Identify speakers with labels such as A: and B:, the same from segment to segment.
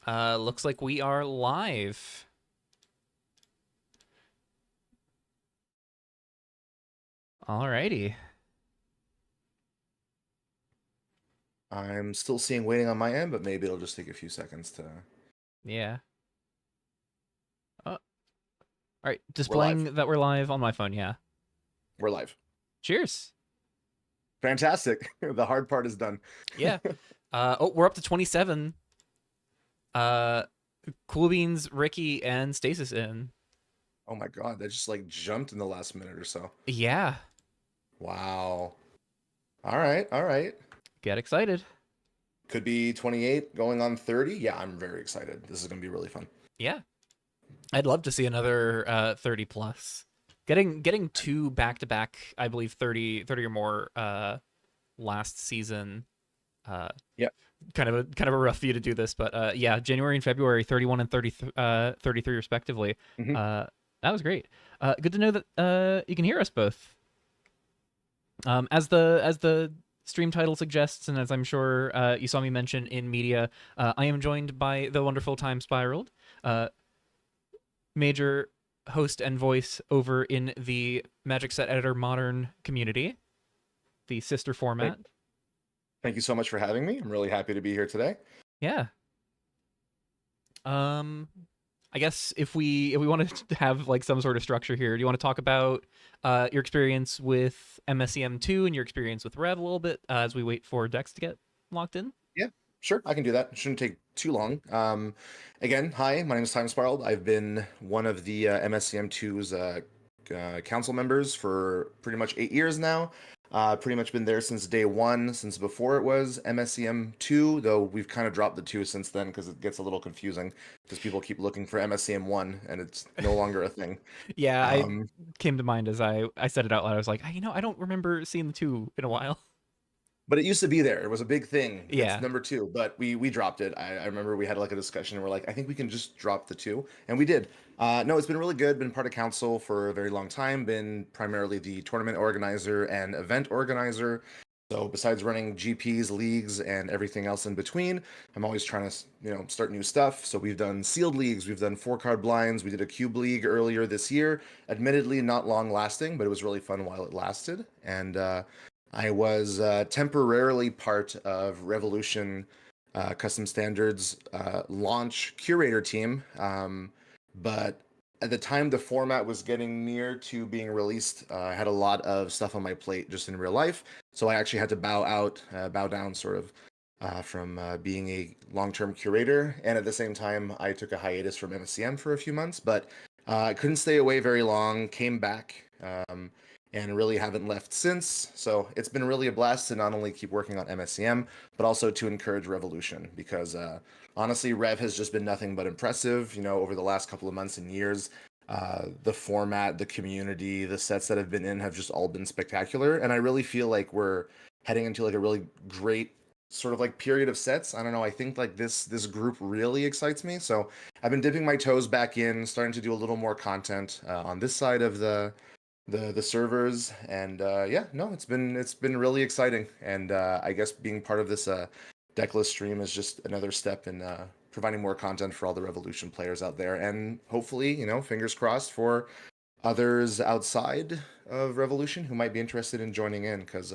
A: Looks like we are live. Alrighty.
B: I'm still seeing waiting on my end, but maybe it'll just take a few seconds to.
A: Yeah. Oh, all right.
B: We're live.
A: Displaying that we're live on my phone. Yeah.
B: We're live.
A: Cheers.
B: Fantastic. The hard part is done.
A: Yeah. Oh, we're up to 27. Uh, Cool Beans, Ricky, and Stasis in.
B: Oh my god, that just like jumped in the last minute or so.
A: Yeah.
B: Wow. All right, all right.
A: Get excited.
B: Could be 28 going on 30. Yeah, I'm very excited. This is going to be really fun.
A: Yeah. I'd love to see another 30 plus. Getting two back to back, I believe 30 or more last season.
B: Yeah.
A: Kind of a rough view to do this, but yeah, January and February, 31 and 33 respectively.
B: Mm-hmm.
A: That was great. Good to know that you can hear us both. As the stream title suggests, and as I'm sure you saw me mention in media, I am joined by the wonderful Timespiraled, major host and voice over in the Magic Set Editor Modern community, the sister format.
B: Thank you so much for having me. I'm really happy to be here today.
A: Yeah. I guess if we wanted to have like some sort of structure here, do you want to talk about your experience with MSEM2 and your experience with Rev a little bit as we wait for decks to get locked in?
B: Yeah, sure. I can do that. It shouldn't take too long. Again, hi, my name is Timespiraled. I've been one of the MSCM2's council members for pretty much 8 years now. Pretty much been there since day one, since before it was MSCM2, though we've kind of dropped the 2 since then because it gets a little confusing because people keep looking for MSCM1 and it's no longer a thing.
A: Yeah, I came to mind as I said it out loud. I was like, I don't remember seeing the 2 in a while.
B: But it used to be there. It was a big thing.
A: Yeah.
B: It's number 2, but we dropped it. I remember we had like a discussion and we're like, I think we can just drop the 2, and we did. No, it's been really good. Been part of council for a very long time. Been primarily the tournament organizer and event organizer. So besides running GPs, leagues, and everything else in between, I'm always trying to, start new stuff. So we've done sealed leagues, we've done 4-card blinds, we did a cube league earlier this year. Admittedly, not long lasting, but it was really fun while it lasted. And I was temporarily part of Revolution Custom Standards launch curator team, but at the time the format was getting near to being released, I had a lot of stuff on my plate just in real life, so I actually had to bow down sort of from being a long-term curator, and at the same time I took a hiatus from MSCM for a few months, but I couldn't stay away very long, came back, and really haven't left since. So it's been really a blast to not only keep working on MSCM, but also to encourage Revolution, because honestly, Rev has just been nothing but impressive, over the last couple of months and years. The format, the community, the sets that have been in have just all been spectacular. And I really feel like we're heading into like a really great sort of like period of sets. I don't know. I think like this group really excites me. So I've been dipping my toes back in, starting to do a little more content on this side of the servers, and yeah, no, it's been really exciting, and I guess being part of this decklist stream is just another step in providing more content for all the Revolution players out there, and hopefully, fingers crossed for others outside of Revolution who might be interested in joining in, because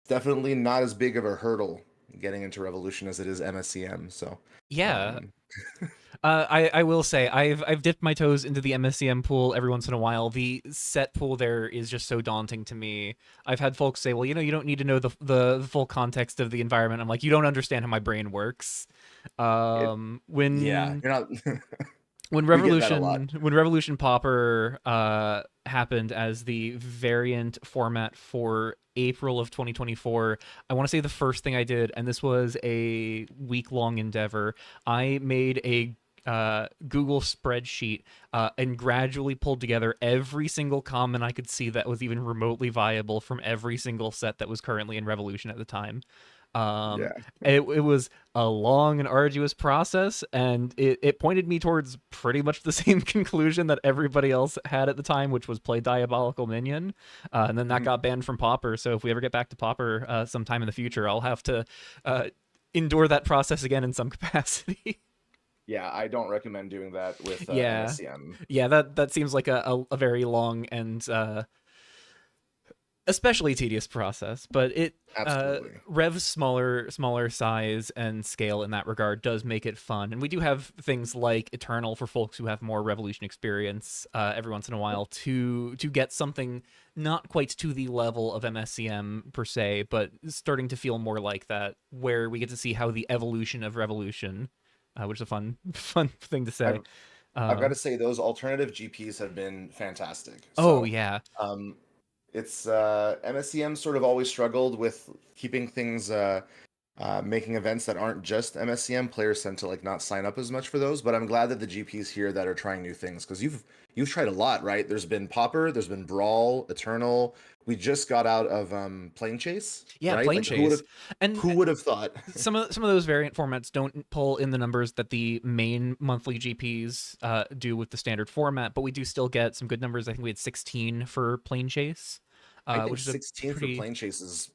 B: definitely not as big of a hurdle getting into Revolution as it is MSCM. So
A: Yeah. I will say I've dipped my toes into the MSCM pool every once in a while. The set pool there is just so daunting to me. I've had folks say, "Well, you don't need to know the full context of the environment." I'm like, "You don't understand how my brain works."
B: Yeah, you're not.
A: When
B: We get that a lot.
A: Revolution Popper happened as the variant format for April of 2024, I want to say the first thing I did, and this was a week-long endeavor, I made a Google spreadsheet and gradually pulled together every single comment I could see that was even remotely viable from every single set that was currently in Revolution at the time.
B: Yeah.
A: It was a long and arduous process, and it pointed me towards pretty much the same conclusion that everybody else had at the time, which was play Diabolical Minion. And then that got banned from Pauper, so if we ever get back to Pauper sometime in the future, I'll have to endure that process again in some capacity.
B: Yeah, I don't recommend doing that with
A: Yeah,
B: MSCM.
A: yeah, that seems like a very long and especially tedious process, but it
B: Absolutely.
A: Rev's smaller size and scale in that regard does make it fun. And we do have things like Eternal for folks who have more Revolution experience every once in a while to get something not quite to the level of MSCM per se, but starting to feel more like that, where we get to see how the evolution of Revolution, which is a fun thing to say.
B: I've I've got
A: Uh,
B: to say those alternative GPs have been fantastic.
A: oh
B: So,
A: yeah,
B: um, it's MSCM sort of always struggled with keeping things making events that aren't just MSCM. Players tend to like not sign up as much for those, but I'm glad that the GPs here that are trying new things because you've tried a lot, right? There's been Popper, there's been Brawl, Eternal. We just got out of Plane Chase,
A: yeah,
B: right?
A: Plane
B: Like
A: Chase, and
B: who would have thought?
A: some of those variant formats don't pull in the numbers that the main monthly GPs do with the standard format, but we do still get some good numbers. I think we had 16 for Plane Chase,
B: I think
A: which is a
B: 16 for
A: pretty.
B: Plane Chase is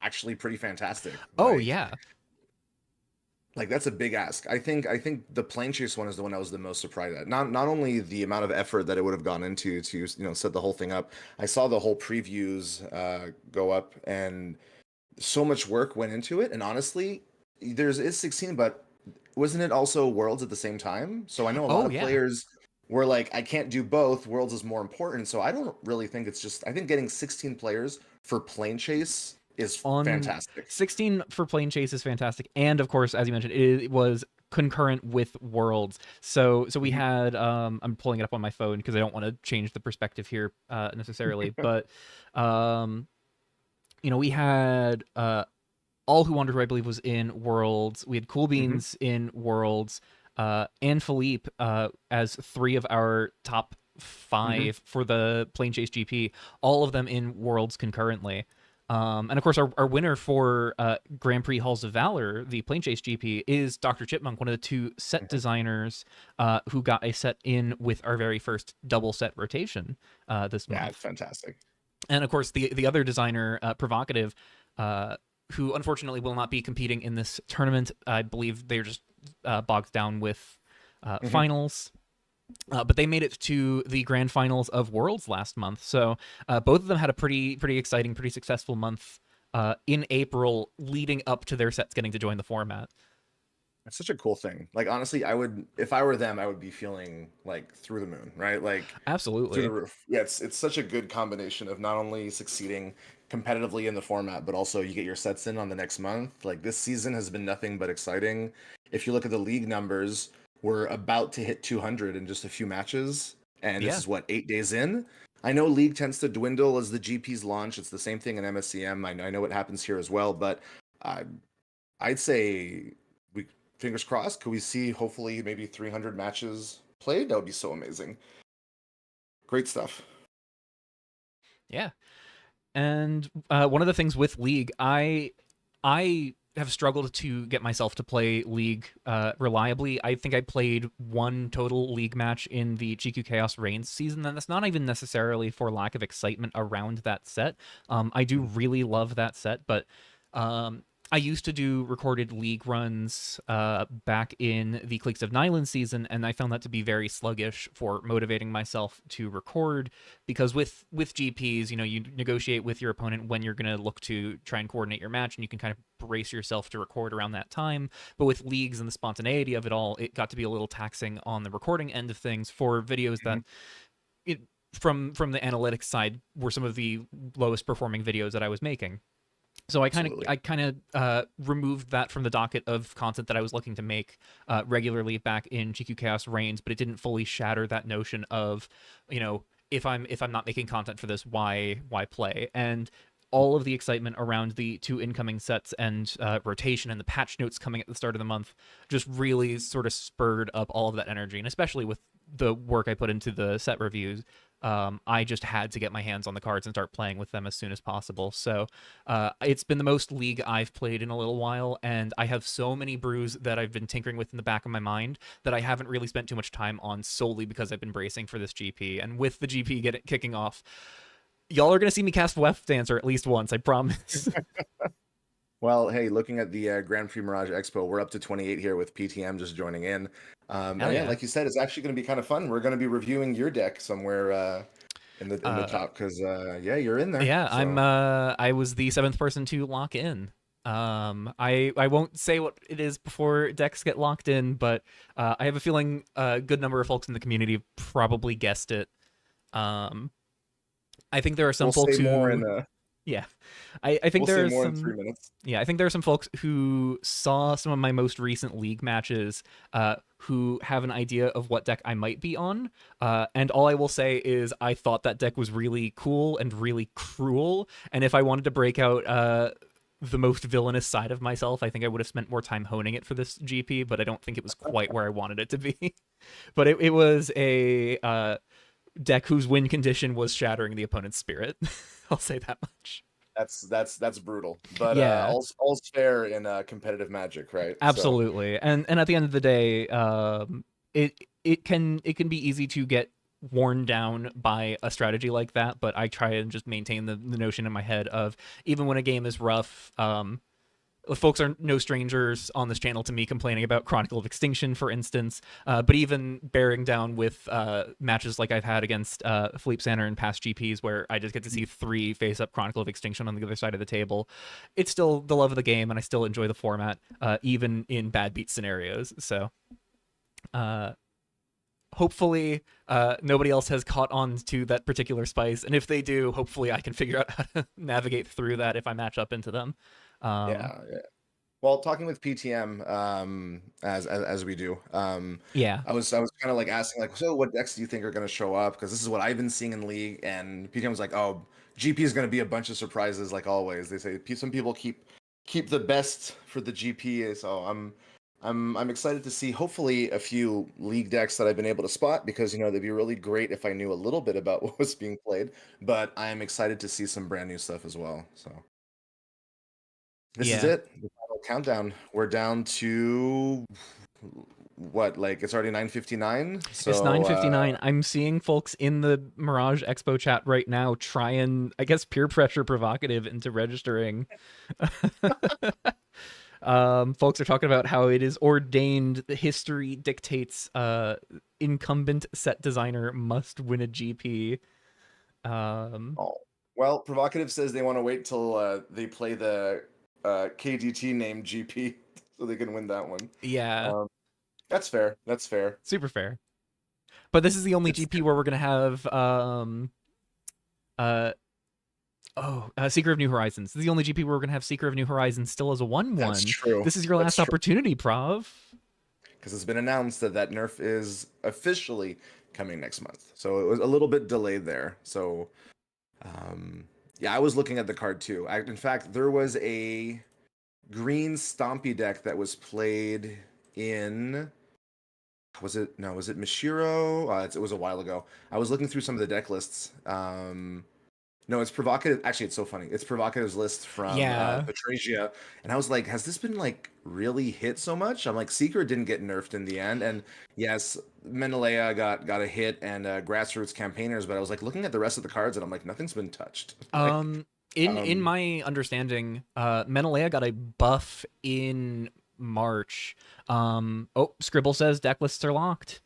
B: actually pretty fantastic.
A: Oh yeah.
B: Like that's a big ask. I think the plane chase one is the one I was the most surprised at. Not only the amount of effort that it would have gone into to set the whole thing up. I saw the whole previews go up, and so much work went into it. And honestly, there's is 16, but wasn't it also Worlds at the same time? So I know a lot
A: Oh
B: of
A: yeah.
B: players were like, I can't do both. Worlds is more important. So I don't really think it's just. I think getting 16 players for plane chase is
A: On
B: fantastic.
A: 16 for Plane Chase is fantastic, and of course, as you mentioned, it was concurrent with Worlds. So we
B: Mhm.
A: had I'm pulling it up on my phone because I don't want to change the perspective here necessarily, but um we had All Who Wander Who I believe was in Worlds. We had Cool
B: Mhm.
A: Beans in Worlds, and Philippe as three of our top
B: Mhm.
A: five for the Plane Chase GP. All of them in Worlds concurrently. And of course, our winner for Grand Prix Halls of Valor, the Plane Chase GP, is Dr. Chipmunk, one of the two set
B: Mhm.
A: designers who got a set in with our very first double set rotation this
B: Yeah, it's
A: month.
B: fantastic.
A: And of course, the other designer, Provocative, uh, who unfortunately will not be competing in this tournament. I believe they're just bogged down with
B: Mhm.
A: finals. But they made it to the grand finals of Worlds last month. So both of them had a pretty exciting, pretty successful month in April, leading up to their sets getting to join the format.
B: It's such a cool thing. Like honestly, I would if I were them, I would be feeling like through the moon, right? Like through the
A: Absolutely.
B: roof. Yeah, it's such a good combination of not only succeeding competitively in the format, but also you get your sets in on the next month. Like this season has been nothing but exciting. If you look at the league numbers, we're about to hit 200 in just a few matches, and this
A: Yeah.
B: is what 8 days in. I know league tends to dwindle as the GPs launch. It's the same thing in MSCM. I know what happens here as well, but I I'd say we fingers crossed. Could we see hopefully maybe 300 matches played? That would be so amazing. Great stuff.
A: Yeah. And one of the things with League, I have struggled to get myself to play League reliably. I think I played one total League match in the GQ Chaos Reigns season, and that's not even necessarily for lack of excitement around that set. I do really love that set, but um, I used to do recorded League runs back in the Cliques of Nyland season, and I found that to be very sluggish for motivating myself to record because with GPs, you negotiate with your opponent when you're going to look to try and coordinate your match, and you can kind of brace yourself to record around that time. But with leagues and the spontaneity of it all, it got to be a little taxing on the recording end of things for videos that
B: Mhm.
A: it, from the analytics side were some of the lowest performing videos that I was making. So
B: Absolutely.
A: I kind of removed that from the docket of content that I was looking to make regularly back in GQ Chaos Reigns, but it didn't fully shatter that notion of, if I'm not making content for this, why play? And all of the excitement around the two incoming sets and rotation and the patch notes coming at the start of the month just really sort of spurred up all of that energy, and especially with the work I put into the set reviews. I just had to get my hands on the cards and start playing with them as soon as possible. So it's been the most League I've played in a little while, and I have so many brews that I've been tinkering with in the back of my mind that I haven't really spent too much time on solely because I've been bracing for this GP. And with the GP kicking off, y'all are going to see me cast Weft Dancer at least once, I promise.
B: Well, hey, looking at the Grand Prix Mirage Expo, we're up to 28 here with PTM just joining in.
A: Hell
B: And yeah,
A: yeah.
B: like you said, it's actually going to be kind of fun. We're going to be reviewing your deck somewhere in the
A: Uh,
B: top because yeah, you're in there.
A: yeah,
B: So
A: I was the seventh person to lock in. I won't say what it is before decks get locked in, but I have a feeling a good number of folks in the community probably guessed it. Um, I think there are some
B: we'll say
A: folks
B: more in
A: who, yeah, I think
B: we'll
A: there
B: say
A: are
B: more in
A: some
B: 3 minutes.
A: Yeah, I think there are some folks who saw some of my most recent league matches, who have an idea of what deck I might be on. And all I will say is I thought that deck was really cool and really cruel. And if I wanted to break out the most villainous side of myself, I think I would have spent more time honing it for this GP, but I don't think it was quite where I wanted it to be. But it was a deck whose win condition was shattering the opponent's spirit. I'll say that much.
B: That's brutal, but
A: Yeah.
B: all's fair in competitive Magic, right? So
A: Absolutely, and at the end of the day, it can be easy to get worn down by a strategy like that. But I try and just maintain the notion in my head of even when a game is rough, folks are no strangers on this channel to me complaining about Chronicle of Extinction, for instance. But even bearing down with matches like I've had against Philippe Sander in past GPs, where I just get to see three face up Chronicle of Extinction on the other side of the table, it's still the love of the game, and I still enjoy the format, even in bad beat scenarios. So. Uh, Hopefully, nobody else has caught on to that particular spice, and if they do, hopefully I can figure out how to navigate through that if I match up into them. Um,
B: yeah, yeah. Well, talking with PTM, as we do,
A: yeah,
B: I was kind of like asking like, so what decks do you think are going to show up? Because this is what I've been seeing in League, and PTM was like, oh, GP is going to be a bunch of surprises like always. They say some people keep the best for the GP, so I'm excited to see hopefully a few League decks that I've been able to spot because they'd be really great if I knew a little bit about what was being played. But I am excited to see some brand new stuff as well. So. This is
A: yeah.
B: it. The final countdown. We're down to what? Like it's already 9:59.
A: It's
B: So
A: 9:59. I'm seeing folks in the Mirage Expo chat right now try and, I guess, peer pressure provocative into registering. Folks are talking about how it is ordained the history dictates incumbent set designer must win a GP.
B: oh, well, provocative says they want to wait till they play the KDT named GP so they can win that one.
A: Yeah,
B: Um, that's fair. That's fair.
A: super fair. But this is the only
B: It's
A: GP where we're gonna have uh Seeker of New Horizons. This is the only GP where we're gonna have Seeker of New Horizons still as a
B: that's
A: 1/1.
B: true.
A: This is your
B: That's
A: last
B: true
A: opportunity, Prov.
B: because it's been announced that nerf is officially coming next month. So it was a little bit delayed there. So yeah, I was looking at the card too. In fact, there was a green Stompy deck that was played in. Was it no? Was it Mishiro? It was a while ago. I was looking through some of the deck lists. No, it's provocative. Actually, it's so funny. It's provocative's list from
A: Yeah.
B: Petrasia, and I was like, has this been like really hit so much? I'm like, Seeker didn't get nerfed in the end, and yes, Menelea got a hit, and Grassroots Campaigners, but I was like looking at the rest of the cards, and I'm like, nothing's been touched. like,
A: Um, in
B: um,
A: my understanding, Menelea got a buff in March. Oh, Scribble says deck lists are locked.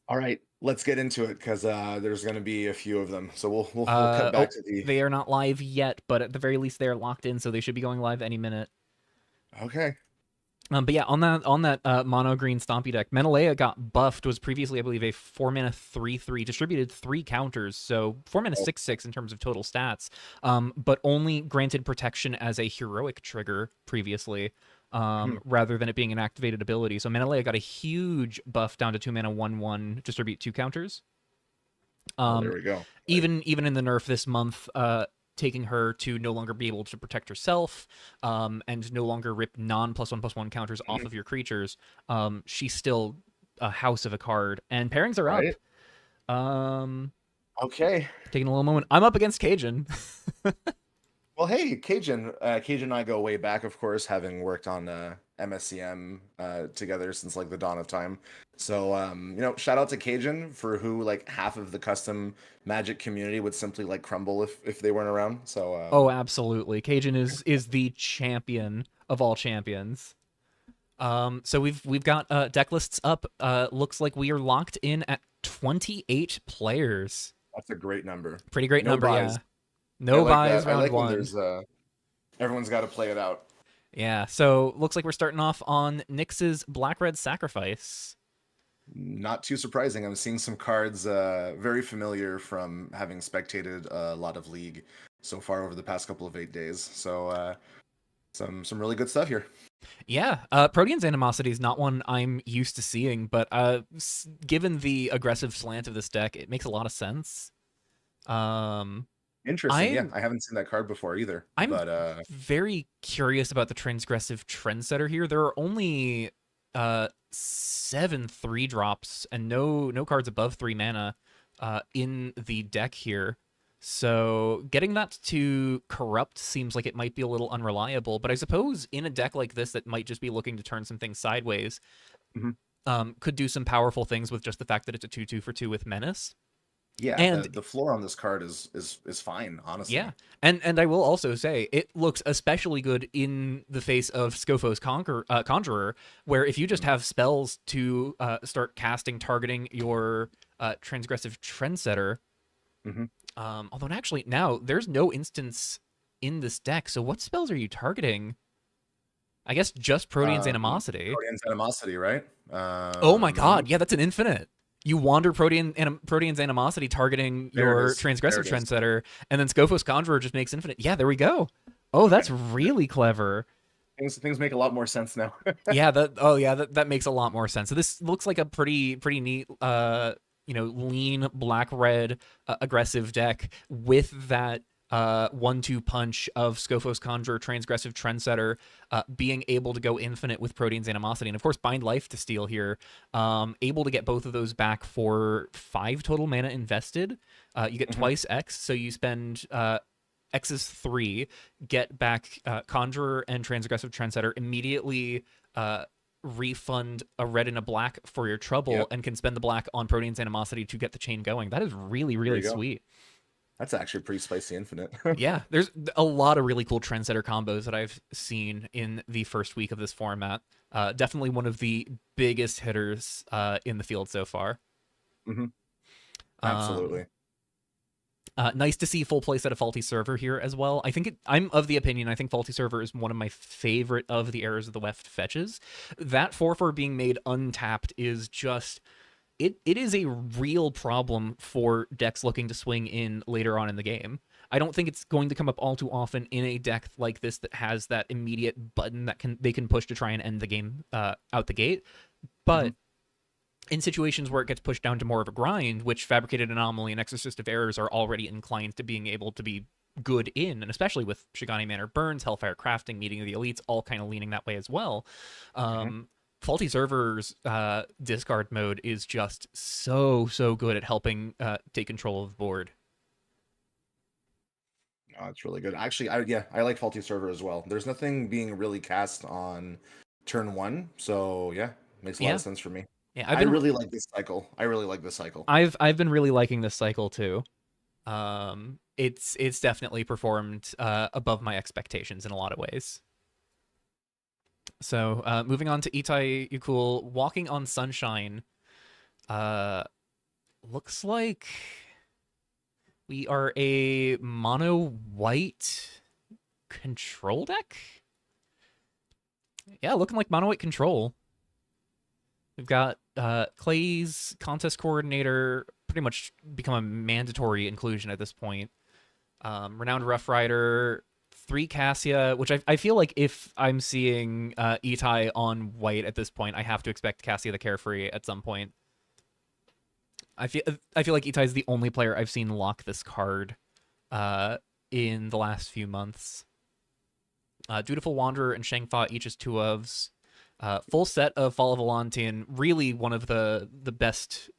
B: all right, let's get into it because there's going to be a few of them. So we'll cut back
A: Oh,
B: to the.
A: they are not live yet, but at the very least they are locked in, so they should be going live any minute.
B: Okay.
A: But yeah, on that mono green Stompy deck, Menelea got buffed. Was previously, I believe, a 4-mana 3/3, distributed 3 counters, so 4-mana
B: Oh,
A: 6/6 in terms of total stats. But only granted protection as a heroic trigger previously, rather than it being an activated ability. So Menelea got a huge buff down to 2-mana 1/1, distribute 2 counters.
B: oh,
A: Um,
B: there we go. Right.
A: even in the nerf this month, taking her to no longer be able to protect herself, and no longer rip non +1/+1 counters off
B: Mhm.
A: of your creatures, she's still a house of a card, and pairings are up.
B: Right.
A: Um,
B: Okay.
A: Taking a little moment. I'm up against Cajun.
B: Well, hey, Cajun. Cajun and I go way back, of course, having worked on MSCM together since like the dawn of time. So, shout out to Cajun for who like half of the custom Magic community would simply like crumble if they weren't around. So,
A: Oh, absolutely. Cajun is the champion of all champions. So we've got deck lists up. Looks like we are locked in at 28 players.
B: that's a great number.
A: Pretty great
B: No
A: number,
B: buys.
A: yeah.
B: I
A: No
B: like
A: buys
B: that. I
A: round
B: like when
A: one.
B: there's everyone's got to play it out.
A: Yeah, so looks like we're starting off on Nyx's Black Red Sacrifice.
B: Not too surprising. I'm seeing some cards very familiar from having spectated a lot of League so far over the past couple of 8 days. So some really good stuff here.
A: Yeah, Protean's Animosity is not one I'm used to seeing, but given the aggressive slant of this deck, it makes a lot of sense.
B: Interesting. Yeah,
A: I'm
B: I haven't seen that card before either.
A: I'm
B: But
A: very curious about the transgressive trendsetter here. There are only 7 3-drops and no cards above 3 mana in the deck here. So getting that to corrupt seems like it might be a little unreliable, but I suppose in a deck like this that might just be looking to turn some things sideways,
B: mhm.
A: could do some powerful things with just the fact that it's a 2/2 for 2 with Menace.
B: Yeah,
A: And
B: the floor on this card is fine,
A: yeah,
B: honestly.
A: and I will also say it looks especially good in the face of Scofo's Conjurer, where if you just
B: Mhm.
A: have spells to start casting targeting your transgressive trendsetter.
B: Mhm.
A: Although actually now there's no instance in this deck, so what spells are you targeting? I guess just Protean's Animosity.
B: Guardian's Animosity, right?
A: Oh my god, yeah, that's an infinite. You wander Protean's Animosity targeting
B: There it
A: your
B: is. There
A: transgressive
B: it is.
A: trendsetter, and then Scofo's Conjurer just makes infinite. Yeah, there we go. Oh, that's
B: Okay.
A: really clever.
B: Things make a lot more sense now.
A: Yeah, that makes a lot more sense. So this looks like a pretty neat lean black red aggressive deck with that 1-2 punch of Scofo's Conjurer, Transgressive Trendsetter, being able to go infinite with Protean's Animosity, and of course Bind Life to steal here. Able to get both of those back for 5 total mana invested. You get
B: Mhm.
A: twice X, so you spend X is 3, get back Conjurer and Transgressive Trendsetter, immediately refund a red and a black for your trouble,
B: Yep.
A: and can spend the black on Protean's Animosity to get the chain going. That is really,
B: There
A: really
B: you go.
A: sweet.
B: That's actually pretty spicy infinite.
A: Yeah, there's a lot of really cool Trendsetter combos that I've seen in the first week of this format. Definitely one of the biggest hitters in the field so far.
B: hmm
A: Um,
B: Absolutely.
A: Nice to see full play set of Faulty Server here as well. I'm of the opinion, I think Faulty Server is one of my favorite of the Errors of the Weft fetches. That 4/4 being made untapped is just it is a real problem for decks looking to swing in later on in the game. I don't think it's going to come up all too often in a deck like this that has that immediate button that they can push to try and end the game out the gate.
B: hmm
A: But in situations where it gets pushed down to more of a grind, which Fabricated Anomaly and Exorcist of Errors are already inclined to being able to be good in, and especially with Shigani Manor Burns, Hellfire Crafting, Meeting of the Elites, all kind of leaning that way as well.
B: hmm
A: Faulty Server's discard mode is just so good at helping take control of the board.
B: Oh, it's really good. Actually, I like Faulty Server as well. There's nothing being really cast on turn one, so yeah, makes a lot
A: Yeah,
B: of sense for me.
A: yeah.
B: I really like this cycle. I really like this cycle.
A: I've been really liking this cycle too. It's definitely performed above my expectations in a lot of ways. So moving on to Itai Yukul, Walking on Sunshine. Uh, Looks like we are a mono white control deck. Yeah, looking like mono white control. We've got Clay's contest coordinator, pretty much become a mandatory inclusion at this point. Renowned Rough Rider, 3 Cassia, which I feel like if I'm seeing Itai on white at this point, I have to expect Cassia the Carefree at some point. I feel like Itai is the only player I've seen lock this card in the last few months. Dutiful Wanderer and Shangfa each as 2 ofs. Full set of Fall of Elantian, really one of the best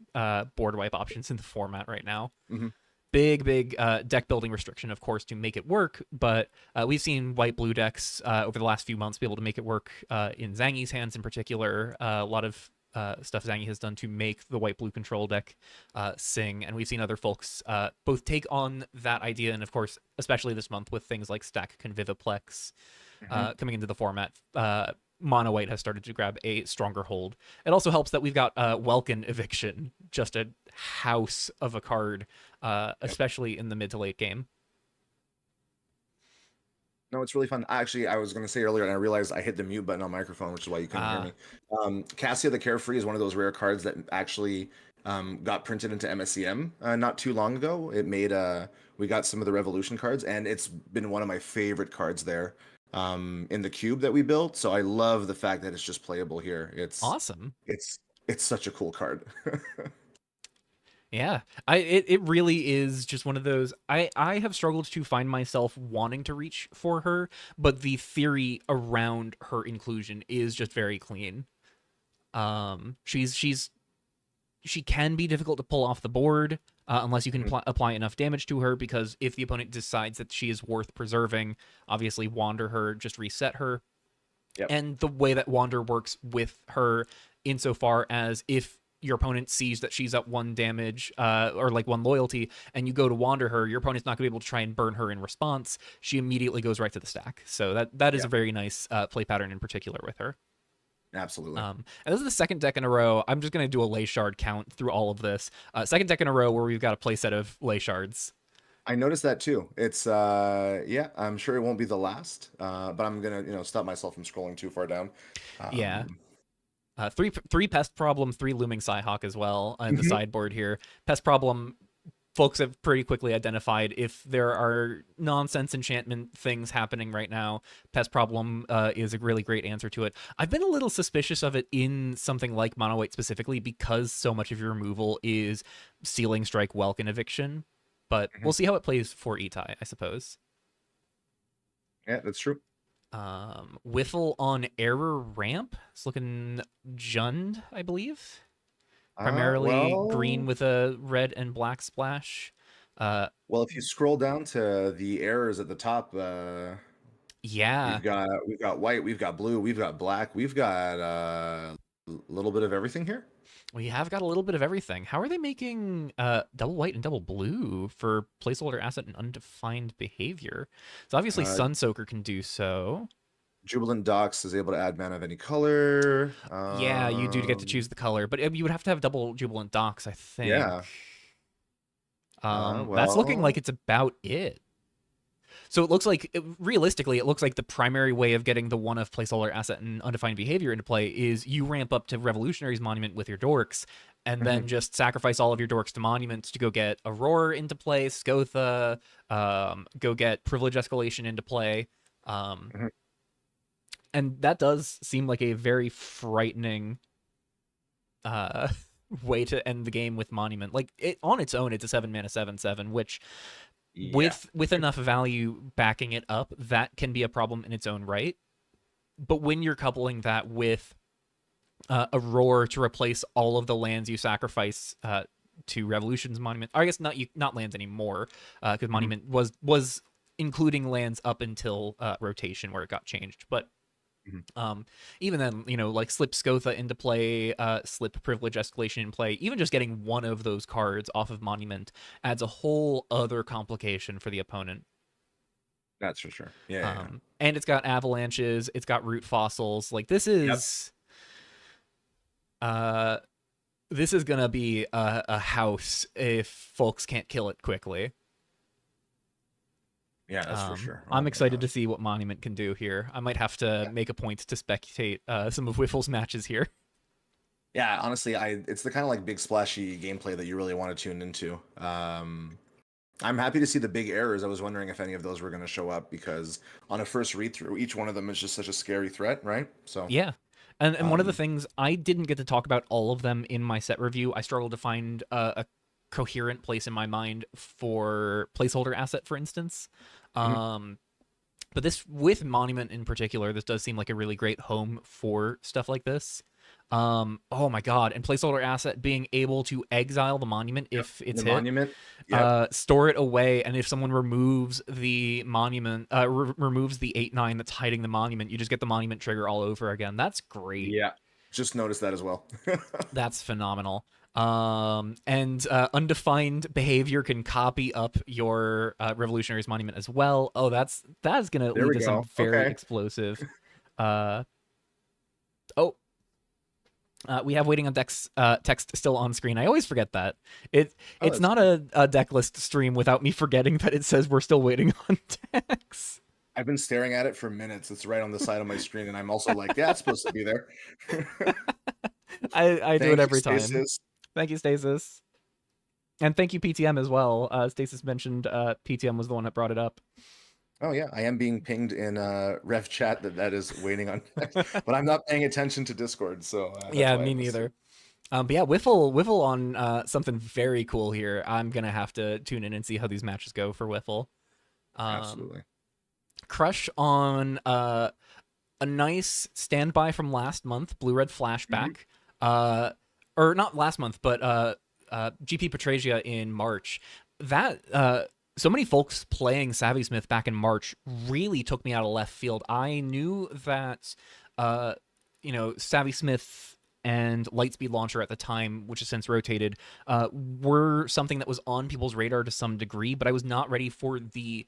A: board wipe options in the format right now.
B: hmm
A: big deck building restriction, of course, to make it work. But we've seen white blue decks over the last few months be able to make it work in Zangi's hands in particular. A lot of stuff Zangi has done to make the white blue control deck sing, and we've seen other folks both take on that idea, and of course, especially this month with things like Stack Conviviplex coming into the format. Mono White has started to grab a stronger hold. It also helps that we've got Welkin Eviction, just a house of a card, especially in the mid to late game.
B: No, it's really fun. Actually, I was going to say earlier, and I realized I hit the mute button on microphone, which is why you couldn't hear me. Cassia the Carefree is one of those rare cards that actually got printed into MSCM not too long ago. It made we got some of the Revolution cards, and it's been one of my favorite cards there in the cube that we built. So I love the fact that it's just playable here. It's
A: awesome.
B: It's such a cool card.
A: Yeah, it really is just one of those. I have struggled to find myself wanting to reach for her, but the theory around her inclusion is just very clean. She can be difficult to pull off the board unless you can apply enough damage to her, because if the opponent decides that she is worth preserving, obviously wander her, just reset her.
B: Yep.
A: And the way that wander works with her, insofar as if your opponent sees that she's up 1 damage or like 1 loyalty, and you go to wander her, your opponent's not going to be able to try and burn her in response. She immediately goes right to the stack. So that is a very nice play pattern in particular with her.
B: Absolutely.
A: And this is the second deck in a row. I'm just going to do a lay shard count through all of this. Second deck in a row where we've got a play set of lay shards.
B: I noticed that too. It's yeah, I'm sure it won't be the last, but I'm gonna stop myself from scrolling too far down.
A: Yeah. Three Pest Problem, 3 Looming Psyhawk as well in the sideboard here. Pest Problem, folks have pretty quickly identified if there are nonsense enchantment things happening right now, Pest Problem is a really great answer to it. I've been a little suspicious of it in something like Mono White specifically, because so much of your removal is Sealing Strike, Welkin Eviction. But we'll see how it plays for Itai, I suppose.
B: Yeah, that's true.
A: Whiffle on Error Ramp. It's looking Jund, I believe. Primarily green with a red and black splash.
B: Well, if you scroll down to the errors at the top,
A: yeah,
B: we've got white, we've got blue, we've got black, we've got a little bit of everything here.
A: We have got a little bit of everything. How are they making double white and double blue for placeholder asset and undefined behavior? So obviously Sunsoaker can do so.
B: Jubilant Docks is able to add mana of any color.
A: Yeah, you do get to choose the color, but you would have to have double Jubilant Docks, I think.
B: Yeah.
A: That's looking like it's about it. So it looks like, realistically, it looks like the primary way of getting the one of placeholder asset and undefined behavior into play is you ramp up to Revolutionary's Monument with your dorks, and then just sacrifice all of your dorks to monuments to go get Aurora into play, Scotha, go get Privilege Escalation into play. And that does seem like a very frightening way to end the game with Monument. Like, on its own, it's a 7-mana 7/7, which... Yeah. With enough value backing it up, that can be a problem in its own right. But when you're coupling that with a roar to replace all of the lands you sacrifice to Revolution's Monument, or I guess not lands anymore, because Monument was including lands up until rotation where it got changed. But even then, like slip Scotha into play, slip Privilege Escalation in play, even just getting one of those cards off of Monument adds a whole other complication for the opponent.
B: That's for sure. Yeah.
A: And it's got avalanches, it's got root fossils. Like, this is this is gonna be a house if folks can't kill it quickly.
B: Yeah, that's for sure.
A: I'm excited to see what Monument can do here. I might have to make a point to spectate some of Whiffle's matches here.
B: Yeah, honestly, it's the kind of like big splashy gameplay that you really want to tune into. I'm happy to see the big errors. I was wondering if any of those were going to show up, because on a first read through, each one of them is just such a scary threat, right? So
A: yeah. And one of the things, I didn't get to talk about all of them in my set review. I struggled to find a coherent place in my mind for placeholder asset, for instance. But this, with Monument in particular, this does seem like a really great home for stuff like this. Oh my god, and placeholder asset being able to exile the monument
B: Yep.
A: if it's
B: The
A: hit,
B: monument. Yep.
A: store it away, and if someone removes the monument, removes the 8/9 that's hiding the monument, you just get the monument trigger all over again. That's great.
B: Yeah. Just noticed that as well.
A: That's phenomenal. And undefined behavior can copy up your revolutionary's monument as well. Oh, that's gonna
B: There
A: lead
B: we
A: to some
B: go.
A: very
B: Okay.
A: explosive. Uh, oh, we have waiting on decks text still on screen. I always forget that.
B: Oh,
A: It's
B: that's
A: not a deck list stream without me forgetting that it says we're still waiting on decks.
B: I've been staring at it for minutes. It's right on the side of my screen, and I'm also like, yeah, it's supposed to be there.
A: I do it
B: Thank you,
A: every time.
B: Stasis.
A: Thank you, Stasis. And thank you, PTM, as well. Stasis mentioned PTM was the one that brought it up.
B: Oh yeah, I am being pinged in Rev chat that is waiting on text, but I'm not paying attention to Discord, so that's
A: Yeah,
B: why I
A: me
B: missed it.
A: neither. But yeah, Whiffle on something very cool here. I'm gonna have to tune in and see how these matches go for Whiffle. Um,
B: Absolutely.
A: Crush on a nice standby from last month, Blue Red
B: Hmm.
A: Flashback. Or not last month, but GP Petrasia in March. That so many folks playing Savvy Smith back in March really took me out of left field. I knew that uh, Savvy Smith and Lightspeed Launcher at the time, which has since rotated, were something that was on people's radar to some degree, but I was not ready for the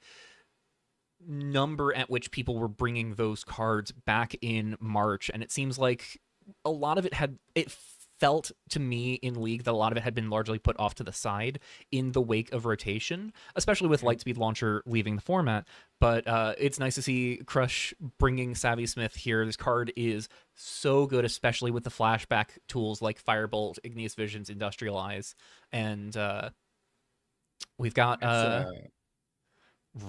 A: number at which people were bringing those cards back in March. And it seems like a lot of it felt to me in League that a lot of it had been largely put off to the side in the wake of rotation, especially with Lightspeed Launcher leaving the format. But it's nice to see Crush bringing Savvy Smith here. This card is so good, especially with the flashback tools like Firebolt, Igneous Visions, Industrialize, and we've got
B: It's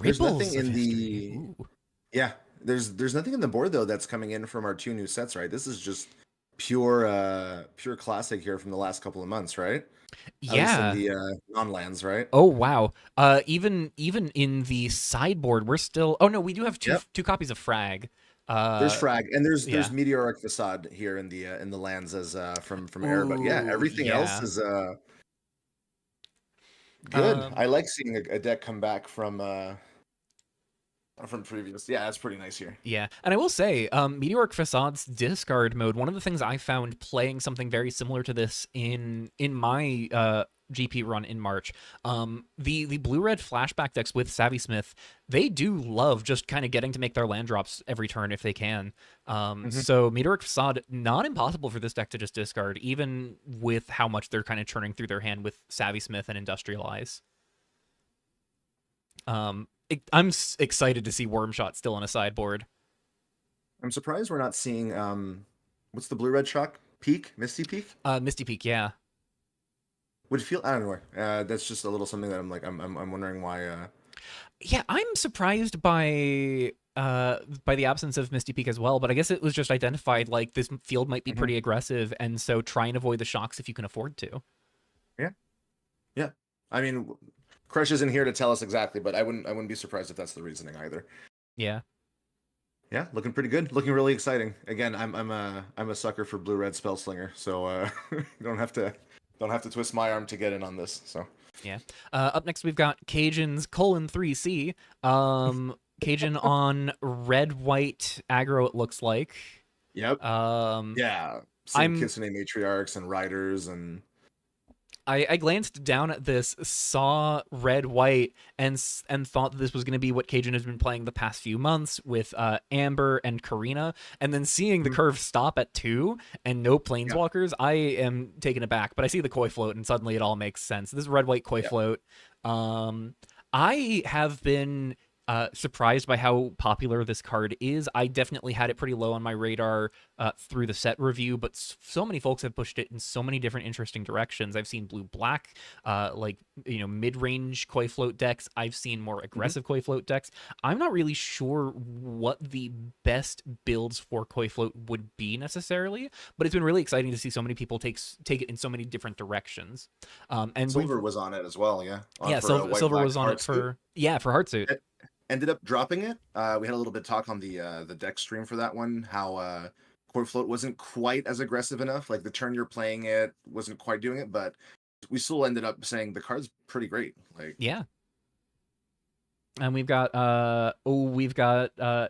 B: there's nothing
A: Ripples of
B: in
A: History.
B: the
A: Ooh.
B: yeah, there's nothing in the board though that's coming in from our two new sets, right? This is just pure classic here from the last couple of months, right? At least in
A: Yeah.
B: the non-lands, right?
A: Oh wow. Even in the sideboard, we're still. Oh no, we do have
B: Yep.
A: two copies of Frag.
B: There's
A: Uh,
B: frag and there's
A: yeah.
B: meteoric facade here in the lands as from air, but yeah,
A: Ooh,
B: everything else
A: yeah.
B: is good.
A: Um,
B: I like seeing a deck come back from previous. Yeah, that's pretty nice here.
A: yeah. And I will say, Meteoric Facade's discard mode. One of the things I found playing something very similar to this in my GP run in March. The blue red flashback decks with Savvy Smith, they do love just kind of getting to make their land drops every turn if they can.
B: Hmm.
A: So Meteoric Facade, not impossible for this deck to just discard, even with how much they're kind of churning through their hand with Savvy Smith and Industrialize. I'm excited to see Wormshot still on a sideboard.
B: I'm surprised we're not seeing what's the blue red shock peak Misty Peak
A: Misty Peak, yeah.
B: would feel I don't know. That's just a little something that I'm like I'm wondering why.
A: Yeah, I'm surprised by the absence of Misty Peak as well, but I guess it was just identified like this field might be
B: Mhm.
A: pretty aggressive, and so try and avoid the shocks if you can afford to.
B: Yeah, yeah. I mean, Crush isn't here to tell us exactly, but I wouldn't be surprised if that's the reasoning either.
A: Yeah.
B: Yeah, looking pretty good. Looking really exciting. Again, I'm a sucker for blue red spell slinger, so you don't have to twist my arm to get in on this. So
A: Yeah. Up next, we've got Cajun's :3C. Cajun on red white aggro. It looks like.
B: yep,
A: Um,
B: yeah. Seeing
A: I'm
B: Kitsune matriarchs and riders and
A: I glanced down at this, saw red white, and thought that this was going to be what Cajun has been playing the past few months with Amber and Karina, and then seeing the
B: Mhm.
A: curve stop at 2 and no
B: yeah,
A: planeswalkers, I am taken aback. But I see the koi float, and suddenly it all makes sense. This is red white koi
B: yeah.
A: float. Um, I have been surprised by how popular this card is. I definitely had it pretty low on my radar through the set review, but so many folks have pushed it in so many different interesting directions. I've seen blue black, like mid range koi float decks. I've seen more
B: Mhm.
A: aggressive koi float decks. I'm not really sure what the best builds for koi float would be necessarily, but it's been really exciting to see so many people take it in so many different directions. And we've
B: Silver was on it as well. Yeah, on
A: yeah,
B: for a white
A: Silver
B: black
A: was on it
B: heart suit.
A: for for Heartsuit.
B: Ended up dropping it. We had a little bit talk on the deck stream for that one. How Port Float wasn't quite as aggressive enough. Like the turn you're playing it wasn't quite doing it, but we still ended up saying the card's pretty great. Like,
A: Yeah. And we've got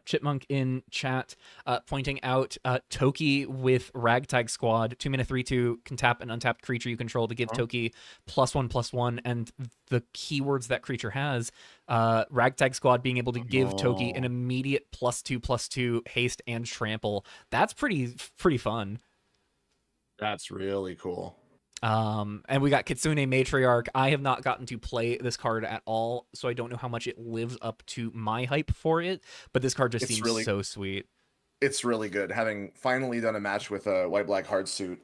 A: Chipmunk in chat pointing out Toki with Ragtag Squad, 2 mana 3/2 can tap an untapped creature you control to give Toki +1/+1, and the keywords that creature has, Ragtag Squad being able to give Toki an immediate +2/+2 haste and trample. That's pretty fun.
B: That's really cool.
A: And we got Kitsune Matriarch. I have not gotten to play this card at all, so I don't know how much it lives up to my hype for it, but this card just seems so sweet.
B: It's really good. Having finally done a match with a white-black hard suit,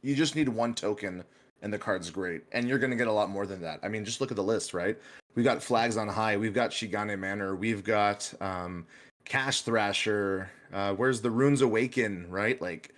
B: you just need 1 token, and the card's great. And you're going to get a lot more than that. I mean, just look at the list, right? We've got Flags on High. We've got Shigane Manor. We've got Cash Thrasher. Where's the Runes Awaken, right? Like,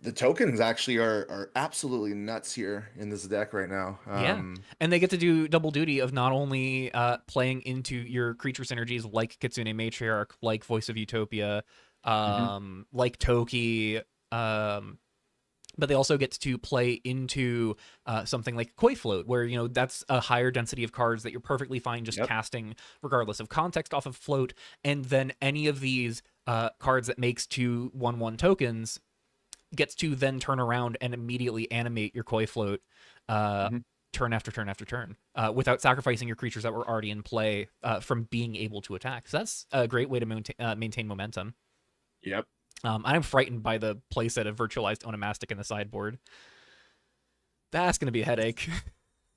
B: the tokens actually are absolutely nuts here in this deck right now.
A: Yeah, and they get to do double duty of not only playing into your creature synergies like Kitsune Matriarch, like Voice of Utopia, like Toki, but they also get to play into something like Koi Float, where, you know, that's a higher density of cards that you're perfectly fine just casting regardless of context off of Float, and then any of these cards that makes 2/1/1 tokens gets to then turn around and immediately animate your Koi Float turn after turn after turn without sacrificing your creatures that were already in play from being able to attack. So that's a great way to maintain momentum.
B: Yep.
A: I'm frightened by the playset of Virtualized Onomastic in the sideboard. That's going to be a headache.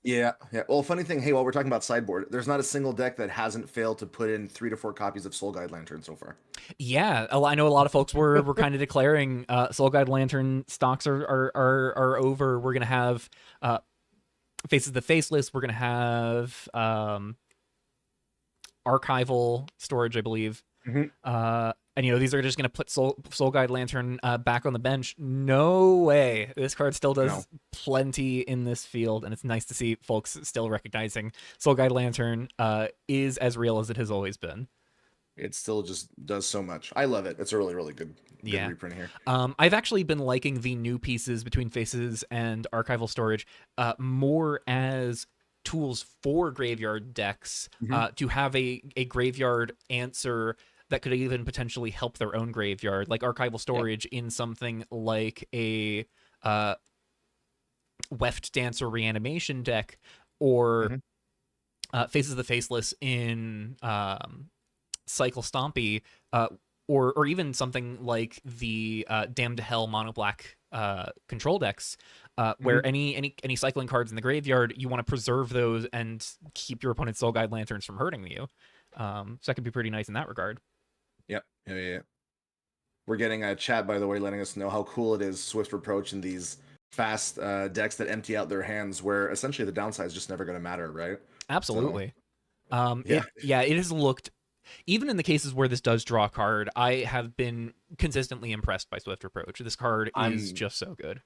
B: Yeah. Well, funny thing, hey, while we're talking about sideboard, there's not a single deck that hasn't failed to put in 3 to 4 copies of Soul Guide Lantern so far.
A: Yeah, I know a lot of folks were kind of declaring Soul Guide Lantern stocks are over. We're gonna have Faces of the Faceless. We're gonna have archival storage, I believe. And, you know, these are just going to put Soul Guide Lantern back on the bench. No way. This card still does plenty in this field, and it's nice to see folks still recognizing Soul Guide Lantern is as real as it has always been.
B: It still just does so much. I love it. It's a really, really good reprint here.
A: I've actually been liking the new pieces between Faces and archival storage more as tools for graveyard decks to have a graveyard answer that could even potentially help their own graveyard, like archival storage in something like a Weft Dancer Reanimation deck, or Faces of the Faceless in Cycle Stompy, or even something like the Damned to Hell Mono Black control decks, where any cycling cards in the graveyard, you want to preserve those and keep your opponent's Soul Guide Lanterns from hurting you. So that could be pretty nice in that regard.
B: Yep. Yeah. We're getting a chat, by the way, letting us know how cool it is, Swift Approach, and these fast decks that empty out their hands, where essentially the downside is just never going to matter, right?
A: Absolutely. So, it has looked, even in the cases where this does draw a card, I have been consistently impressed by Swift Approach. This card is just so good.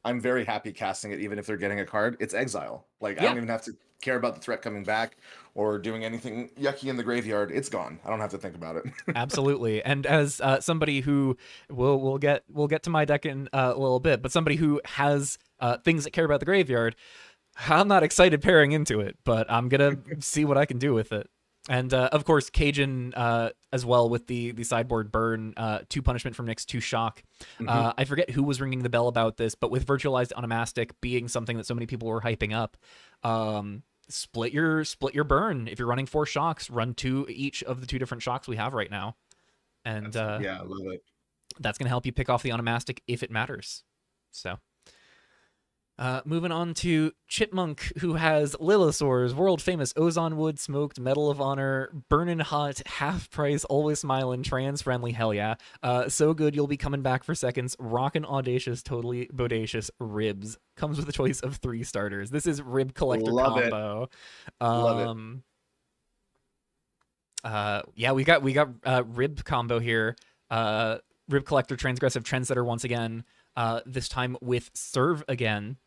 B: I'm very happy casting it, even if they're getting a card. It's exile. Like, I don't even have to care about the threat coming back or doing anything yucky in the graveyard. It's gone. I don't have to think about it.
A: Absolutely. And as somebody who we'll get to my deck in a little bit, but somebody who has things that care about the graveyard, I'm not excited pairing into it, but I'm gonna see what I can do with it. And of course, Cajun as well with the sideboard burn, 2 punishment from Nyx, 2 shock. I forget who was ringing the bell about this, but with Virtualized Onomastic being something that so many people were hyping up, split your burn. If you're running 4 shocks, run 2 each of the 2 different shocks we have right now. And
B: I love it.
A: That's gonna help you pick off the Onomastic if it matters. So. Moving on to Chipmunk, who has Lilithor's world famous Ozon Wood Smoked, Medal of Honor, Burnin' Hot, half price, always smiling, trans friendly, hell yeah. So good you'll be coming back for seconds. Rockin' audacious, totally bodacious Ribs. Comes with a choice of 3 starters. This is Rib Collector combo.
B: Love it.
A: We got Rib combo here. Rib Collector, Transgressive Trendsetter once again. This time with Serve Again.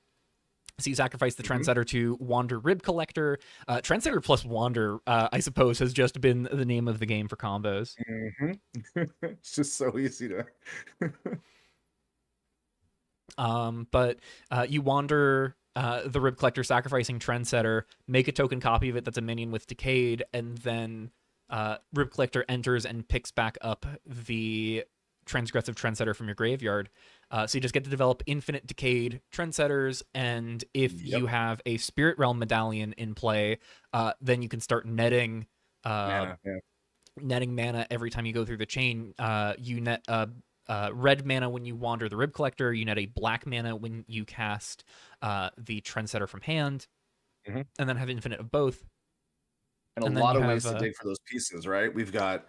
A: So you sacrifice the
B: Hmm.
A: Trendsetter to Wander Rib Collector. Trendsetter plus Wander, I suppose, has just been the name of the game for combos.
B: Hmm. It's just so easy to.
A: But you wander the Rib Collector, sacrificing Trendsetter, make a token copy of it that's a minion with Decayed, and then Rib Collector enters and picks back up the Transgressive Trendsetter from your graveyard. So you just get to develop infinite Decayed Trendsetters, and if you
B: Yep.
A: have a Spirit Realm Medallion in play, then you can start netting. Uh,
B: Mana. Yeah.
A: Netting mana every time you go through the chain. You net red mana when you wander the Rib Collector. You net a black mana when you cast the Trendsetter from hand,
B: Hmm.
A: and then have infinite of both.
B: And a
A: And then
B: lot
A: you
B: of
A: have
B: ways to dig for those pieces, right? We've got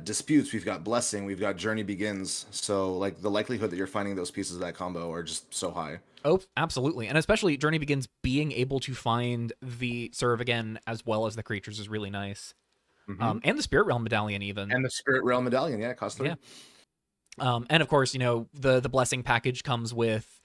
B: disputes, we've got blessing, we've got journey begins. So like the likelihood that you're finding those pieces of that combo are just so high.
A: oh, absolutely, and especially Journey Begins being able to find the serve again as well as the creatures is really nice.
B: Hmm.
A: And the Spirit Realm Medallion even.
B: And the Spirit Realm Medallion, yeah, cost
A: Yeah.
B: 3.
A: And of course, the blessing package comes with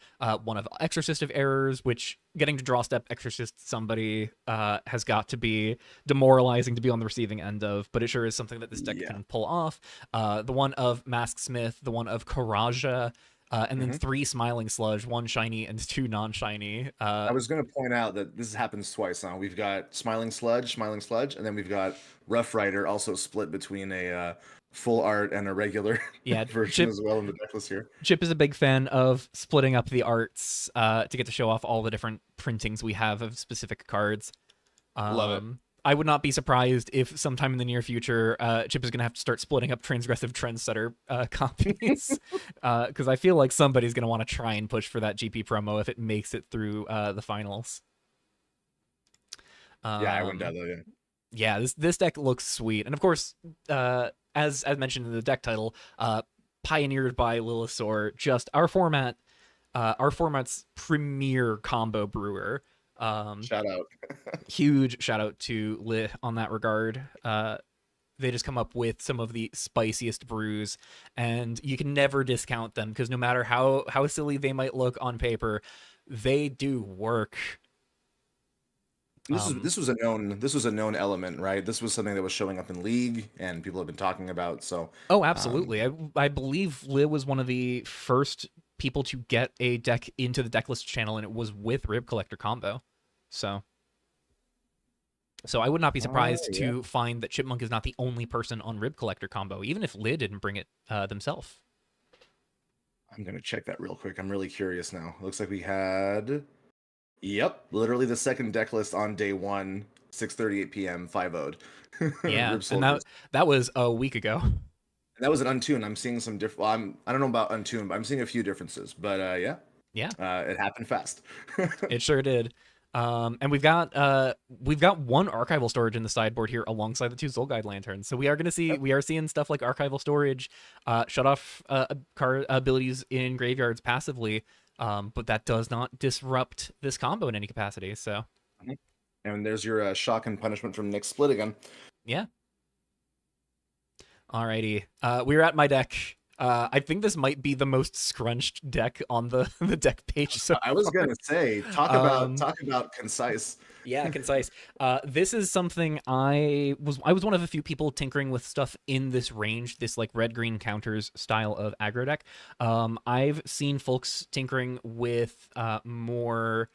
A: one of Exorcist of Errors, which getting to draw step Exorcist somebody has got to be demoralizing to be on the receiving end of, but it sure is something that this deck
B: Yeah.
A: can pull off. The one of Mask Smith, the one of Karaja, and then
B: Hmm.
A: 3 Smiling Sludge, 1 shiny and 2 non-shiny.
B: I was going to point out that this happens twice now. We've got Smiling Sludge, and then we've got Rough Rider also split between a full art and a regular
A: Yeah,
B: version as well in the deck list here.
A: Chip is a big fan of splitting up the arts to get to show off all the different printings we have of specific cards.
B: Love it.
A: I would not be surprised if sometime in the near future, Chip is going to have to start splitting up transgressive trendsetter copies, because I feel like somebody's going to want to try and push for that GP promo if it makes it through the finals.
B: Yeah, I went
A: Um,
B: down though. Yeah.
A: yeah, this deck looks sweet, and of course, as mentioned in the deck title, pioneered by Lilithor, just our format's premier combo brewer.
B: Shout out.
A: Huge shout out to Lit on that regard. They just come up with some of the spiciest brews, and you can never discount them because no matter how silly they might look on paper, they do work.
B: This is this was a known element, right? This was something that was showing up in League and people have been talking about. So,
A: Oh,
B: um,
A: absolutely. I believe Lit was one of the first people to get a deck into the decklist channel, and it was with Rib Collector combo. So I would not be surprised
B: yeah,
A: to find that Chipmunk is not the only person on Rib Collector combo, even if Lid didn't bring it themselves.
B: I'm gonna check that real quick. I'm really curious now. Looks like we had, yep, literally the second deck list on day one, 6:38 p.m. 5 0'd.
A: Yeah,
B: Rib
A: and
B: Soldiers.
A: that was a week ago.
B: And that was an Untuned. I'm seeing some different. Well, I don't know about Untuned, but I'm seeing a few differences. But yeah,
A: Yeah,
B: it happened fast.
A: it sure did. And we've got one archival storage in the sideboard here alongside the 2 Soul Guide lanterns. So
B: Yep.
A: we are seeing stuff like archival storage, shut off card abilities in graveyards passively. But that does not disrupt this combo in any capacity. So
B: Mhm. And there's your shock and punishment from Nick Split again.
A: yeah. Alrighty. We're at my deck. I think this might be the most scrunched deck on the deck page so
B: I was
A: far.
B: gonna say,
A: Um,
B: talk about concise.
A: yeah, concise. This is something I was one of a few people tinkering with stuff in this range, this like red green counters style of aggro deck. I've seen folks tinkering with more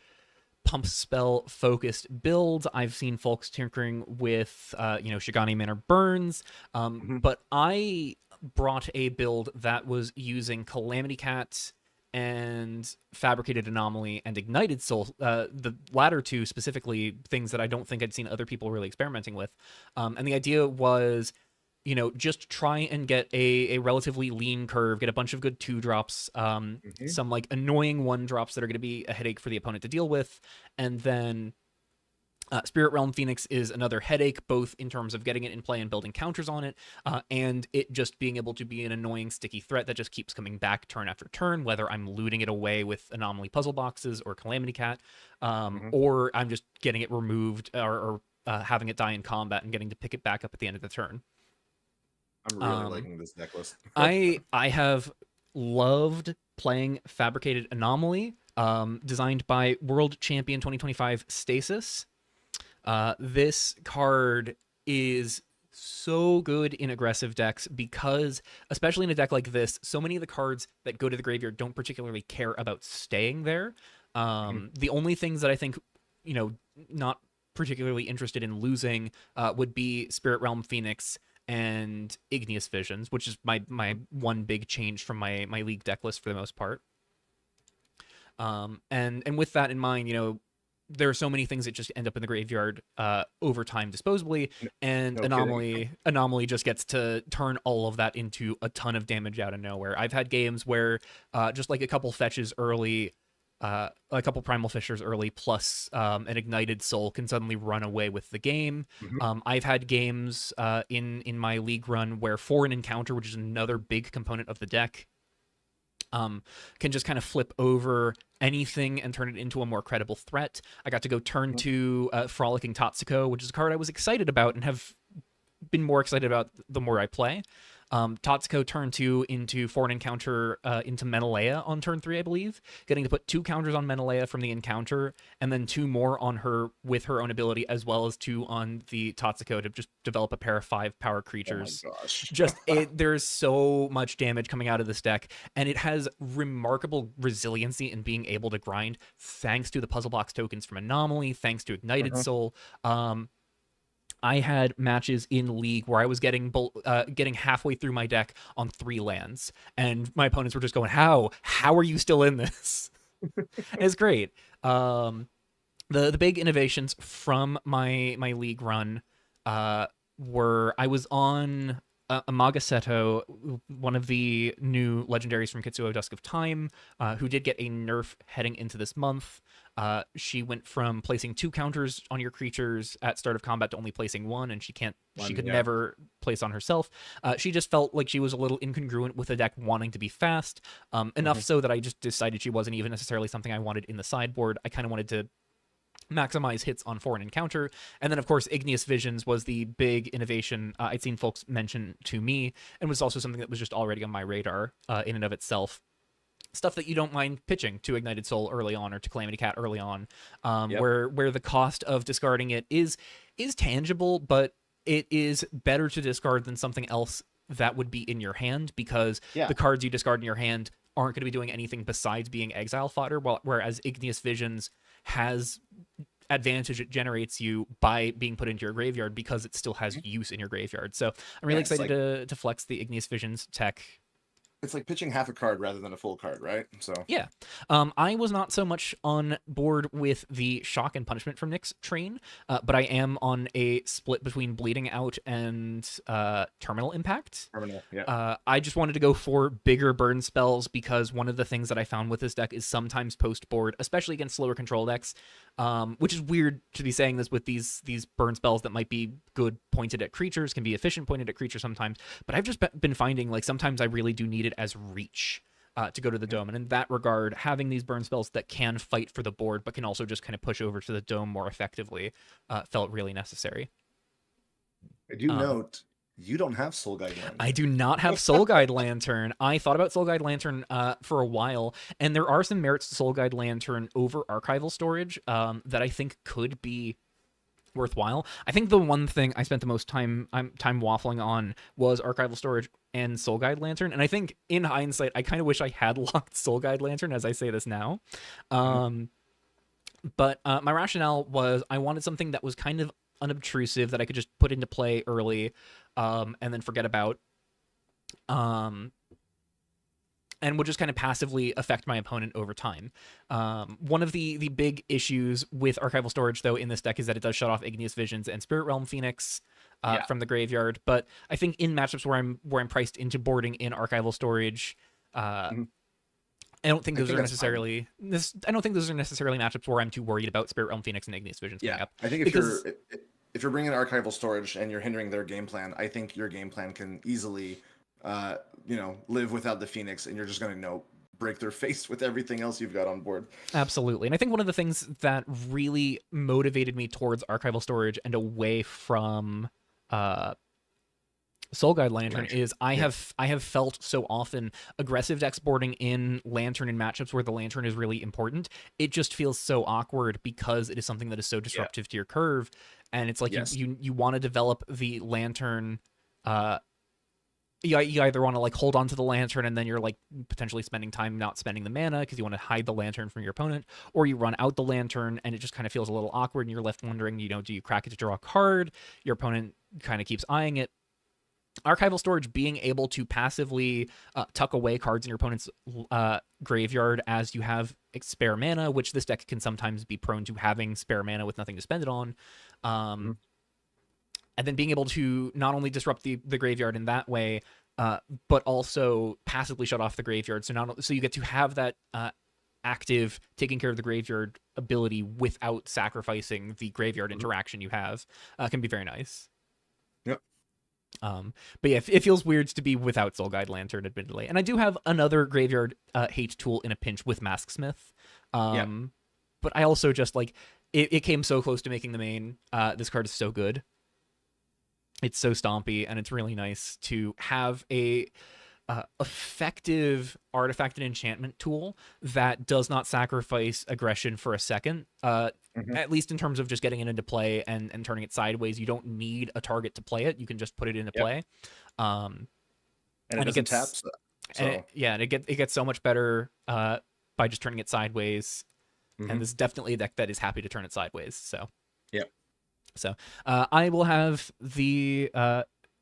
A: pump spell focused builds. I've seen folks tinkering with Shigani Manor Burns.
B: Mhm.
A: But I brought a build that was using Calamity Cat and Fabricated Anomaly and Ignited Soul, the latter two specifically, things that I don't think I'd seen other people really experimenting with. And the idea was, just try and get a relatively lean curve, get a bunch of good 2-drops,
B: Mhm.
A: some like annoying 1-drops that are going to be a headache for the opponent to deal with, and then Spirit Realm Phoenix is another headache, both in terms of getting it in play and building counters on it, and it just being able to be an annoying, sticky threat that just keeps coming back turn after turn, whether I'm looting it away with Anomaly Puzzle Boxes or Calamity Cat,
B: Mhm.
A: or I'm just getting it removed or having it die in combat and getting to pick it back up at the end of the turn.
B: I'm really
A: Um,
B: liking this deck list.
A: I have loved playing Fabricated Anomaly designed by World Champion 2025 Stasis. This card is so good in aggressive decks because, especially in a deck like this, so many of the cards that go to the graveyard don't particularly care about staying there. The only things that I think, not particularly interested in losing would be Spirit Realm Phoenix and Igneous Visions, which is my one big change from my league deck list for the most part. And with that in mind, there are so many things that just end up in the graveyard over time disposably, and
B: No
A: anomaly just gets to turn all of that into a ton of damage out of nowhere. I've had games where just like a couple fetches early, a couple primal fissures early, plus an ignited soul can suddenly run away with the game. I've had games in my league run where for an encounter, which is another big component of the deck, can just kind of flip over anything and turn it into a more credible threat. I got to go turn to Frolicking Tatsuko, which is a card I was excited about and have been more excited about the more I play. Tatsuko turn 2 into for an encounter into Menelea on turn 3, I believe, getting to put 2 counters on Menelea from the encounter, and then 2 more on her with her own ability, as well as 2 on the Tatsuko to just develop a pair of 5 power creatures.
B: Oh my gosh.
A: There's so much damage coming out of this deck, and it has remarkable resiliency in being able to grind thanks to the puzzle box tokens from Anomaly, thanks to Ignited Soul. I had matches in League where I was getting halfway through my deck on 3 lands, and my opponents were just going, "How are you still in this?" It's great. The big innovations from my League run were I was on Amagaseto, one of the new legendaries from Kitsuo Dusk of Time, who did get a nerf heading into this month. She went from placing 2 counters on your creatures at start of combat to only placing 1, and she could never place on herself. She just felt like she was a little incongruent with the deck wanting to be fast, enough so that I just decided she wasn't even necessarily something I wanted in the sideboard. I kind of wanted to maximize hits on foreign encounter. And then, of course, Igneous Visions was the big innovation I'd seen folks mention to me, and was also something that was just already on my radar in and of itself. Stuff that you don't mind pitching to Ignited Soul early on or to Calamity Cat early on, where the cost of discarding it is tangible, but it is better to discard than something else that would be in your hand, because the cards you discard in your hand aren't going to be doing anything besides being exile fodder, whereas Igneous Visions has advantage it generates you by being put into your graveyard because it still has use in your graveyard. So I'm really excited to flex the Igneous Visions tech.
B: It's like pitching half a card rather than a full card, right? So
A: yeah, I was not so much on board with the shock and punishment from Nick's train, but I am on a split between Bleeding Out and Terminal Impact. I just wanted to go for bigger burn spells because one of the things that I found with this deck is sometimes post board, especially against slower control decks, which is weird to be saying this with these burn spells that might be good pointed at creatures, can be efficient pointed at creatures sometimes, but I've just been finding like sometimes I really do need it as reach to go to the dome, and in that regard, having these burn spells that can fight for the board but can also just kind of push over to the dome more effectively felt really necessary.
B: I do note you don't have Soul Guide Lantern.
A: I do not have Soul Guide Lantern. I thought about Soul Guide Lantern for a while, and there are some merits to Soul Guide Lantern over archival storage that I think could be worthwhile. I think the one thing I spent the most time waffling on was archival storage and Soul Guide Lantern, and I think in hindsight I kind of wish I had locked Soul Guide Lantern as I say this now. But my rationale was I wanted something that was kind of unobtrusive that I could just put into play early and then forget about, and would just kind of passively affect my opponent over time. One of the big issues with archival storage, though, in this deck is that it does shut off Igneous Visions and Spirit Realm Phoenix from the graveyard. But I think in matchups where I'm priced into boarding in archival storage, I don't think those are necessarily matchups where I'm too worried about Spirit Realm Phoenix and Igneous Visions coming up.
B: I think if you're bringing archival storage and you're hindering their game plan, I think your game plan can easily live without the Phoenix, and you're just going to break their face with everything else you've got on board.
A: Absolutely. And I think one of the things that really motivated me towards archival storage and away from Soul Guide Lantern
B: Lantern.
A: is
B: Yeah.
A: I have felt so often aggressive decks boarding in Lantern in matchups where the Lantern is really important. It just feels so awkward because it is something that is so
B: Yeah.
A: disruptive to your curve, and it's like
B: Yes.
A: you want to develop the Lantern. You either want to like hold on to the Lantern and then you're like potentially spending time not spending the mana because you want to hide the Lantern from your opponent, or you run out the Lantern and it just kind of feels a little awkward and you're left wondering, do you crack it to draw a card? Your opponent kind of keeps eyeing it. Archival Storage being able to passively tuck away cards in your opponent's graveyard as you have spare mana, which this deck can sometimes be prone to having spare mana with nothing to spend it on.
B: Mhm.
A: And then being able to not only disrupt the graveyard in that way, but also passively shut off the graveyard. So you get to have that active taking care of the graveyard ability without sacrificing the graveyard interaction you have can be very nice.
B: Yep.
A: But yeah, it feels weird to be without Soul Guide Lantern, admittedly. And I do have another graveyard hate tool in a pinch with Masksmith.
B: Yeah.
A: But I also just like it came so close to making the main. This card is so good. It's so stompy, and it's really nice to have a effective artifact and enchantment tool that does not sacrifice aggression for a second. At least in terms of just getting it into play and turning it sideways. You don't need a target to play it. You can just put it into play.
B: And it doesn't tap. So.
A: And it gets so much better by just turning it sideways. And this is definitely a deck that is happy to turn it sideways. So
B: yeah.
A: So I will have the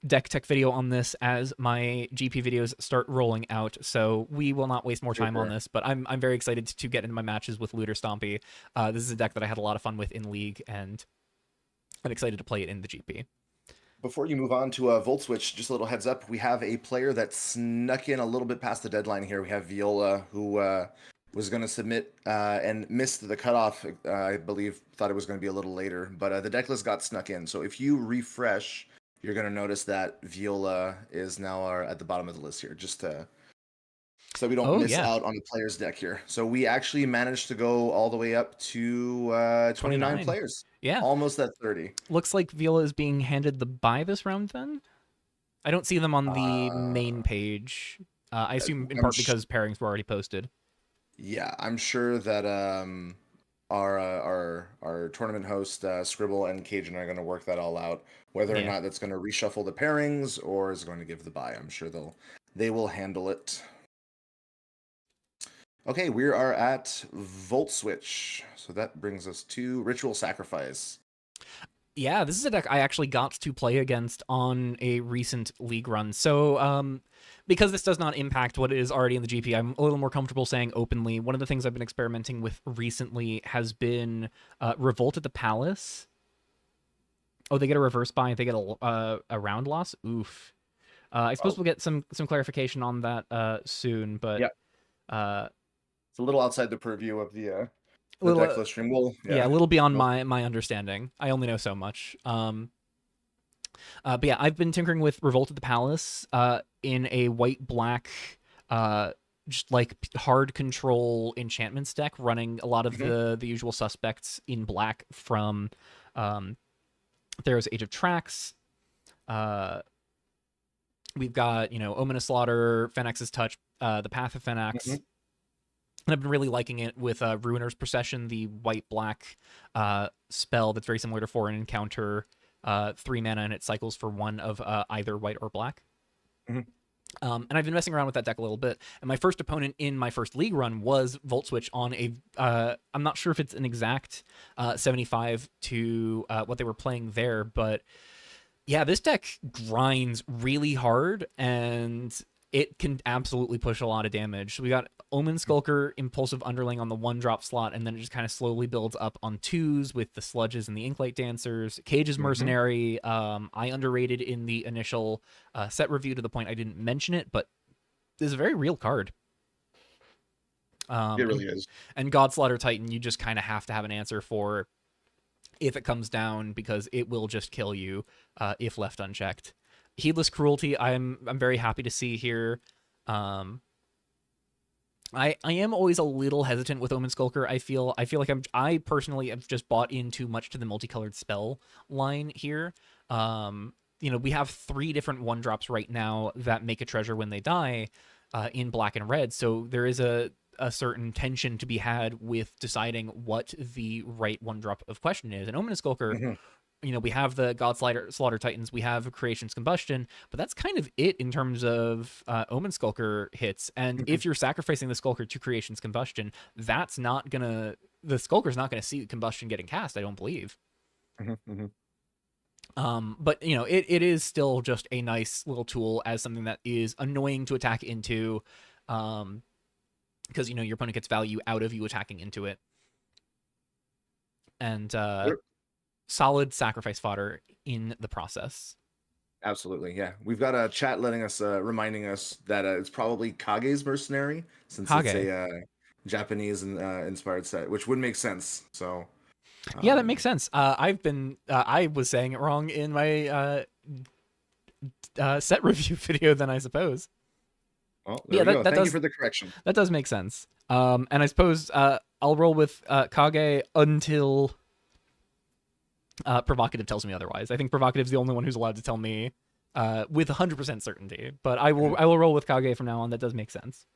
A: deck tech video on this as my GP videos start rolling out. So we will not waste more time on this. But I'm very excited to get into my matches with Looter Stompy. This is a deck that I had a lot of fun with in League, and I'm excited to play it in the GP.
B: Before you move on to Volt Switch, just a little heads up. We have a player that snuck in a little bit past the deadline here. We have Viola, who was going to submit and missed the cutoff. I believe thought it was going to be a little later, but the deck list got snuck in. So if you refresh, you're going to notice that Viola is now at the bottom of the list here, just so we don't miss out on the player's deck here. So we actually managed to go all the way up to 29 players.
A: Yeah,
B: almost at 30.
A: Looks like Viola is being handed the bye this round. Then I don't see them on the main page. I assume in part because pairings were already posted.
B: Yeah, I'm sure that our tournament host Scribble and Kinjun are going to work that all out. Whether or not that's going to reshuffle the pairings or is going to give the bye, I'm sure they will handle it. Okay, we are at Volt Switch, so that brings us to Ritual Sacrifice.
A: Yeah, this is a deck I actually got to play against on a recent League run. So, because this does not impact what is already in the GP, I'm a little more comfortable saying openly. One of the things I've been experimenting with recently has been Revolt at the Palace. Oh, they get a reverse buy. They get a round loss. Oof. I suppose we'll get some clarification on that soon. But
B: it's a little outside the purview of the deck list stream.
A: A little beyond my understanding. I only know so much. But yeah, I've been tinkering with Revolt at the Palace in a white-black, just like hard control enchantments deck, running a lot of the usual suspects in black from there's Age of Tracks. We've got, Ominous Slaughter, Fenax's Touch, the Path of Fenax. And I've been really liking it with Ruiner's Procession, the white-black spell that's very similar to Foreign Encounter. 3 mana, and it cycles for 1 of either white or black. And I've been messing around with that deck a little bit. And my first opponent in my first League run was Volt Switch on a... I'm not sure if it's an exact 75 to what they were playing there, but yeah, this deck grinds really hard, and it can absolutely push a lot of damage. So we got Omen Skulker, Impulsive Underling on the 1-drop slot, and then it just kind of slowly builds up on 2s with the Sludges and the Inklight Dancers. Cage's Mercenary, I underrated in the initial set review to the point I didn't mention it, but it's a very real card.
B: It really is.
A: And Godslaughter Titan, you just kind of have to have an answer for if it comes down, because it will just kill you if left unchecked. Heedless Cruelty, I'm very happy to see here. I am always a little hesitant with Omen Skulker. I feel like I personally have just bought in too much to the multicolored spell line here. we have 3 different 1-drops right now that make a treasure when they die in black and red. So there is a certain tension to be had with deciding what the right 1-drop of question is. And Omen and Skulker,
B: Hmm.
A: we have the Slaughter Titans, we have Creation's Combustion, but that's kind of it in terms of Omen Skulker hits. And
B: Hmm.
A: if you're sacrificing the Skulker to Creation's Combustion, the Skulker's not gonna see Combustion getting cast, I don't believe.
B: Hmm. Hmm.
A: But it is still just a nice little tool as something that is annoying to attack into, because your opponent gets value out of you attacking into it, and solid sacrifice fodder in the process.
B: Absolutely, yeah. We've got a chat letting us, reminding us that it's probably Kage's Mercenary, since it's
A: Kage.
B: a Japanese and inspired set, which would make sense. So,
A: Yeah, that
B: um,
A: makes sense. I was saying it wrong in my set review video, then I suppose.
B: well, there
A: Yeah,
B: we go.
A: that
B: Thank you
A: does
B: for the correction.
A: that does make sense. And I suppose I'll roll with Kage until Provocative tells me otherwise. I think Provocative's the only one who's allowed to tell me with 100% certainty. But I will
B: Mhm.
A: I will roll with Kage from now on. That does make sense.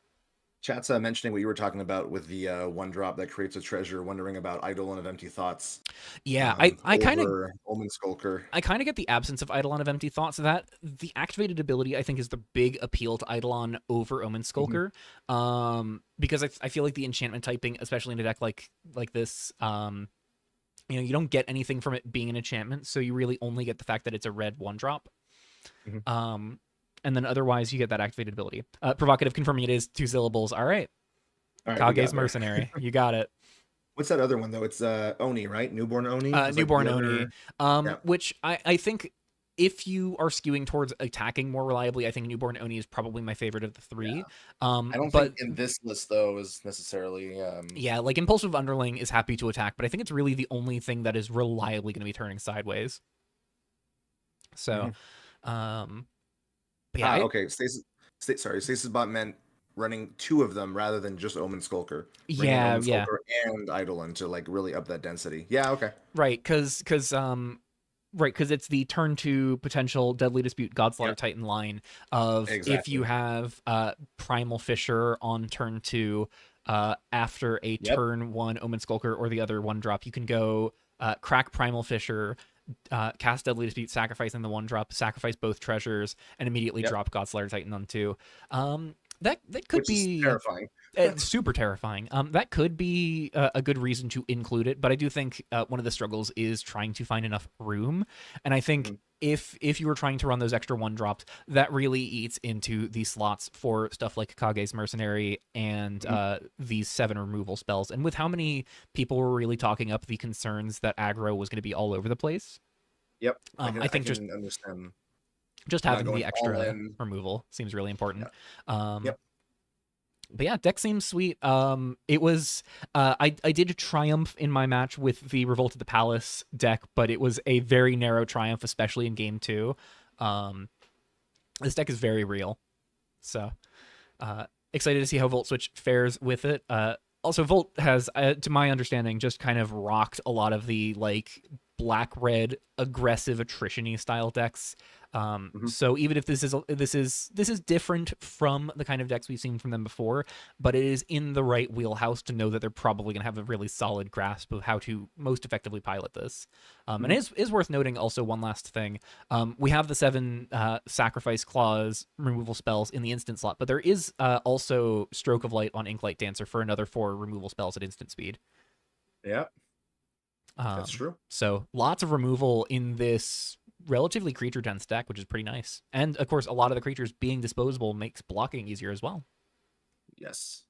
B: Chat's mentioning what you were talking about with the 1-drop that creates a treasure, wondering about Eidolon of Empty Thoughts
A: Yeah, I kind of
B: over Omen Skulker.
A: I kind of get the absence of Eidolon of Empty Thoughts. That the activated ability, I think, is the big appeal to Eidolon over Omen
B: Hmm.
A: Skulker. Because I feel like the enchantment typing, especially in a deck like this, you don't get anything from it being an enchantment, so you really only get the fact that it's a red 1-drop.
B: Hmm.
A: Um, and then otherwise you get that activated ability. Provocative confirming it is 2 syllables. All right,
B: All right, we
A: Kage's
B: got there.
A: Mercenary. You got it.
B: What's that other one though? It's Oni, right? Newborn Oni is like
A: Newborn
B: the
A: Oni,
B: other. Yeah.
A: which I think if you are skewing towards attacking more reliably, I think Newborn Oni is probably my favorite of the
B: Yeah.
A: 3.
B: I don't think
A: But
B: in this list though is necessarily.
A: yeah, like Impulsive Underling is happy to attack, but I think it's really the only thing that is reliably going to be turning sideways. So,
B: Mhm.
A: um, but yeah,
B: Ah, okay. Stasis bot meant running 2 of them rather than just Omen Skulker. Bring in Omen
A: yeah,
B: Skulker and Eidolon to like really up that density. Yeah, okay.
A: right, because it's the turn 2 potential Deadly Dispute Godslaughter
B: Yep,
A: Titan line of if you
B: exactly.
A: have Primal Fissure on turn 2 after a
B: Yep,
A: turn 1 Omen Skulker or the other 1-drop, you can go crack Primal Fissure, cast Deadly Dispute, sacrificing the 1-drop, sacrifice both treasures, and immediately
B: yep.
A: drop Godslaughter Titan on 2. That could
B: Which is
A: be
B: terrifying.
A: super terrifying. That could be a good reason to include it, but I do think one of the struggles is trying to find enough room. And I think
B: Mhm.
A: if you were trying to run those extra 1-drops, that really eats into the slots for stuff like Kage's Mercenary and
B: Mhm.
A: these 7 removal spells. And with how many people were really talking up the concerns that aggro was going to be all over the place,
B: Yep,
A: I
B: I
A: think just
B: can understand
A: just
B: not
A: having
B: going
A: the
B: all
A: extra
B: in.
A: removal seems really
B: Yeah.
A: important. Um,
B: Yep.
A: but yeah, deck seems sweet. It was I did triumph in my match with the Revolt of the Palace deck, but it was a very narrow triumph, especially in game 2. Um, this deck is very real, so excited to see how Volt Switch fares with it. Also, Volt has, to my understanding, just kind of rocked a lot of the like black red aggressive attrition-y style decks.
B: Mhm.
A: So even if this is different from the kind of decks we've seen from them before, but it is in the right wheelhouse to know that they're probably going to have a really solid grasp of how to most effectively pilot this. And
B: Mhm.
A: it is worth noting also one last thing. We have the 7 sacrifice clause removal spells in the instant slot, but there is also Stroke of Light on Inklight Dancer for another 4 removal spells at instant speed.
B: Yeah, that's true.
A: So lots of removal in this relatively creature dense deck, which is pretty nice. And of course, a lot of the creatures being disposable makes blocking easier as well.
B: Yes.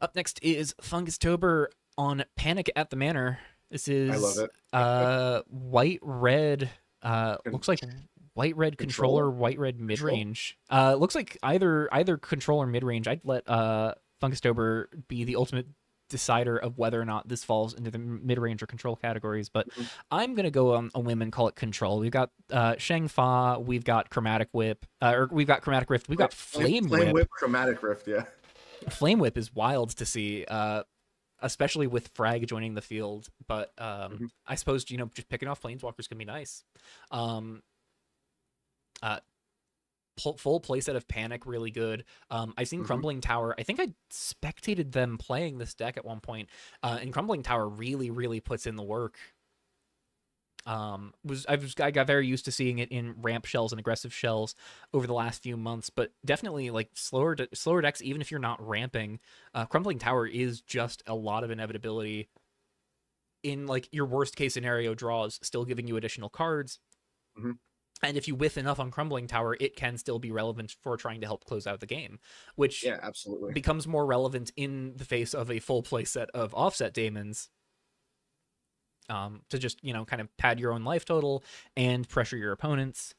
A: Up next is Fungus Tober on Panic at the Manor. This
B: I love
A: is
B: it.
A: white red.
B: Con-
A: Looks like white red controller,
B: Control?
A: white red mid
B: Control?
A: range. Looks like either control or mid range. I'd let Fungus Tober be the ultimate decider of whether or not this falls into the mid range or control categories. But
B: Mhm.
A: I'm gonna go on a whim and call it control. We've got Shang Fa, we've got Chromatic Whip, or we've got Chromatic Rift, we've got Flame
B: Flame
A: Whip.
B: Whip, Chromatic Rift, yeah.
A: Flame Whip is wild to see. especially with Frag joining the field. But
B: Mhm.
A: I suppose just picking off planeswalkers can be nice. Um, uh, Full playset of Panic, really good. I've seen
B: Mhm.
A: Crumbling Tower. I think I spectated them playing this deck at one point, and Crumbling Tower really, really puts in the work. I got very used to seeing it in ramp shells and aggressive shells over the last few months, but definitely like slower decks, even if you're not ramping, Crumbling Tower is just a lot of inevitability in like your worst case scenario draws, still giving you additional cards.
B: Mhm.
A: And if you whiff enough on Crumbling Tower, it can still be relevant for trying to help close out the game, which
B: Yeah, absolutely.
A: becomes more relevant in the face of a full play set of offset daemons, to just kind of pad your own life total and pressure your opponents.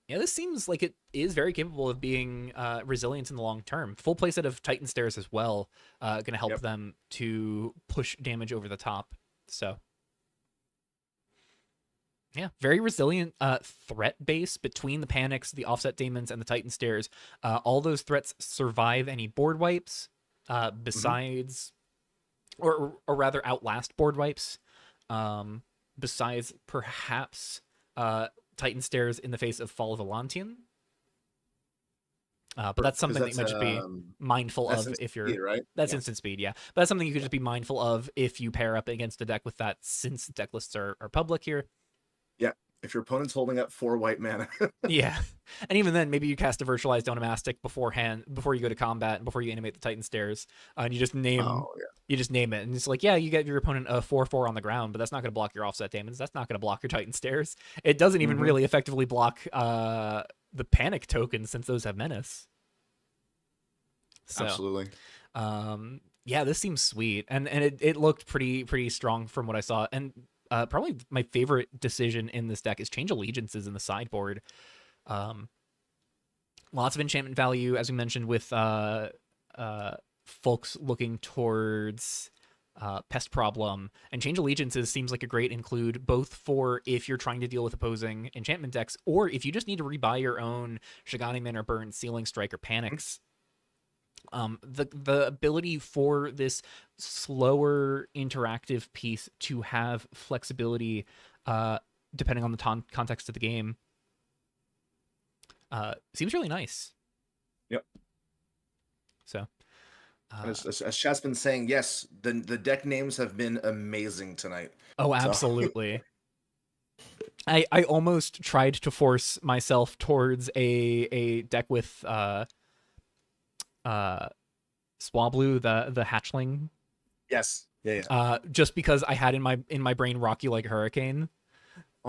A: This seems like it is very capable of being resilient in the long term. Full playset of Titan Stairs as well, going to help
B: Yep.
A: them to push damage over the top. So yeah, very resilient threat base between the Panics, the Offset Daemons, and the Titan Stairs. All those threats survive any board wipes,
B: Mhm.
A: besides, or rather outlast board wipes. Um, Besides perhaps Titan Stairs in the face of Fall of Atlantean. But that's
B: Because
A: something that you might just be mindful
B: that's
A: of
B: instant
A: if you're.
B: speed, right?
A: That's
B: Yeah.
A: instant speed, yeah. But that's something you could
B: Yeah.
A: just be mindful of if you pair up against a deck with that, since deck lists are public here.
B: Yeah. If your opponent's holding up 4 white mana.
A: Yeah. And even then, maybe you cast a virtualized onomastic beforehand, before you go to combat and before you animate the Titan Stairs, and
B: Oh yeah.
A: you just name it, and it's like, yeah, you get your opponent a 4/4 on the ground, but that's not going to block your offset daemons. That's not going to block your Titan Stairs. It doesn't even
B: Mhm.
A: really effectively block the Panic tokens, since those have menace. So,
B: Absolutely.
A: yeah, this seems sweet, and it looked pretty strong from what I saw, and probably my favorite decision in this deck is change allegiances in the sideboard. Um, Lots of enchantment value, as we mentioned, with folks looking towards pest problem, and change allegiances seems like a great include, both for if you're trying to deal with opposing enchantment decks, or if you just need to rebuy your own Shigani Man or Burn, Sealing Strike, or
B: Mhm.
A: Panics. The ability for this slower interactive piece to have flexibility, uh, depending on the context of the game, seems really nice.
B: Yep.
A: So,
B: And
A: uh,
B: as Chat's been saying, yes, the deck names have been amazing tonight.
A: oh,
B: So
A: absolutely. I almost tried to force myself towards a deck with uh Swablu, the hatchling,
B: yes. Yeah, yeah.
A: just because I had in my brain Rock You Like a Hurricane.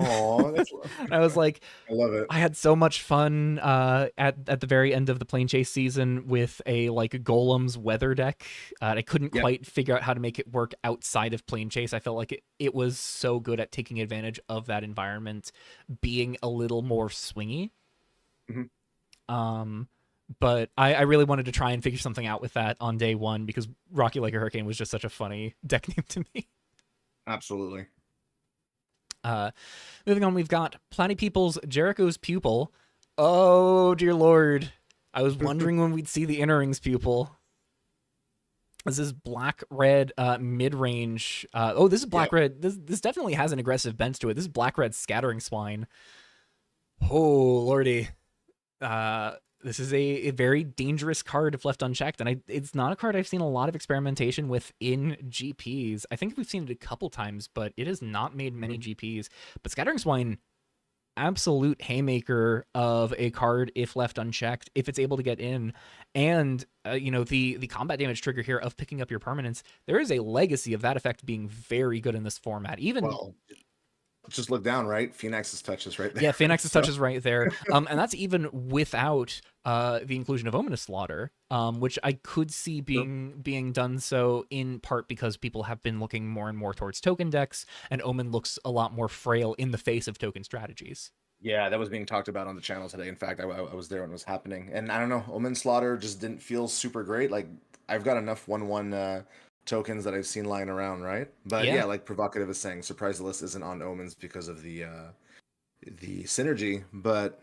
B: Oh, that's
A: I was like,
B: I love it.
A: I had so much fun at the very end of the Plane Chase season with a like Golem's weather deck. I couldn't
B: Yep.
A: quite figure out how to make it work outside of Plane Chase. I felt like it was so good at taking advantage of that environment being a little more swingy.
B: Mhm.
A: Um, but I really wanted to try and figure something out with that on day one, because Rocky Like a Hurricane was just such a funny deck name to me.
B: Absolutely.
A: Uh, Moving on, we've got Platypeople's Jericho's Pupil. Oh, dear lord. I was wondering when we'd see the Innerings Pupil. This is black red mid range. This is black
B: Yep.
A: red. This definitely has an aggressive bent to it. This is black red Scattering Swine. Oh, lordy. Uh, this is a very dangerous card if left unchecked, and it's not a card I've seen a lot of experimentation with in GPs. I think we've seen it a couple times, but it has not made many
B: Mhm.
A: GPs. But Scattering Swine, absolute haymaker of a card if left unchecked, if it's able to get in. And the combat damage trigger here of picking up your permanents, there is a legacy of that effect being very good in this format. Even,
B: Well, just look down, right? Phoenix's touches right
A: yeah,
B: there.
A: Phoenix's
B: So
A: touch is right there. And that's even without the inclusion of Ominous Slaughter, which I could see
B: sure.
A: being done so, in part because people have been looking more and more towards token decks, and Omen looks a lot more frail in the face of token strategies.
B: Yeah, that was being talked about on the channel today. In fact, I was there when it was happening, and I don't know, Omen Slaughter just didn't feel super great. Like I've got enough 1/1 tokens that I've seen lying around, right? But
A: Yeah,
B: yeah, like Provocative is saying, surprise the list isn't on Omens because of the synergy. But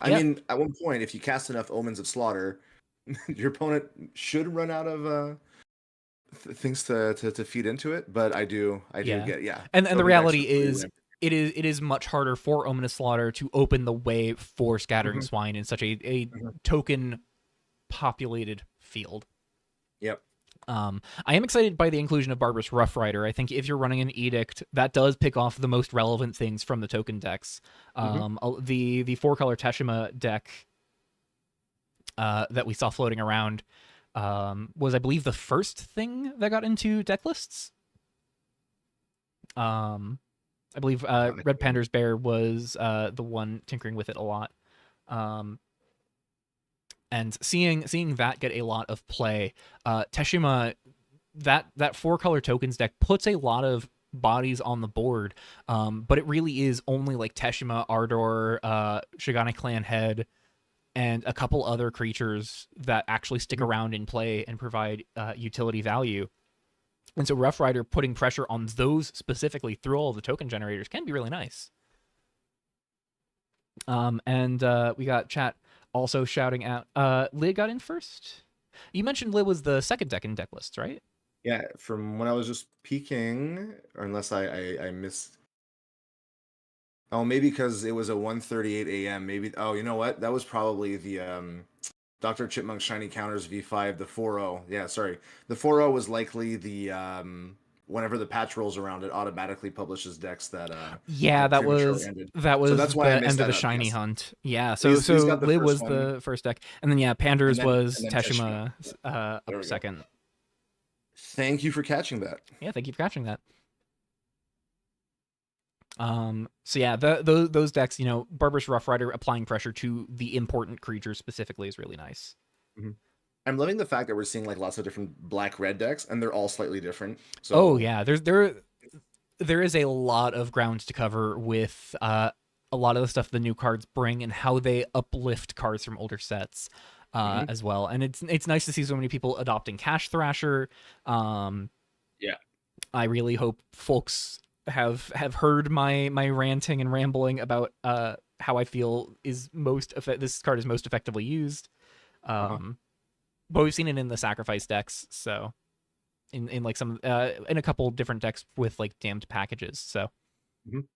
B: I
A: yeah.
B: mean, at one point, if you cast enough Omens of Slaughter, your opponent should run out of things to feed into it, but I do
A: Yeah,
B: get, yeah.
A: and the
B: Token decks are
A: reality
B: pretty
A: is
B: rampant.
A: it is much harder for Ominous Slaughter to open the way for Scattering
B: Hmm.
A: Swine in such a
B: Hmm.
A: token populated field.
B: Yep.
A: I am excited by the inclusion of Barbarous Rough Rider. I think if you're running an Edict, that does pick off the most relevant things from the token decks.
B: Hmm.
A: The 4-color Teshima deck that we saw floating around was, I believe, the first thing that got into deck lists. I believe Red Panda's Bear was the one tinkering with it a lot. Um, and seeing that get a lot of play, Teshima, that 4-color tokens deck puts a lot of bodies on the board, but it really is only like Teshima, Ardor, Shigane Clan Head, and a couple other creatures that actually stick
B: Hmm.
A: around in play and provide utility value. And so Rough Rider putting pressure on those specifically through all of the token generators can be really nice. And we got chat also shouting out. Lid got in first. You mentioned Lid was the second deck in deck lists, right?
B: Yeah, from when I was just peeking, or unless I missed. Oh, maybe because it was a 1:38 a.m. Maybe. Oh, you know what? That was probably the Dr. Chipmunk Shiny Counters V5, the 4.0. Yeah, sorry. The 4.0 was likely the whenever the patch rolls around, it automatically publishes decks that
A: Yeah,
B: that
A: that
B: prematurely
A: was
B: ended.
A: that
B: So
A: was
B: that's why I
A: the
B: missed
A: end of
B: that
A: the
B: up.
A: shiny
B: Yes.
A: hunt. Yeah, so
B: He's
A: so
B: got the
A: Lid
B: first
A: was
B: one,
A: the first deck, and then yeah,
B: and
A: Panders
B: then
A: was
B: Teshima.
A: Teshima
B: Yeah,
A: up
B: there we go.
A: second.
B: Thank you for catching that.
A: Yeah, thank you for catching that. So yeah, those decks, Barbarous Rough Rider applying pressure to the important creatures specifically is really nice.
B: Mhm. I'm loving the fact that we're seeing like lots of different black red decks, and they're all slightly different.
A: Oh
B: So
A: yeah, there is a lot of ground to cover with a lot of the stuff the new cards bring and how they uplift cards from older sets
B: mhm.
A: as well. And it's nice to see so many people adopting Cash Thrasher. Um,
B: Yeah.
A: I really hope folks have heard my ranting and rambling about how I feel this card is most effectively used.
B: Uh-huh.
A: Um, but we've seen it in the sacrifice decks, so in like some in a couple different decks with like damned packages. So
B: Mhm.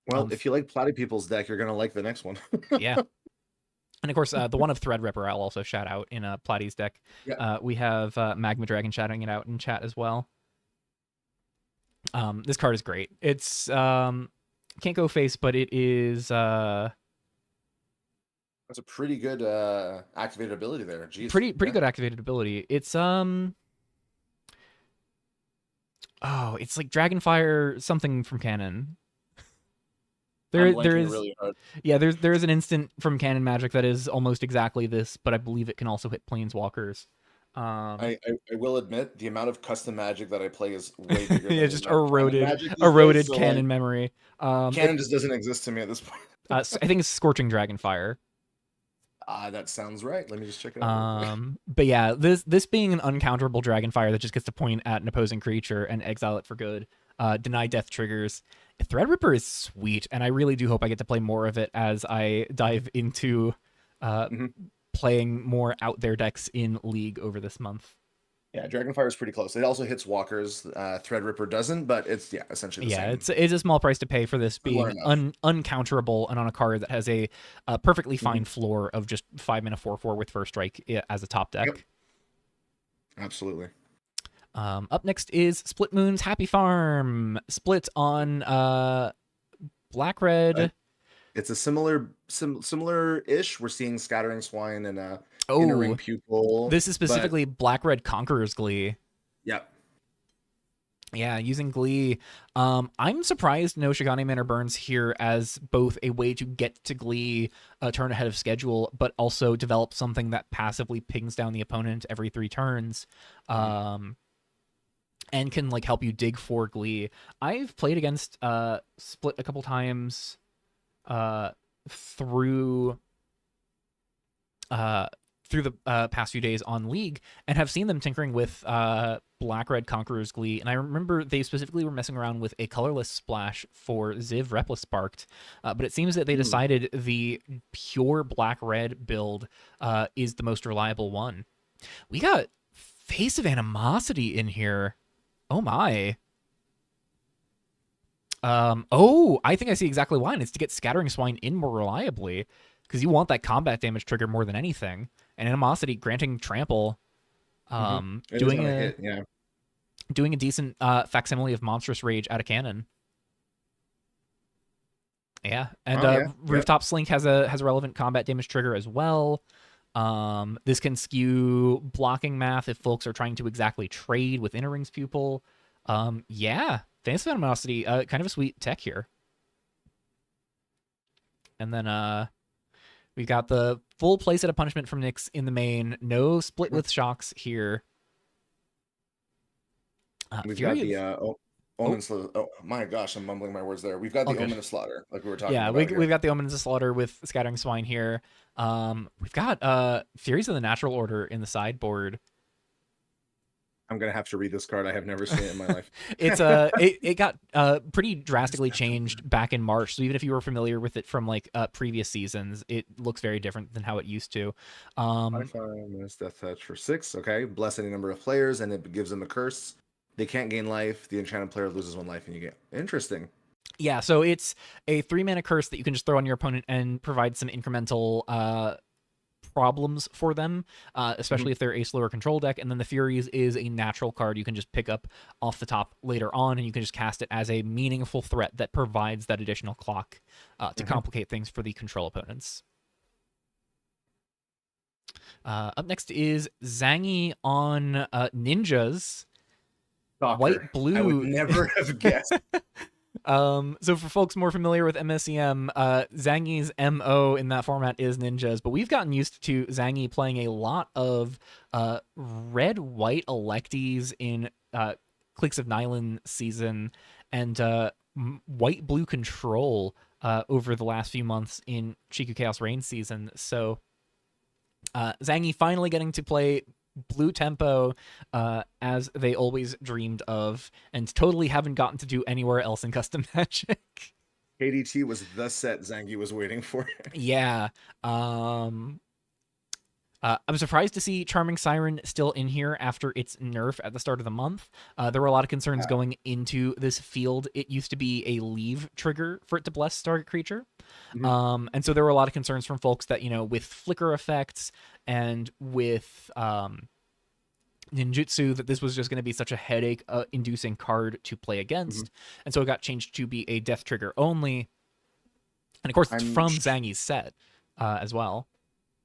B: Well,
A: um,
B: if you like Platy People's deck, you're gonna like the next one.
A: yeah. And of course, the one of Threadripper I'll also shout out in Platy's deck.
B: Yeah.
A: We have Magma Dragon shouting it out in chat as well. This card is great. It's can't go face, but it is
B: That's a pretty good activated ability there. Jeez.
A: pretty
B: Yeah.
A: good activated ability. It's it's like Dragonfire something from canon.
B: I'm
A: There
B: blanking
A: is
B: really hard.
A: yeah, there is an instant from canon magic that is almost exactly this, but I believe it can also hit planeswalkers. Um
B: I will admit the amount of custom magic that I play is way bigger
A: yeah,
B: than the
A: just
B: amount of canon
A: eroded
B: magic these days.
A: eroded
B: So like
A: canon memory. It
B: canon just doesn't exist to me at this point.
A: I think it's Scorching Dragonfire.
B: That sounds right. Let me just check it out real quick.
A: But yeah, this being an uncounterable Dragonfire that just gets to point at an opposing creature and exile it for good, deny death triggers. Threadripper is sweet, and I really do hope I get to play more of it as I dive into uh,
B: Mhm.
A: playing more out there decks in League over this month.
B: Yeah, Dragonfire is pretty close. It also hits walkers. Threadripper doesn't, but it's essentially the
A: Yeah,
B: same.
A: it's a small price to pay for this
B: Similar
A: being
B: enough.
A: uncounterable and on a card that has a perfectly
B: Mhm.
A: fine floor of just 5 mana 4/4 with first strike as a top
B: Yep,
A: deck.
B: absolutely.
A: Up next is Split Moon's Happy Farm. Split on black
B: Uh,
A: red.
B: it's a similar-ish. We're seeing Scattering Swine and Inner Ring
A: Oh,
B: Pupil,
A: this is
B: but
A: specifically black red Conqueror's Glee.
B: yep.
A: Yeah, using Glee. I'm surprised no Shigane Manor Burns here as both a way to get to Glee a turn ahead of schedule, but also develop something that passively pings down the opponent every 3 turns.
B: Mhm.
A: And can like help you dig for Glee. I've played against Split a couple times uh through uh through the past few days on League and have seen them tinkering with Black Red Conqueror's Glee. And I remember they specifically were messing around with a colorless splash for Ziv Replis Sparked. But it seems that they
B: Mm.
A: decided the pure Black Red build is the most reliable one. We got Face of Animosity in here. Oh my. Oh, I think I see exactly why. And it's to get Scattering Swine in more reliably, because you want that combat damage trigger more than anything. And Animosity granting trample,
B: It is
A: doing
B: gonna
A: a
B: hit, yeah.
A: doing a decent facsimile of Monstrous Rage out of cannon. Yeah, and
B: Oh yeah, yep.
A: Rooftop Slink has a relevant combat damage trigger as well. This can skew blocking math if folks are trying to exactly trade with Inner Ring's Pupil. Yeah, Face of Animosity, kind of a sweet tech here. And then we've got the full playset of Punishment from Nyx in the main. No split with shocks here.
B: We've got
A: Fury
B: the
A: of...
B: Omen Slaughter. Oh my gosh, I'm mumbling my words there. We've got
A: All
B: the
A: good.
B: Omen of Slaughter, like we were talking
A: Yeah,
B: about
A: we've
B: here.
A: got the Omens of Slaughter with Scattering Swine here. We've got Furies of the Natural Order in the sideboard.
B: I'm gonna have to read this card. I have never seen it in my life.
A: It got pretty drastically changed back in March. So even if you were familiar with it from like previous seasons, it looks very different than how it used to.
B: Minus Death Touch for 6. Okay, bless any number of players, and it gives them a curse. They can't gain life. The enchanted player loses 1 life, and you get interesting.
A: Yeah, so it's a 3-mana curse that you can just throw on your opponent and provide some incremental problems for them, especially if they're a slower control deck. And then the Furies is a natural card you can just pick up off the top later on, and you can just cast it as a meaningful threat that provides that additional clock to complicate things for the control opponents. Up next is Zangy on Ninjas.
B: Stalker.
A: White blue.
B: I would never have guessed.
A: So for folks more familiar with MSEM, Zangy's MO in that format is ninjas, but we've gotten used to Zangy playing a lot of red-white electies in Cliques of Nylon season and white-blue control over the last few months in Chiku Chaos Rain season. So Zangy finally getting to play blue tempo as they always dreamed of, and totally haven't gotten to do anywhere else in custom Magic.
B: KDT was the set Zangy was waiting for.
A: Yeah. I'm surprised to see Charming Siren still in here after its nerf at the start of the month. There were a lot of concerns going into this field. It used to be a leave trigger for it to bless target creature. And so there were a lot of concerns from folks that, you know, with flicker effects and with ninjutsu, that this was just going to be such a headache inducing card to play against. And so it got changed to be a death trigger only. And of course, it's from Zangy's set as well.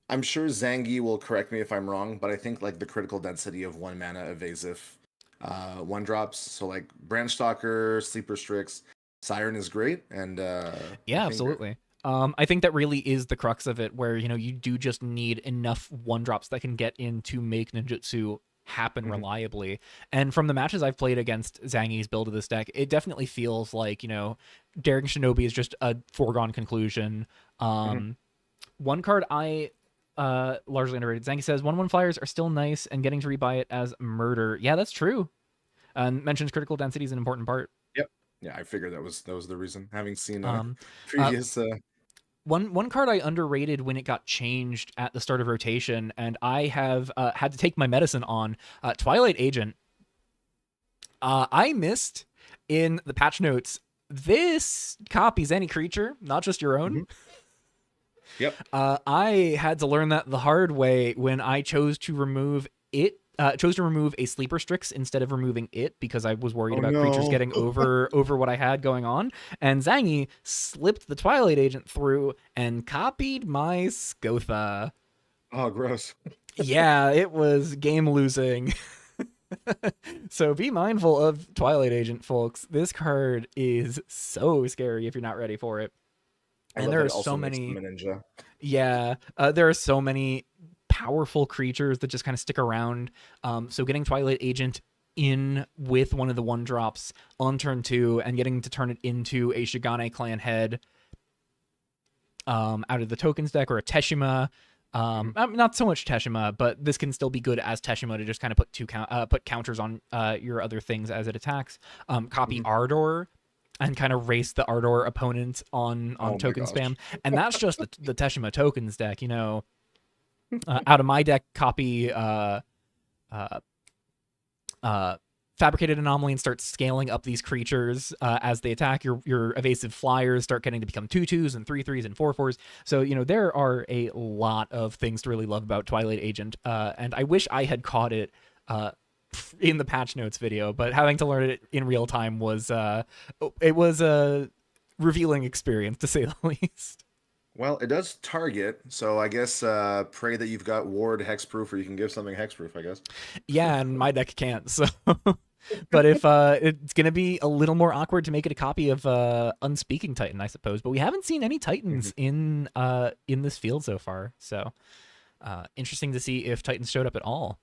B: I'm sure Zangy will correct me if I'm wrong, but I think like the critical density of 1 mana evasive 1-drops. So like Branch Stalker, Sleeper Strix, Siren is great. And
A: yeah, absolutely. I think that really is the crux of it, where, you know, you do just need enough 1-drops that can get in to make ninjutsu happen reliably. And from the matches I've played against Zangy's build of this deck, it definitely feels like, you know, Daring Shinobi is just a foregone conclusion. One card I largely underrated, Zangy says 1/1 flyers are still nice, and getting to rebuy it as murder. Yeah, that's true. And mentions critical density is an important part.
B: Yep. Yeah, I figured that was the reason. Having seen previous
A: One card I underrated when it got changed at the start of rotation, and I have had to take my medicine on, Twilight Agent. I missed in the patch notes, this copies any creature, not just your own.
B: Yep.
A: I had to learn that the hard way when I chose to remove it. Chose to remove a Sleeper Strix instead of removing it, because I was worried about creatures getting over what I had going on. And Zangy slipped the Twilight Agent through and copied my Skotha.
B: Oh, gross.
A: Yeah, it was game losing. So be mindful of Twilight Agent, folks. This card is so scary if you're not ready for it. And there are so many. Yeah, there are so many powerful creatures that just kind of stick around. So getting Twilight Agent in with one of the 1-drops on turn 2 and getting to turn it into a Shigane Clan head out of the tokens deck, or a Teshima. Not so much Teshima, but this can still be good as Teshima to just kind of put counters on your other things as it attacks. Copy Ardor and kind of race the Ardor opponent on token spam. And that's just the Teshima tokens deck, you know. Out of my deck, copy fabricated anomaly and start scaling up these creatures as they attack. Your evasive flyers start getting to become 2/2s and 3/3s and 4/4s. So, you know, there are a lot of things to really love about Twilight Agent. And I wish I had caught it in the patch notes video, but having to learn it in real time was it was a revealing experience, to say the least.
B: Well, it does target, so I guess pray that you've got ward hexproof, or you can give something hexproof, I guess.
A: Yeah, and my deck can't, so but if it's gonna be a little more awkward to make it a copy of Unspeaking Titan, I suppose. But we haven't seen any Titans in this field so far, so interesting to see if Titans showed up at all.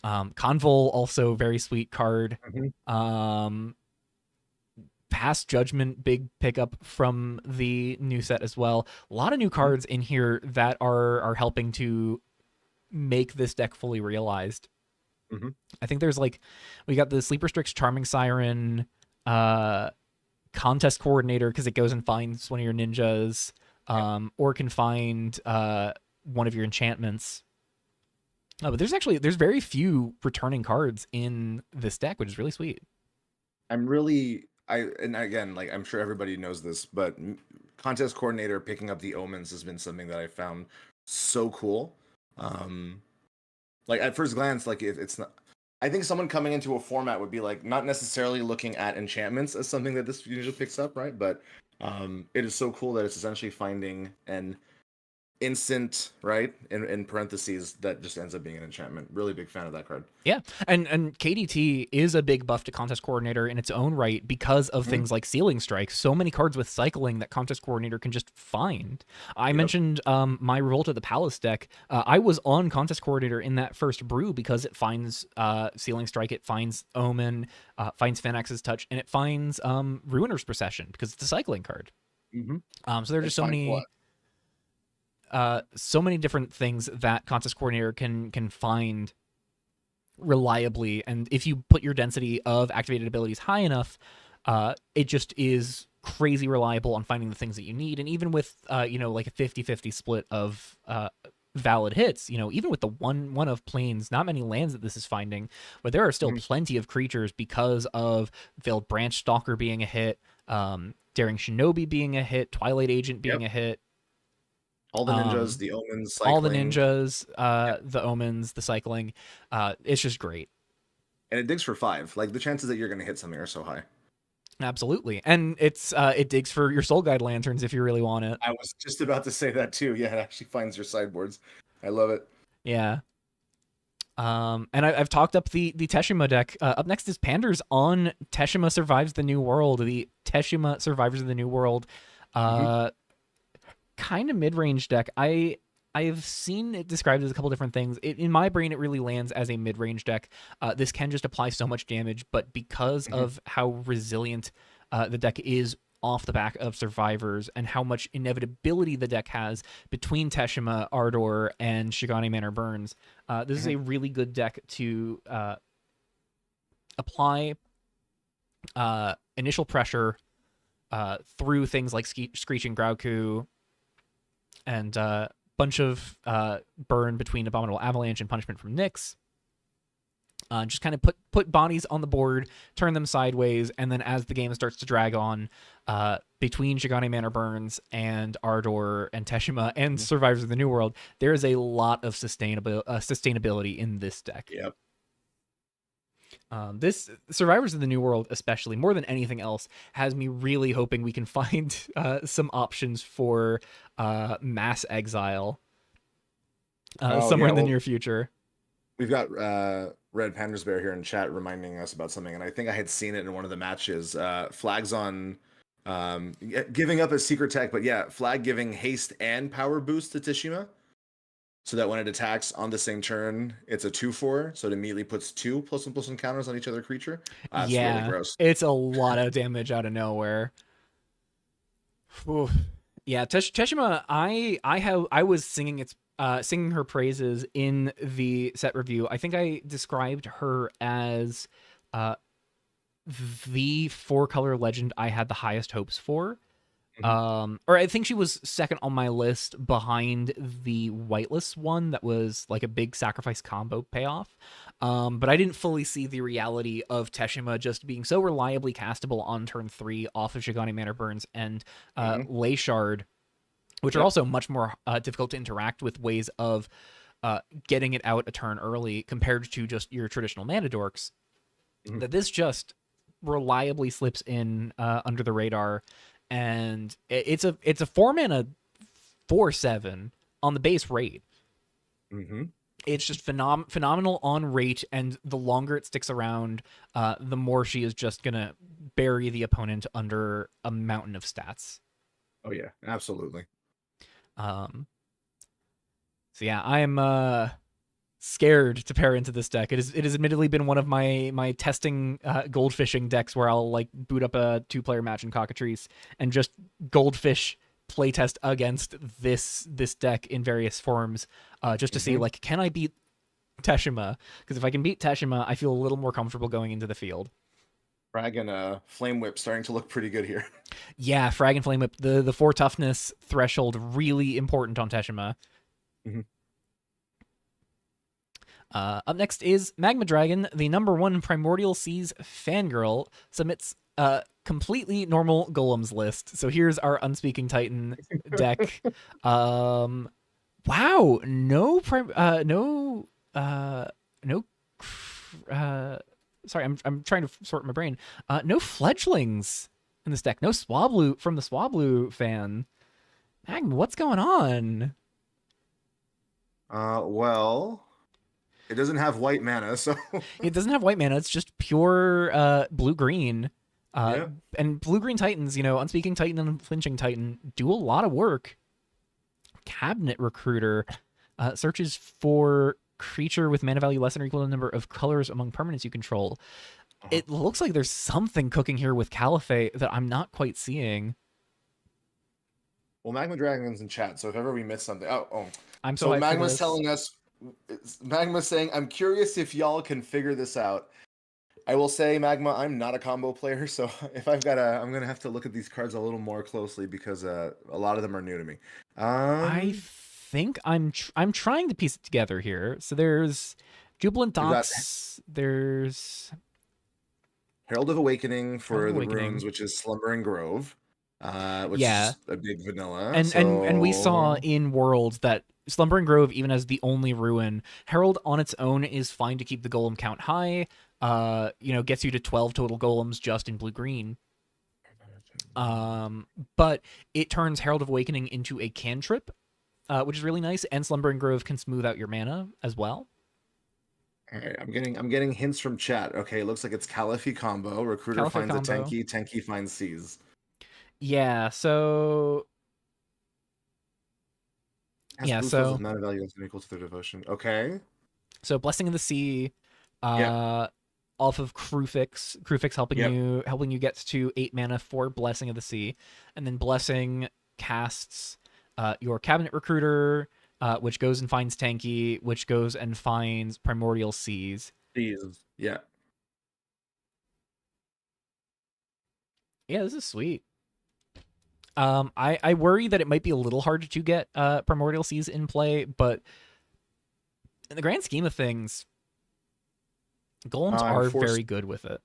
A: Convol, also very sweet card. Past Judgment, big pickup from the new set as well. A lot of new cards in here that are helping to make this deck fully realized. I think there's like, we got the Sleeper Strix Charming Siren, Contest Coordinator, because it goes and finds one of your ninjas, or can find one of your enchantments. But there's very few returning cards in this deck, which is really sweet.
B: And again, like, I'm sure everybody knows this, but Contest Coordinator picking up the omens has been something that I found so cool. Like, at first glance, like, it's not, I think someone coming into a format would be like not necessarily looking at enchantments as something that this usually picks up, right? But it is so cool that it's essentially finding an instant, right, in parentheses, that just ends up being an enchantment. Really big fan of that card.
A: Yeah, and KDT is a big buff to Contest Coordinator in its own right because of things like Sealing Strike. So many cards with cycling that Contest Coordinator can just find. I mentioned my Revolt of the Palace deck. I was on Contest Coordinator in that first brew because it finds Sealing Strike, it finds Omen, finds Phalanx's Touch, and it finds Ruiner's Procession because it's a cycling card. So there are just so many different things that Contest Coordinator can find reliably, and if you put your density of activated abilities high enough, it just is crazy reliable on finding the things that you need. And even with you know, like a 50-50 split of valid hits, you know, even with the one of planes, not many lands that this is finding, but there are still plenty of creatures because of Veiled Branch Stalker being a hit, Daring Shinobi being a hit, Twilight Agent being a hit.
B: All the ninjas, the omens, cycling.
A: All the ninjas, the omens, the cycling. It's just great.
B: And it digs for 5. Like, the chances that you're going to hit something are so high.
A: Absolutely. And it digs for your Soul Guide lanterns if you really want it.
B: I was just about to say that too. Yeah, it actually finds your sideboards. I love it.
A: Yeah. And I've talked up the Teshima deck. Up next is Panders on Teshima Survives the New World. The Teshima Survivors of the New World. Kind of mid-range deck. I've seen it described as a couple different things. In my brain, it really lands as a mid-range deck. This can just apply so much damage, but because of how resilient the deck is off the back of Survivors and how much inevitability the deck has between Teshima, Ardor, and Shigane Manor Burns, this is a really good deck to apply initial pressure through things like Screeching Grauku, and bunch of burn between Abominable Avalanche and Punishment from Nyx. Just kind of put bodies on the board, turn them sideways, and then as the game starts to drag on, between Shigane Manor Burns and Ardor and Teshima and Survivors of the New World, there is a lot of sustainability in this deck.
B: Yep.
A: This Survivors of the New World, especially more than anything else, has me really hoping we can find some options for mass exile somewhere in the near future.
B: We've got Red Pandas Bear here in chat reminding us about something, and I think I had seen it in one of the matches. Flags on giving up a secret tech, but yeah, flag giving haste and power boost to Teshima, so that when it attacks on the same turn, it's a 2/4, so it immediately puts 2 +1/+1 counters on each other creature. It's really gross.
A: It's a lot of damage out of nowhere. Oof. Yeah, Teshima, I was singing singing her praises in the set review. I think I described her as the 4-color legend I had the highest hopes for. Or I think she was second on my list behind the whiteless one that was like a big sacrifice combo payoff. But I didn't fully see the reality of Teshima just being so reliably castable on turn 3 off of Shigani Manor Burns and
B: Hmm.
A: Lay Shard, which are
B: Yep.
A: also much more difficult to interact with ways of getting it out a turn early compared to just your traditional mana dorks.
B: Hmm.
A: That this just reliably slips in under the radar, and it's a 4 mana 4/7 on the base rate.
B: Hmm.
A: It's just phenomenal on rate, and the longer it sticks around, the more she is just gonna bury the opponent under a mountain of stats.
B: Oh yeah, absolutely.
A: Um, so yeah, I'm scared to pair into this deck. It has admittedly been one of my testing goldfishing decks where I'll like boot up a 2-player match in Cockatrice and just goldfish playtest against this deck in various forms, just to see
B: Hmm.
A: like, can I beat Teshima? Because if I can beat Teshima, I feel a little more comfortable going into the field.
B: Frag and Flame Whip starting to look pretty good here.
A: Yeah, Frag and Flame Whip, the 4 toughness threshold, really important on Teshima.
B: Hmm.
A: Up next is Magma Dragon, the #1 Primordial Seas fangirl, submits a completely normal golems list. So here's our Unspeaking Titan deck. Um, wow, no, uh, sorry, I'm trying to sort my brain. No fledglings in this deck. No Swablu from the Swablu fan. Magma, what's going on?
B: Well, it doesn't have white mana, so
A: It doesn't have white mana. It's just pure blue green. Uh,
B: yeah.
A: and blue green Titans, Unspeaking Titan and Flinching Titan do a lot of work. Cabinet Recruiter searches for creature with mana value less than or equal to the number of colors among permanents you control.
B: Uh-huh.
A: It looks like there's something cooking here with Caliphate that I'm not quite seeing.
B: Well, Magma Dragon's in chat, so if ever we miss something, oh.
A: I'm so
B: So
A: hyped for
B: Magma's
A: this.
B: telling us, Magma's saying, I'm curious if y'all can figure this out. I will say, Magma, I'm not a combo player, so if I'm gonna have to look at these cards a little more closely because a lot of them are new to me.
A: I
B: Um,
A: think I'm trying to piece it together here. So there's Jubilant
B: we've got
A: Docks. There's
B: Herald of Awakening
A: Herald of
B: for the runes,
A: Awakening.
B: which is Slumbering Grove, which is
A: Yeah,
B: just a big vanilla.
A: and we saw
B: So
A: in Worlds that Slumbering Grove, even as the only ruin, Herald on its own is fine to keep the golem count high. Gets you to 12 total golems just in blue green. But it turns Herald of Awakening into a cantrip, which is really nice, and Slumbering Grove can smooth out your mana as well.
B: all right, I'm getting hints from chat. Okay, it looks like it's Caliphate combo. Recruiter
A: Caliphate
B: finds a
A: combo.
B: Tenki, Tenki finds Seas.
A: Yeah, so
B: Has
A: yeah,
B: blue spells with
A: so
B: mana value that's equal to their devotion. Okay.
A: so Blessing of the Sea,
B: Yep.
A: uh, off of Crufix
B: Yep.
A: helping you get to 8 mana for Blessing of the Sea, and then Blessing casts your Cabinet Recruiter, which goes and finds Tanky, which goes and finds Primordial Seas.
B: Seas. Yeah.
A: Yeah, this is sweet. I worry that it might be a little hard to get Primordial Seas in play, but in the grand scheme of things, golems
B: And
A: are
B: force.
A: very good with it.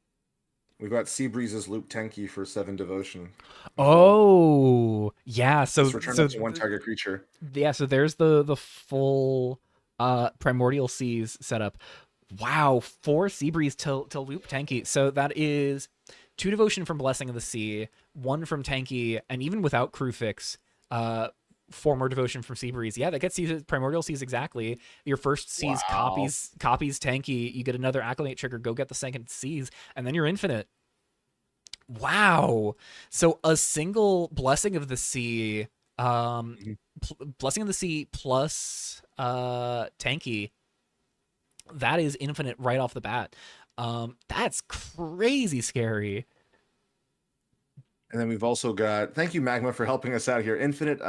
B: We've got Sea Breeze's Loop Tenki for 7 devotion as well.
A: Oh, yeah.
B: Just return up to one target creature.
A: So there's the full Primordial Seas setup. Wow, 4 Seabreeze to loop Tanky. So that is 2 devotion from Blessing of the Sea, 1 from Tanky, and even without Crufix, 4 more devotion from Seabreeze. Yeah, that gets you to Primordial Seas exactly. Your first Seas
B: Wow.
A: copies Tanky. You get another Acclimate trigger. Go get the second Seas, and then you're infinite. Wow. So a single Blessing of the Sea,
B: Mhm.
A: Blessing of the Sea plus Tanky, that is infinite right off the bat. That's crazy scary.
B: And then we've also got, thank you, Magma, for helping us out here. Infinite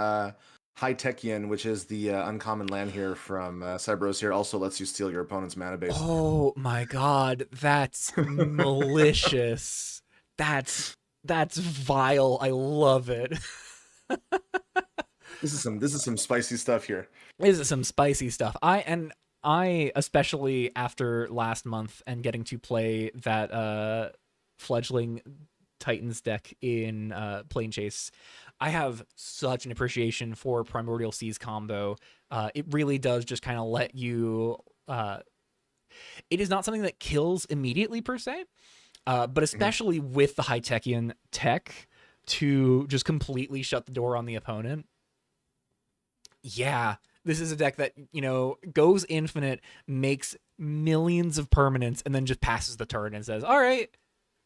B: High Techian, which is the uncommon land here from Cerberus here, also lets you steal your opponent's mana base.
A: Oh my god, that's malicious. That's vile. I love it.
B: This is some spicy stuff here.
A: This is some spicy stuff. I, especially after last month and getting to play that fledgling Titans deck in Plane Chase, I have such an appreciation for Primordial Seas combo. It really does just kind of let you. It is not something that kills immediately per se, but
B: Mhm.
A: especially with the High-Techian tech to just completely shut the door on the opponent. Yeah, this is a deck that, goes infinite, makes millions of permanents, and then just passes the turn and says, all right,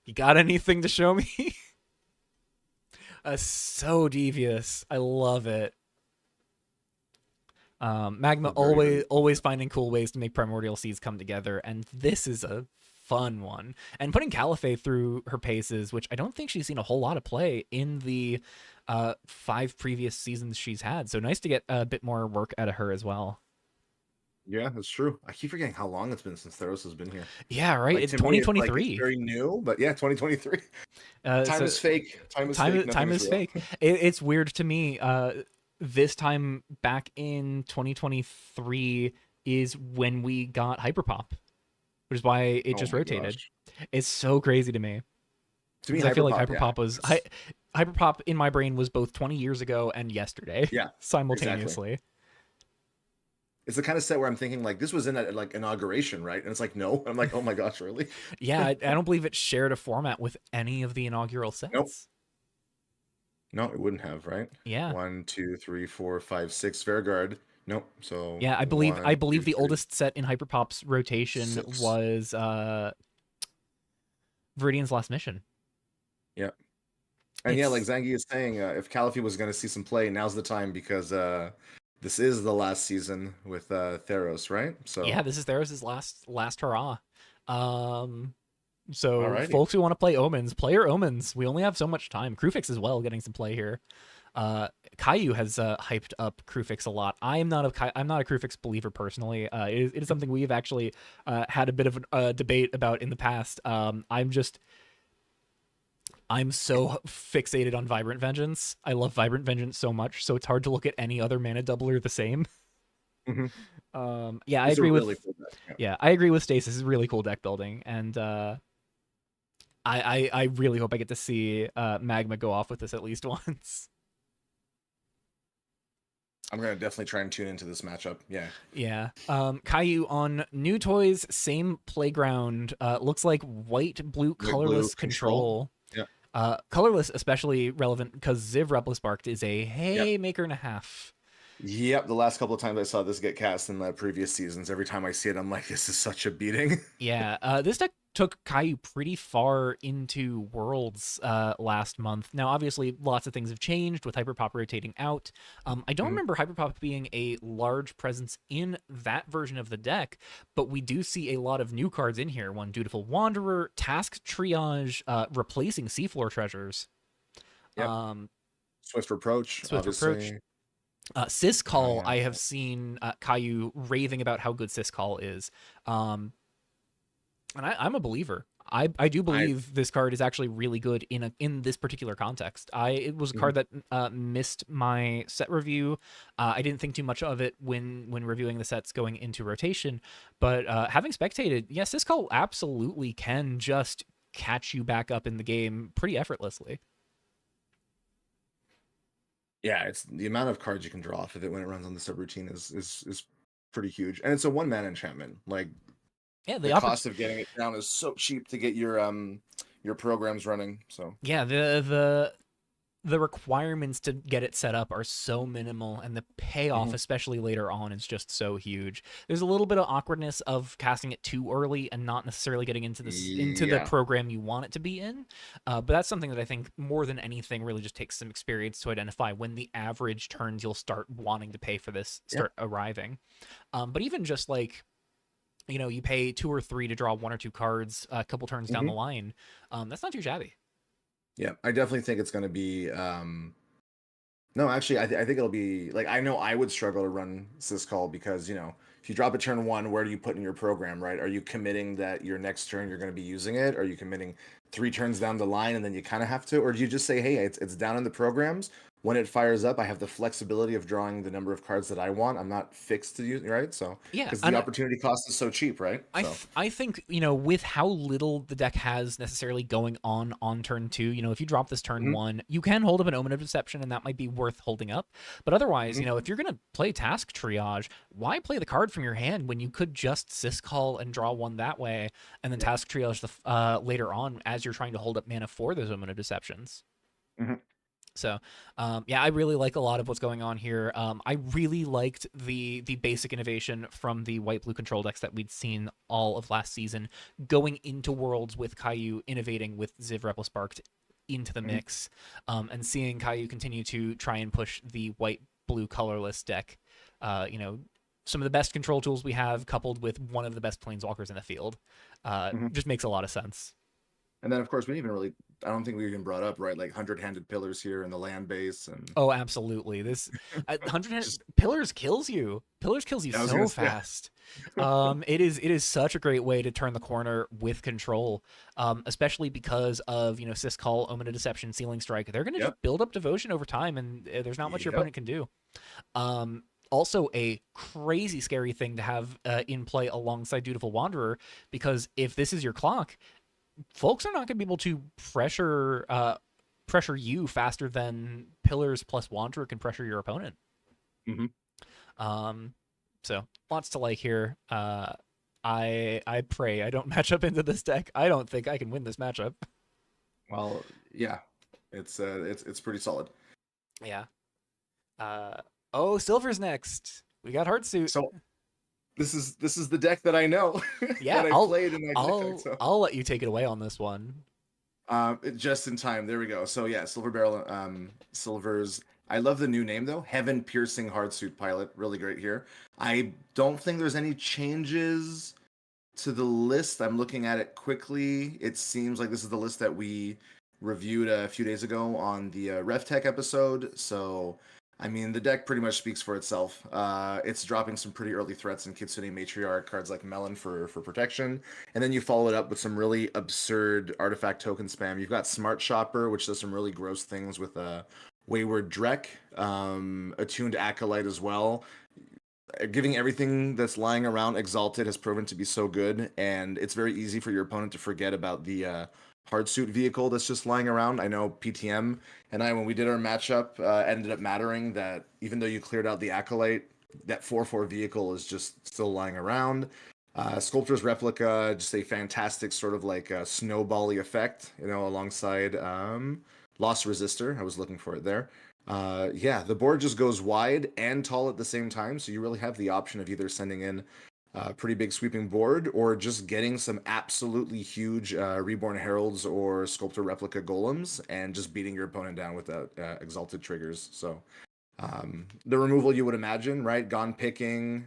A: you got anything to show me? So devious. I love it. Magma
B: A very, very
A: always finding cool ways to make Primordial Seeds come together, and this is a fun one. And putting Caliphate through her paces, which I don't think she's seen a whole lot of play in the 5 previous seasons she's had. So nice to get a bit more work out of her as well.
B: yeah, that's true. I keep forgetting how long it's been since Theros has been here.
A: Yeah, right.
B: Like
A: It's
B: to me, it's like it's
A: 2023.
B: very new, but yeah, 2023. Time
A: So
B: is fake. Time is fake. Nothing
A: time
B: is
A: is
B: real.
A: fake. It's weird to me. This time back in 2023 is when we got Hyperpop, which is why it
B: Oh
A: just
B: my
A: rotated.
B: gosh.
A: It's so crazy to me
B: To me,
A: because I feel like
B: Hyperpop, yeah,
A: Hyperpop in my brain was both 20 years ago and yesterday
B: yeah, exactly.
A: simultaneously.
B: It's the kind of set where I'm thinking like this was in a like inauguration, right? And it's like no, I'm like, oh my gosh, really?
A: Yeah, I don't believe it shared a format with any of the inaugural
B: Nope.
A: sets.
B: No, it wouldn't have, right?
A: Yeah.
B: One, two, three, four, five, six. Fairguard. Nope. So
A: Yeah, I
B: one,
A: believe
B: two,
A: the
B: three,
A: oldest set in Hyperpop's rotation
B: six.
A: was Viridian's Last Mission.
B: Yeah. And yeah, like
A: It's
B: Zangi is saying, if Caliphate was going to see some play, now's the time because this is the last season with Theros, right?
A: Yeah,
B: So,
A: this is Theros' last hurrah. Um, so
B: alrighty.
A: folks who want to play Omens, play your Omens. We only have so much time. Crufix as well, getting some play here. Caillou has hyped up Crufix a lot. I'm not a Crufix believer personally. It is something we've actually had a bit of a debate about in the past. I'm so fixated on Vibrant Vengeance. I love Vibrant Vengeance so much, so it's hard to look at any other mana doubler the same.
B: Mhm.
A: Yeah, I
B: It's a
A: agree with
B: really cool deck. Yeah.
A: yeah, I agree with Stasis. This is really cool deck building, and I really hope I get to see Magma go off with this at least once.
B: I'm gonna definitely try and tune into this matchup. Yeah.
A: Yeah. Caillou on new toys, same playground. Looks like white, blue,
B: White blue
A: colorless
B: control.
A: control.
B: Yeah.
A: Colorless especially relevant because Ziv Replis Barked is a
B: Yep.
A: haymaker and a half.
B: Yep. The last couple of times I saw this get cast in the previous seasons, every time I see it, I'm like, this is such a beating.
A: Yeah, this deck took Caillou pretty far into Worlds last month. Now, obviously, lots of things have changed with Hyperpop rotating out. I don't
B: Mhm.
A: remember Hyperpop being a large presence in that version of the deck, but we do see a lot of new cards in here. One Dutiful Wanderer, Task Triage, replacing Seafloor Treasures,
B: Yep.
A: um,
B: Swift Approach,
A: Swift Reproach.
B: obviously.
A: Syscall,
B: Uh,
A: I have seen Caillou raving about how good Syscall is. And I'm a believer. I do
B: I
A: believe this card is actually really good in this particular context. It was a
B: mhm.
A: card that missed my set review. I didn't think too much of it when reviewing the sets going into rotation, but having spectated, yes, this call absolutely can just catch you back up in the game pretty effortlessly.
B: Yeah, it's the amount of cards you can draw off of it when it runs on the subroutine is pretty huge. And it's a one mana enchantment. Like
A: Yeah,
B: the cost of getting it down is so cheap to get your programs running. So
A: yeah the requirements to get it set up are so minimal, and the payoff,
B: mhm.
A: especially later on, is just so huge. There's a little bit of awkwardness of casting it too early and not necessarily getting into the
B: Yeah.
A: program you want it to be in. But that's something that I think more than anything really just takes some experience to identify when the average turns you'll start wanting to pay for this
B: Yeah.
A: start arriving. But even just like, you pay 2 or 3 to draw 1 or 2 cards a couple turns down the
B: Hmm.
A: line. That's not too shabby.
B: Yeah. I definitely think it's going to be. No, actually, I think it'll be like I know I would struggle to run Syscall because if you drop a turn one, where do you put in your program, right? Are you committing that your next turn you're going to be using it? Are you committing 3 turns down the line and then you kind of have to, or do you just say, hey, it's down in the programs. when it fires up, I have the flexibility of drawing the number of cards that I want. I'm not fixed to use, right? So,
A: Yeah,
B: because the
A: and
B: opportunity cost is so cheap, right? So,
A: I think, you know, with how little the deck has necessarily going on turn 2, you know, if you drop this turn
B: mhm,
A: 1, you can hold up an Omen of Deception, and that might be worth holding up. But otherwise, you
B: mhm,
A: know, if you're gonna play Task Triage, why play the card from your hand when you could just Syscall and draw one that way, and then
B: yeah,
A: Task Triage later on as you're trying to hold up mana for those Omen of Deceptions.
B: mhm,
A: So, yeah, I really like a lot of what's going on here. I really liked the basic innovation from the white blue control decks that we'd seen all of last season, going into Worlds with Caillou innovating with Ziv Rebel Sparked into the
B: mhm.
A: mix, and seeing Caillou continue to try and push the white blue colorless deck. You know, some of the best control tools we have, coupled with one of the best planeswalkers in the field,
B: Mhm.
A: just makes a lot of sense.
B: And then, of course, we didn't even really, I don't think we even brought up, right? Like 100-handed pillars here in the land base. And
A: Oh, absolutely. This 100
B: just,
A: pillars kills you. Pillars kills you
B: I was going
A: so
B: to say,
A: fast. It is such a great way to turn the corner with control, especially because of, you know, Syscall, Omen of Deception, Sealing Strike. They're going to
B: yep,
A: just build up devotion over time, and there's not much your
B: yep.
A: opponent can do. Also, a crazy scary thing to have in play alongside Dutiful Wanderer, because if this is your clock, folks are not going to be able to pressure you faster than Pillars plus Wanderer can pressure your opponent.
B: Hmm.
A: Um, so lots to like here. I pray I don't match up into this deck. I don't think I can win this matchup.
B: Well, yeah, it's pretty solid.
A: Yeah. Uh, oh, Silver's next. We got Heartsuit.
B: So this is the deck that I know
A: Yeah,
B: that I
A: I'll
B: played in my deck.
A: I'll
B: So
A: I'll let you take it away on this one.
B: just in time. There we go. So yeah, Silver Barrel, Silvers. I love the new name though. Heaven Piercing Hardsuit Pilot. Really great here. I don't think there's any changes to the list. I'm looking at it quickly. It seems like this is the list that we reviewed a few days ago on the RevTech episode. So, I mean, the deck pretty much speaks for itself. It's dropping some pretty early threats in Kitsune Matriarch, cards like Melon for protection, and then you follow it up with some really absurd artifact token spam. You've got Smart Shopper, which does some really gross things with Wayward Drek, Attuned Acolyte as well. Giving everything that's lying around Exalted has proven to be so good, and it's very easy for your opponent to forget about the hard suit vehicle that's just lying around. I know PTM and I, when we did our matchup, ended up mattering that even though you cleared out the Acolyte, that 4/4 vehicle is just still lying around. Sculptor's Replica, just a fantastic sort of like a snowbally effect, you know, alongside Lost Resistor. I was looking for it there. Yeah, the board just goes wide and tall at the same time, so you really have the option of either sending in a pretty big sweeping board or just getting some absolutely huge Reborn Heralds or Sculptor Replica Golems and just beating your opponent down with Exalted triggers. So the removal you would imagine, right? Gone picking,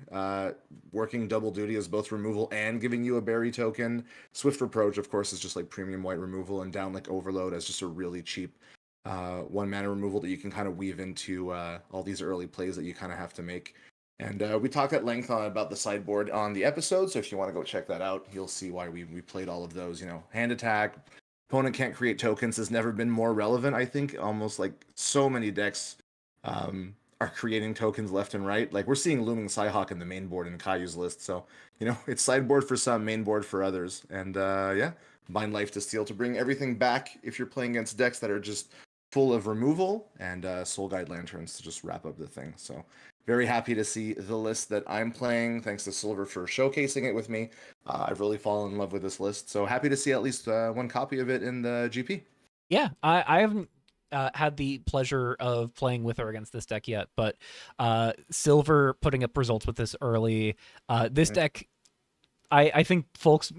B: working double duty as both removal and giving you a berry token. Swift Reproach, of course, is just like premium white removal, and down like Overload as just a really cheap one mana removal that you can kind of weave into all these early plays that you kind of have to make. And we talked at length about the sideboard on the episode, so if you want to go check that out, you'll see why we played all of those. You know, hand attack, opponent can't create tokens has never been more relevant. I think almost like so many decks are creating tokens left and right. Like we're seeing Looming Psyhawk in the main board in Caillou's list, so you know it's sideboard for some, main board for others. And yeah, Bind Life to Steel to bring everything back if you're playing against decks that are just full of removal, and Soul Guide Lanterns to just wrap up the thing. So very happy to see the list that I'm playing. Thanks to Silver for showcasing it with me. I've really fallen in love with this list. So happy to see at least one copy of it in the GP.
A: Yeah, I haven't had the pleasure of playing with or against this deck yet, but Silver putting up results with this early. This
B: Mm.
A: deck, I think folks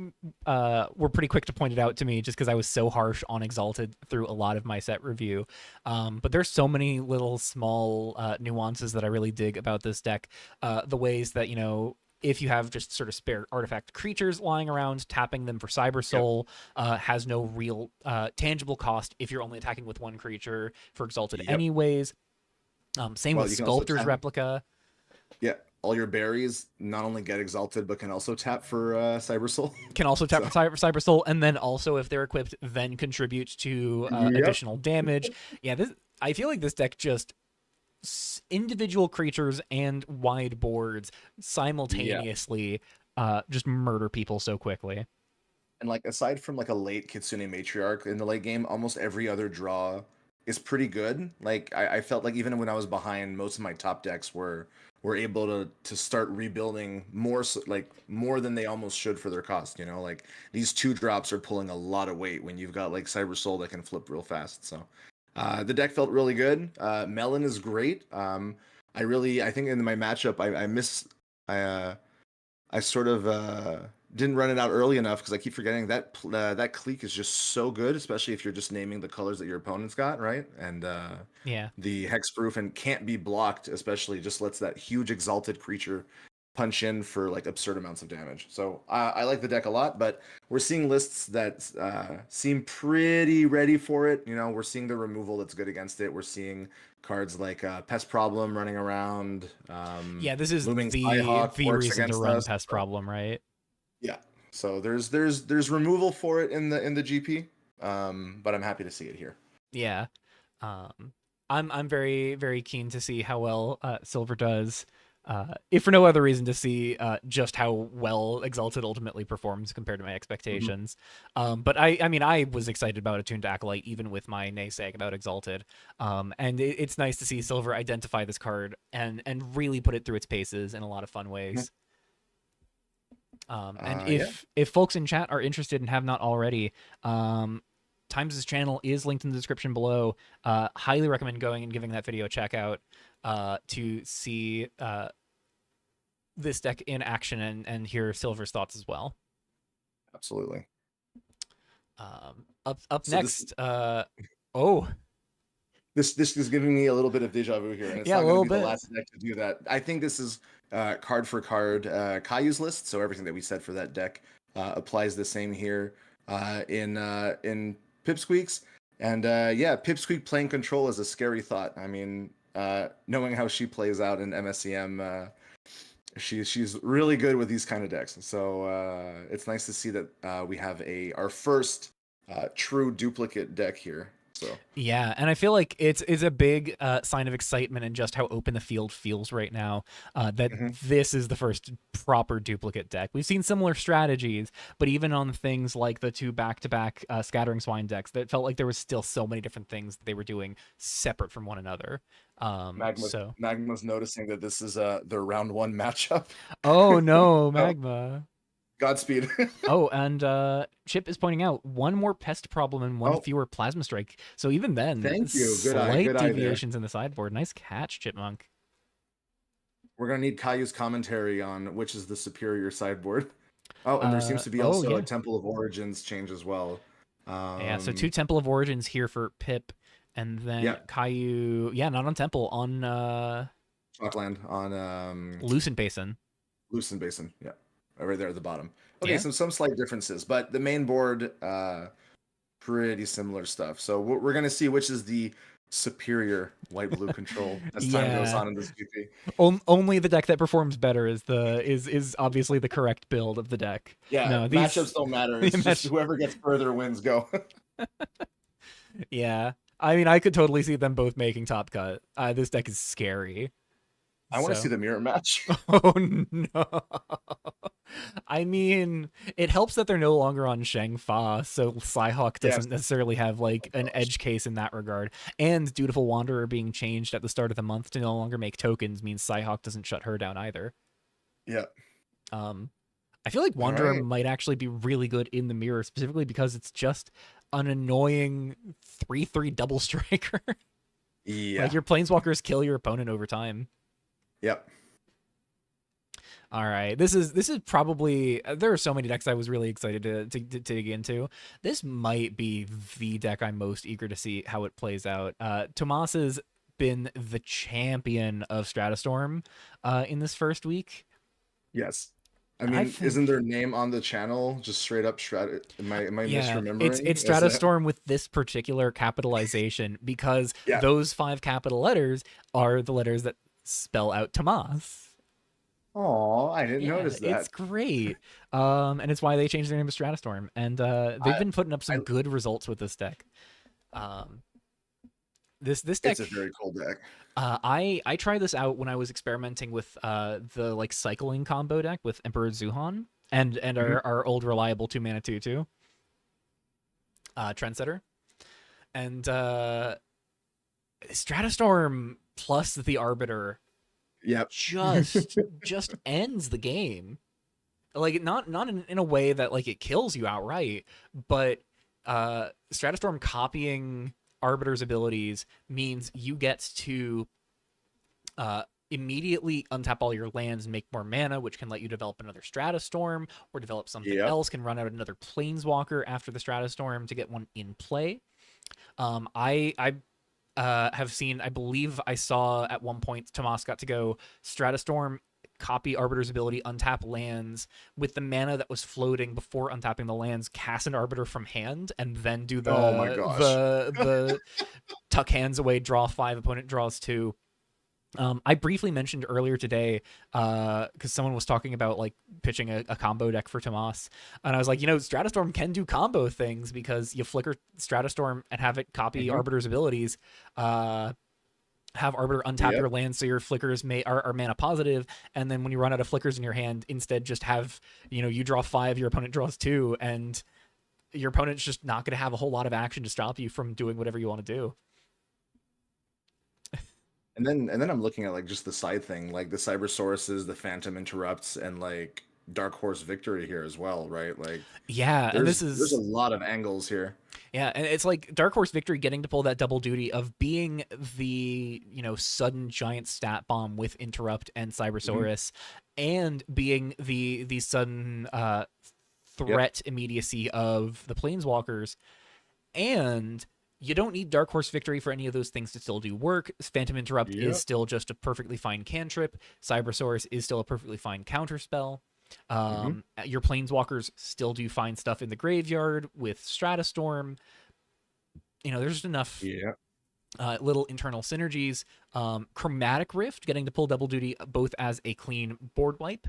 A: were pretty quick to point it out to me just because I was so harsh on Exalted through a lot of my set review. But there's so many little small nuances that I really dig about this deck. The ways that, you know, if you have just sort of spare artifact creatures lying around, tapping them for Cyber
B: Yep.
A: Soul has no real tangible cost if you're only attacking with one creature for Exalted
B: Yep.
A: anyways. Same
B: Well,
A: with
B: you can also
A: Sculptor's
B: tap.
A: Replica.
B: Yeah, all your berries not only get exalted but can also tap for Cyber Soul.
A: Can also tap
B: So
A: for Cyber Soul, and then also if they're equipped, then contribute to
B: yep.
A: additional damage. Yeah, this I feel like this deck just individual creatures and wide boards
B: Yeah.
A: simultaneously just murder people so quickly.
B: And like aside from like a late Kitsune Matriarch in the late game, almost every other draw is pretty good. Like I felt like even when I was behind, most of my top decks were able to start rebuilding more like more than they almost should for their cost. You know, like these two drops are pulling a lot of weight when you've got like Cyber Soul that can flip real fast. So the deck felt really good. Melon is great. I think in my matchup I I sort of didn't run it out early enough because I keep forgetting that that clique is just so good, especially if you're just naming the colors that your opponent's got, right? And
A: Yeah.
B: the hexproof and can't be blocked, especially just lets that huge exalted creature punch in for like absurd amounts of damage. So I like the deck a lot, but we're seeing lists that seem pretty ready for it. You know, we're seeing the removal that's good against it. We're seeing cards like Pest Problem running around.
A: Yeah, this is
B: Looming
A: the
B: Skyhawk works
A: reason to
B: against
A: run
B: us.
A: Pest
B: So,
A: Problem, right?
B: yeah. So there's removal for it in the GP. But I'm happy to see it here.
A: Yeah. Um, I'm very very keen to see how well Silver does. If for no other reason to see just how well Exalted ultimately performs compared to my
B: Mhm.
A: expectations. But I mean I was excited about Attuned Acolyte even with my naysaying about Exalted. And it's nice to see Silver identify this card and really put it through its paces in a lot of fun
B: Mhm.
A: ways. And
B: Yeah,
A: if folks in chat are interested and have not already, Times' channel is linked in the description below. Highly recommend going and giving that video a check out to see this deck in action and hear Silver's thoughts as well.
B: absolutely.
A: Up
B: So this
A: next, oh
B: this is giving me a little bit of deja vu here, and it's
A: yeah, a
B: not going to
A: little
B: be the
A: bit.
B: last deck to do that. I think this is card for card Kayu's list, so everything that we said for that deck applies the same here in Pipsqueak's. And yeah, Pipsqueak playing control is a scary thought. I mean, knowing how she plays out in MSEM, she's really good with these kind of decks. So it's nice to see that we have our first true duplicate deck here. So.
A: Yeah, and I feel like it's a big sign of excitement and just how open the field feels right now. That
B: Mhm.
A: this is the first proper duplicate deck. We've seen similar strategies, but even on things like the two back-to-back Scattering Swine decks, that felt like there was still so many different things that they were doing separate from one another.
B: Magma's
A: So,
B: Magma's noticing that this is their round one matchup.
A: oh no,
B: Oh,
A: Magma.
B: Godspeed.
A: Oh, and Chip is pointing out one more pest problem and one
B: Oh,
A: fewer plasma strike. So even then,
B: thank you.
A: slight
B: Good eye there.
A: deviations in the sideboard. Nice catch, Chipmunk.
B: We're gonna need Kayu's commentary on which is the superior sideboard. Oh, and there seems to be
A: Oh
B: also a
A: yeah.
B: Temple of Origins change as well.
A: Yeah, so two Temple of Origins here for Pip, and then
B: Yeah,
A: Caillou, yeah, not on Temple, on
B: Shockland on
A: Lucent Basin.
B: Lucent Basin. Yeah, right there at the bottom. Okay,
A: Yeah.
B: so some slight differences, but the main board, pretty similar stuff. So we're gonna see which is the superior white blue control as time goes
A: Yeah.
B: on in this GP.
A: Only the deck that performs better is obviously the correct build of the deck.
B: Yeah,
A: No,
B: matchups
A: these
B: don't matter. It's just
A: match.
B: whoever gets further wins. Go.
A: Yeah. I mean, I could totally see them both making top cut. This deck is scary.
B: I want to see
A: So,
B: the mirror match.
A: oh no. I mean, it helps that they're no longer on Shang Fa, so Psyhawk
B: Yes.
A: doesn't necessarily have like
B: Oh
A: an
B: gosh.
A: edge case in that regard. And Dutiful Wanderer being changed at the start of the month to no longer make tokens means Psyhawk doesn't shut her down either.
B: Yeah.
A: Um, I feel like
B: All
A: Wanderer
B: right.
A: might actually be really good in the mirror, specifically because it's just an annoying 3/3 double striker. Like
B: Yeah.
A: your planeswalkers kill your opponent over time.
B: Yep.
A: All right, this is probably there are so many decks I was really excited to dig into. This might be the deck I'm most eager to see how it plays out. Tomas has been the champion of Stratustorm in this first week.
B: Yes. I
A: I
B: mean, isn't
A: think
B: their name on the channel just straight up Strat? Am I
A: yeah, it's
B: misremembering?
A: it's
B: Is that?
A: Stratustorm with this particular capitalization because
B: Yeah.
A: those 5 capital letters are the letters that spell out Tomas.
B: Oh, I didn't
A: Yeah,
B: notice
A: it's
B: that.
A: great. And it's why they changed their name to Stratustorm. And they've
B: I
A: been putting up
B: I
A: some good results with this deck. Um, This
B: It's
A: deck,
B: a very cool deck.
A: I tried this out when I was experimenting with the like cycling combo deck with Emperor Zuhan and
B: Mhm.
A: our old reliable 2 mana 2/2 Trendsetter, and Stratustorm plus the Arbiter
B: Yep.
A: just ends the game. Like not in a way that like it kills you outright, but Stratustorm copying Arbiter's abilities means you get to uh, immediately untap all your lands and make more mana, which can let you develop another Stratustorm or develop something
B: Yep.
A: else, can run out another Planeswalker after the Stratustorm to get one in play. I have seen, I believe I saw at one point Tomas got to go Stratustorm, copy Arbiter's ability, untap lands with the mana that was floating before untapping the lands, cast an Arbiter from hand, and then do
B: Oh my gosh.
A: the tuck hands away, draw 5, opponent draws 2. I briefly mentioned earlier today, because someone was talking about like pitching a combo deck for Tomas, and I was like, Stratustorm can do combo things because you flicker Stratustorm and have it copy
B: Mhm.
A: Arbiter's abilities, have Arbiter untap
B: Yep.
A: your land so your flickers are mana positive, and then when you run out of flickers in your hand, instead just have you draw 5, your opponent draws 2, and your opponent's just not going to have a whole lot of action to stop you from doing whatever you want to do.
B: And then I'm looking at like just the side thing, like the Cybersources, the Phantom Interrupts, and like Dark Horse Victory here as well, right? Like
A: Yeah, and this
B: there's a
A: is
B: lot of angles here.
A: Yeah, and it's like Dark Horse Victory getting to pull that double duty of being the, sudden giant stat bomb with Interrupt and
B: Mhm.
A: Cybersaurus, and being the sudden
B: Yep.
A: threat immediacy of the Planeswalkers. And you don't need Dark Horse Victory for any of those things to still do work. Phantom Interrupt is
B: Yep.
A: still just a perfectly fine cantrip. Cybersaurus is still a perfectly fine counterspell.
B: Mhm.
A: Your Planeswalkers still do fine stuff in the graveyard with Stratustorm. There's just enough
B: Yeah.
A: little internal synergies. Chromatic Rift, getting to pull double duty both as a clean board wipe,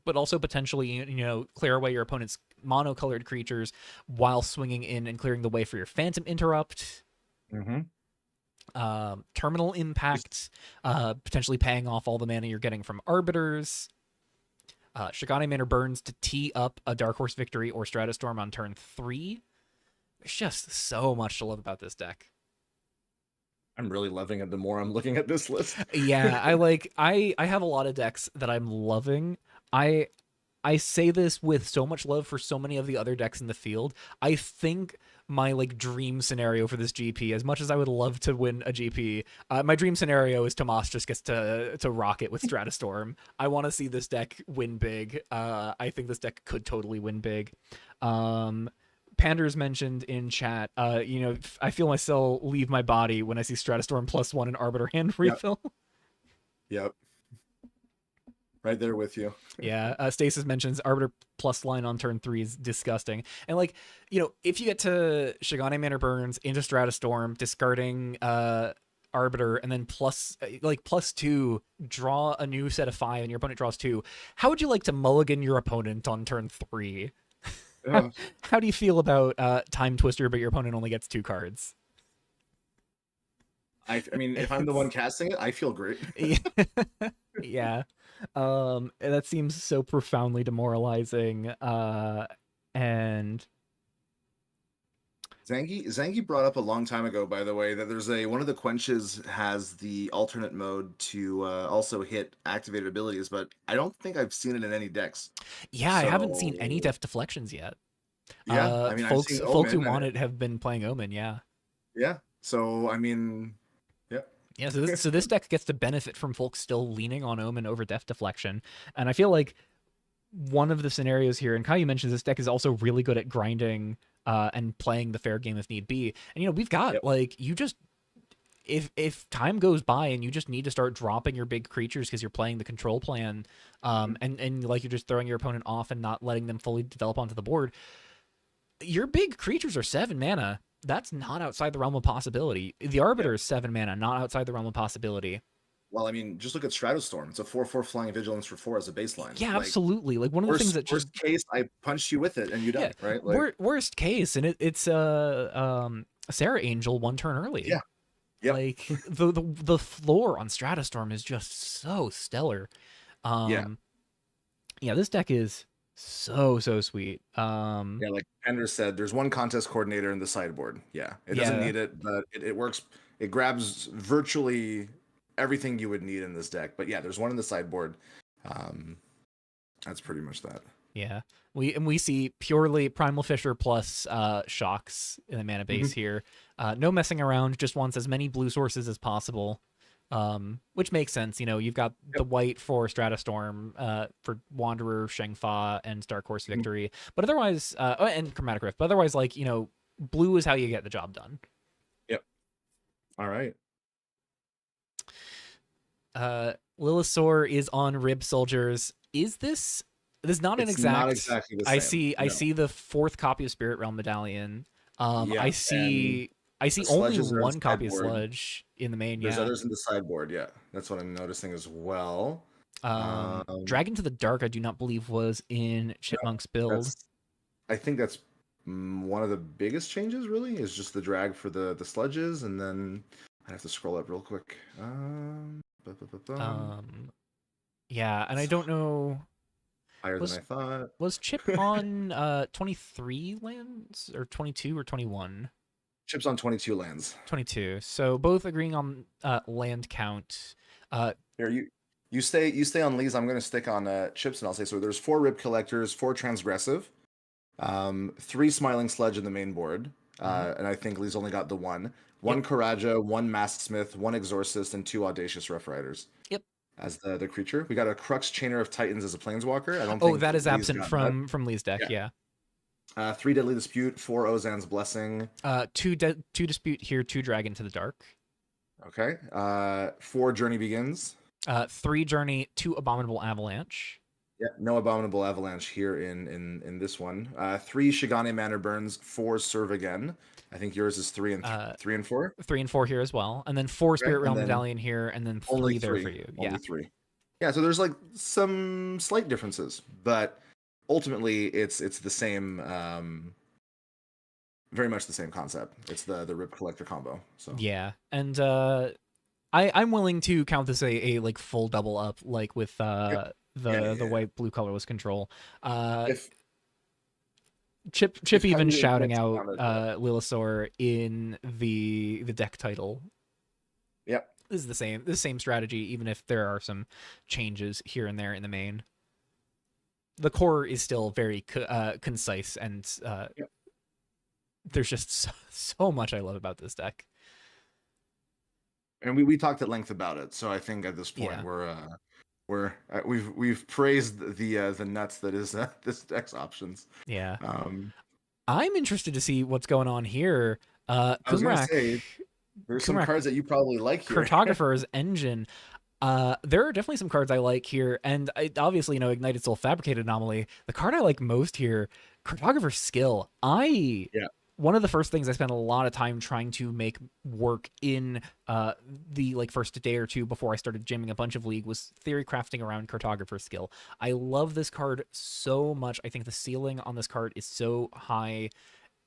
A: but also potentially, clear away your opponent's mono-colored creatures while swinging in and clearing the way for your Phantom Interrupt.
B: Mhm.
A: Terminal
B: Just
A: Impact, potentially paying off all the mana you're getting from Arbiters. Shigane Manor Burns to tee up a Dark Horse Victory or Stratustorm on turn 3. There's just so much to love about this deck.
B: I'm really loving it the more I'm looking at this list.
A: Yeah, I have a lot of decks that I'm loving. I I say this with so much love for so many of the other decks in the field. I think my like dream scenario for this GP, as much as I would love to win a GP, my dream scenario is Tomas just gets to rock it with Stratustorm. I want to see this deck win big. I think this deck could totally win big. Um, Panders mentioned in chat, I feel my cell leave my body when I see Stratustorm +1 and Arbiter hand
B: Yep.
A: refill.
B: Yep. Right there with you.
A: Yeah, Stasis mentions Arbiter plus line on turn 3 is disgusting. And like, if you get to Shigane Manor Burns into Stratustorm, discarding Arbiter, and then +2, draw a new set of 5, and your opponent draws 2. How would you like to mulligan your opponent on turn 3? how,
B: Ugh.
A: how do you feel about Time Twister, but your opponent only gets 2 cards?
B: I mean, if I'm the one casting it, I feel great.
A: Yeah. That seems so profoundly demoralizing. And
B: Zangi brought up a long time ago, by the way, that there's one of the quenches has the alternate mode to also hit activated abilities, but I don't think I've seen it in any decks.
A: yeah, I haven't seen any
B: So
A: Deft Deflections yet.
B: yeah, I mean, I've seen
A: Folks who
B: Omen, and
A: want it have been playing Omen, yeah.
B: yeah. So I mean, yeah.
A: Yeah, so this deck gets to benefit from folks still leaning on Omen over Deft Deflection. And I feel like one of the scenarios here, and Caillou mentions this deck is also really good at grinding and playing the fair game if need be. And we've got
B: Yep.
A: like you just if time goes by and you just need to start dropping your big creatures because you're playing the control plan, and like you're just throwing your opponent off and not letting them fully develop onto the board, your big creatures are 7 mana. That's not outside the realm of possibility. The
B: Yep.
A: Arbiter is 7 mana, not outside the realm of possibility.
B: Well, I mean, just look at Stratostorm. It's a 4/4 flying vigilance for 4 as a baseline.
A: Yeah,
B: Like
A: absolutely. Like one of the things that just
B: worst case, I punch you with it and you
A: yeah,
B: die, right? Like
A: worst case, and it's Sarah Angel one turn early.
B: yeah, Yep.
A: Like the floor on Stratustorm is just so stellar.
B: Yeah.
A: Um, yeah, this deck is so sweet.
B: Yeah, like Pender said, there's one contest coordinator in the sideboard. Yeah, it doesn't
A: Yeah,
B: need it, but it works. It grabs virtually everything you would need in this deck. But yeah, there's one in the sideboard. Um, that's pretty much that.
A: yeah. We see purely Primal Fisher plus shocks in the mana base
B: Mhm.
A: here. No messing around, just wants as many blue sources as possible. Which makes sense. You know, you've got the
B: Yep.
A: white for Stratustorm, for Wanderer, Shengfa, and Dark Horse
B: Mhm.
A: Victory. But otherwise, and Chromatic Rift. But otherwise, like, blue is how you get the job done.
B: Yep. All right.
A: Lilithor is on Rib Soldiers. Is this not an
B: It's not
A: exact?
B: exactly the
A: I
B: same.
A: see. I
B: No.
A: see the fourth copy of Spirit Realm Medallion. I
B: Yeah, and
A: see. I
B: the
A: see only
B: sludges are in
A: one copy of
B: sideboard.
A: Sludge in the main.
B: There's
A: Yeah.
B: others in the sideboard. Yeah, that's what I'm noticing as well.
A: Dragon to the Dark. I do not believe was in
B: No,
A: Chipmunk's build.
B: that's. I think that's one of the biggest changes. Really, is just the drag for the sludges, and then I have to scroll up real quick.
A: Um, yeah, and I
B: It's
A: don't know.
B: higher than
A: Was
B: I thought.
A: was Chip on 23 lands or 22 or 21?
B: Chips on 22 lands.
A: 22. So both agreeing on land count.
B: Here you stay on Lee's. I'm going to stick on chips, and I'll say so. There's 4 Rib Collectors, 4 Transgressive, 3 Smiling Sledge in the main board,
A: Mhm.
B: and I think Lee's only got the one.
A: Yep.
B: 1 Karaja, 1 Masked Smith, 1 Exorcist, and 2 Audacious Rough Riders
A: Yep.
B: as the creature. We got a Crux Chainer of Titans as a Planeswalker. I don't
A: Oh,
B: think
A: that is
B: Lee's
A: absent
B: got that.
A: from Lee's deck.
B: Yeah.
A: Yeah.
B: 3 Deadly Dispute, 4 Ozan's Blessing.
A: Two dispute here. 2 dragon to the dark.
B: Okay. 4 Journey Begins.
A: 3 journey. 2 abominable avalanche.
B: Yeah, no Abominable Avalanche here in this one. 3 Shigane Manor Burns, 4 Serve Again. I think yours is 3 and 3 and 4.
A: 3 and 4 here as well, and then 4
B: Okay,
A: Spirit
B: and
A: Realm
B: then
A: Medallion here, and then
B: only
A: 3 there for
B: 3.
A: you.
B: Only
A: Yeah.
B: 3. Yeah, so there's like some slight differences, but ultimately it's the same. Very much the same concept. It's the Rip Collector combo. So
A: Yeah, and I'm willing to count this a like full double up, like with
B: yep.
A: the
B: Yeah.
A: white blue colorless control.
B: If
A: Chip
B: if
A: even
B: Kaiser
A: shouting
B: gets
A: out
B: counted,
A: Lilithor in the deck title.
B: yep.
A: This is the same strategy, even if there are some changes here and there in the main. The core is still very concise, and
B: Yep.
A: there's just so much I love about this deck.
B: And we talked at length about it, so I think at this point
A: Yeah.
B: we've praised the nuts that is this deck's options.
A: Yeah.
B: Um,
A: I'm interested to see what's going on here.
B: I was gonna
A: Kumrak,
B: say there's some
A: Kumrak,
B: cards that you probably like here.
A: Cartographer's Engine. There are definitely some cards I like here, and obviously, Ignited Soul Fabricated Anomaly. The card I like most here, Cartographer's Skill.
B: Yeah.
A: One of the first things I spent a lot of time trying to make work in the first day or two before I started jamming a bunch of League was theory crafting around Cartographer's Skill. I love this card so much. I think the ceiling on this card is so high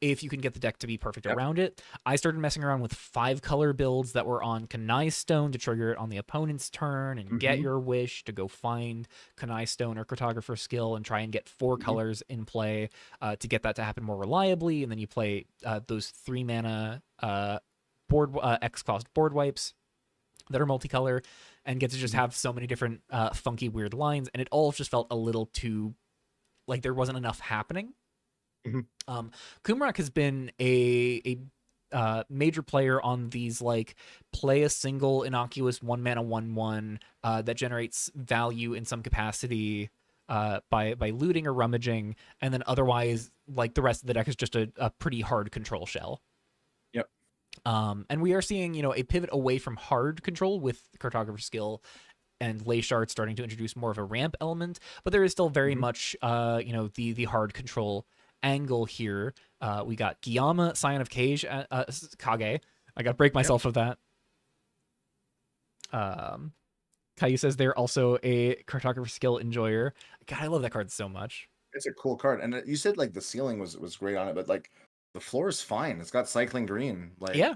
A: if you can get the deck to be perfect
B: Yep.
A: around it. I started messing around with 5 color builds that were on Kanai Stone to trigger it on the opponent's turn and get
B: Mm-hmm.
A: your wish to go find Kanai Stone or Cartographer Skill and try and get 4
B: Mm-hmm.
A: colors in play to get that to happen more reliably. And then you play those 3 mana board X cost board wipes that are multicolor and get to just have so many different funky weird lines. And it all just felt a little too like there wasn't enough happening.
B: Mm-hmm.
A: Kumrak has been a major player on these play a single innocuous 1 mana 1/1 that generates value in some capacity by looting or rummaging, and then otherwise the rest of the deck is just a pretty hard control shell.
B: Yep.
A: And we are seeing a pivot away from hard control with Cartographer Skill and Leyshard starting to introduce more of a ramp element, but there is still very
B: Mm-hmm.
A: much the hard control angle here. We got Giyama, Scion of Kage. Kage. I got to break myself of that. Caillou says they're also a Cartographer Skill enjoyer. God, I love that card so much.
B: It's a cool card, and you said the ceiling was great on it, but the floor is fine. It's got cycling green.
A: Yeah,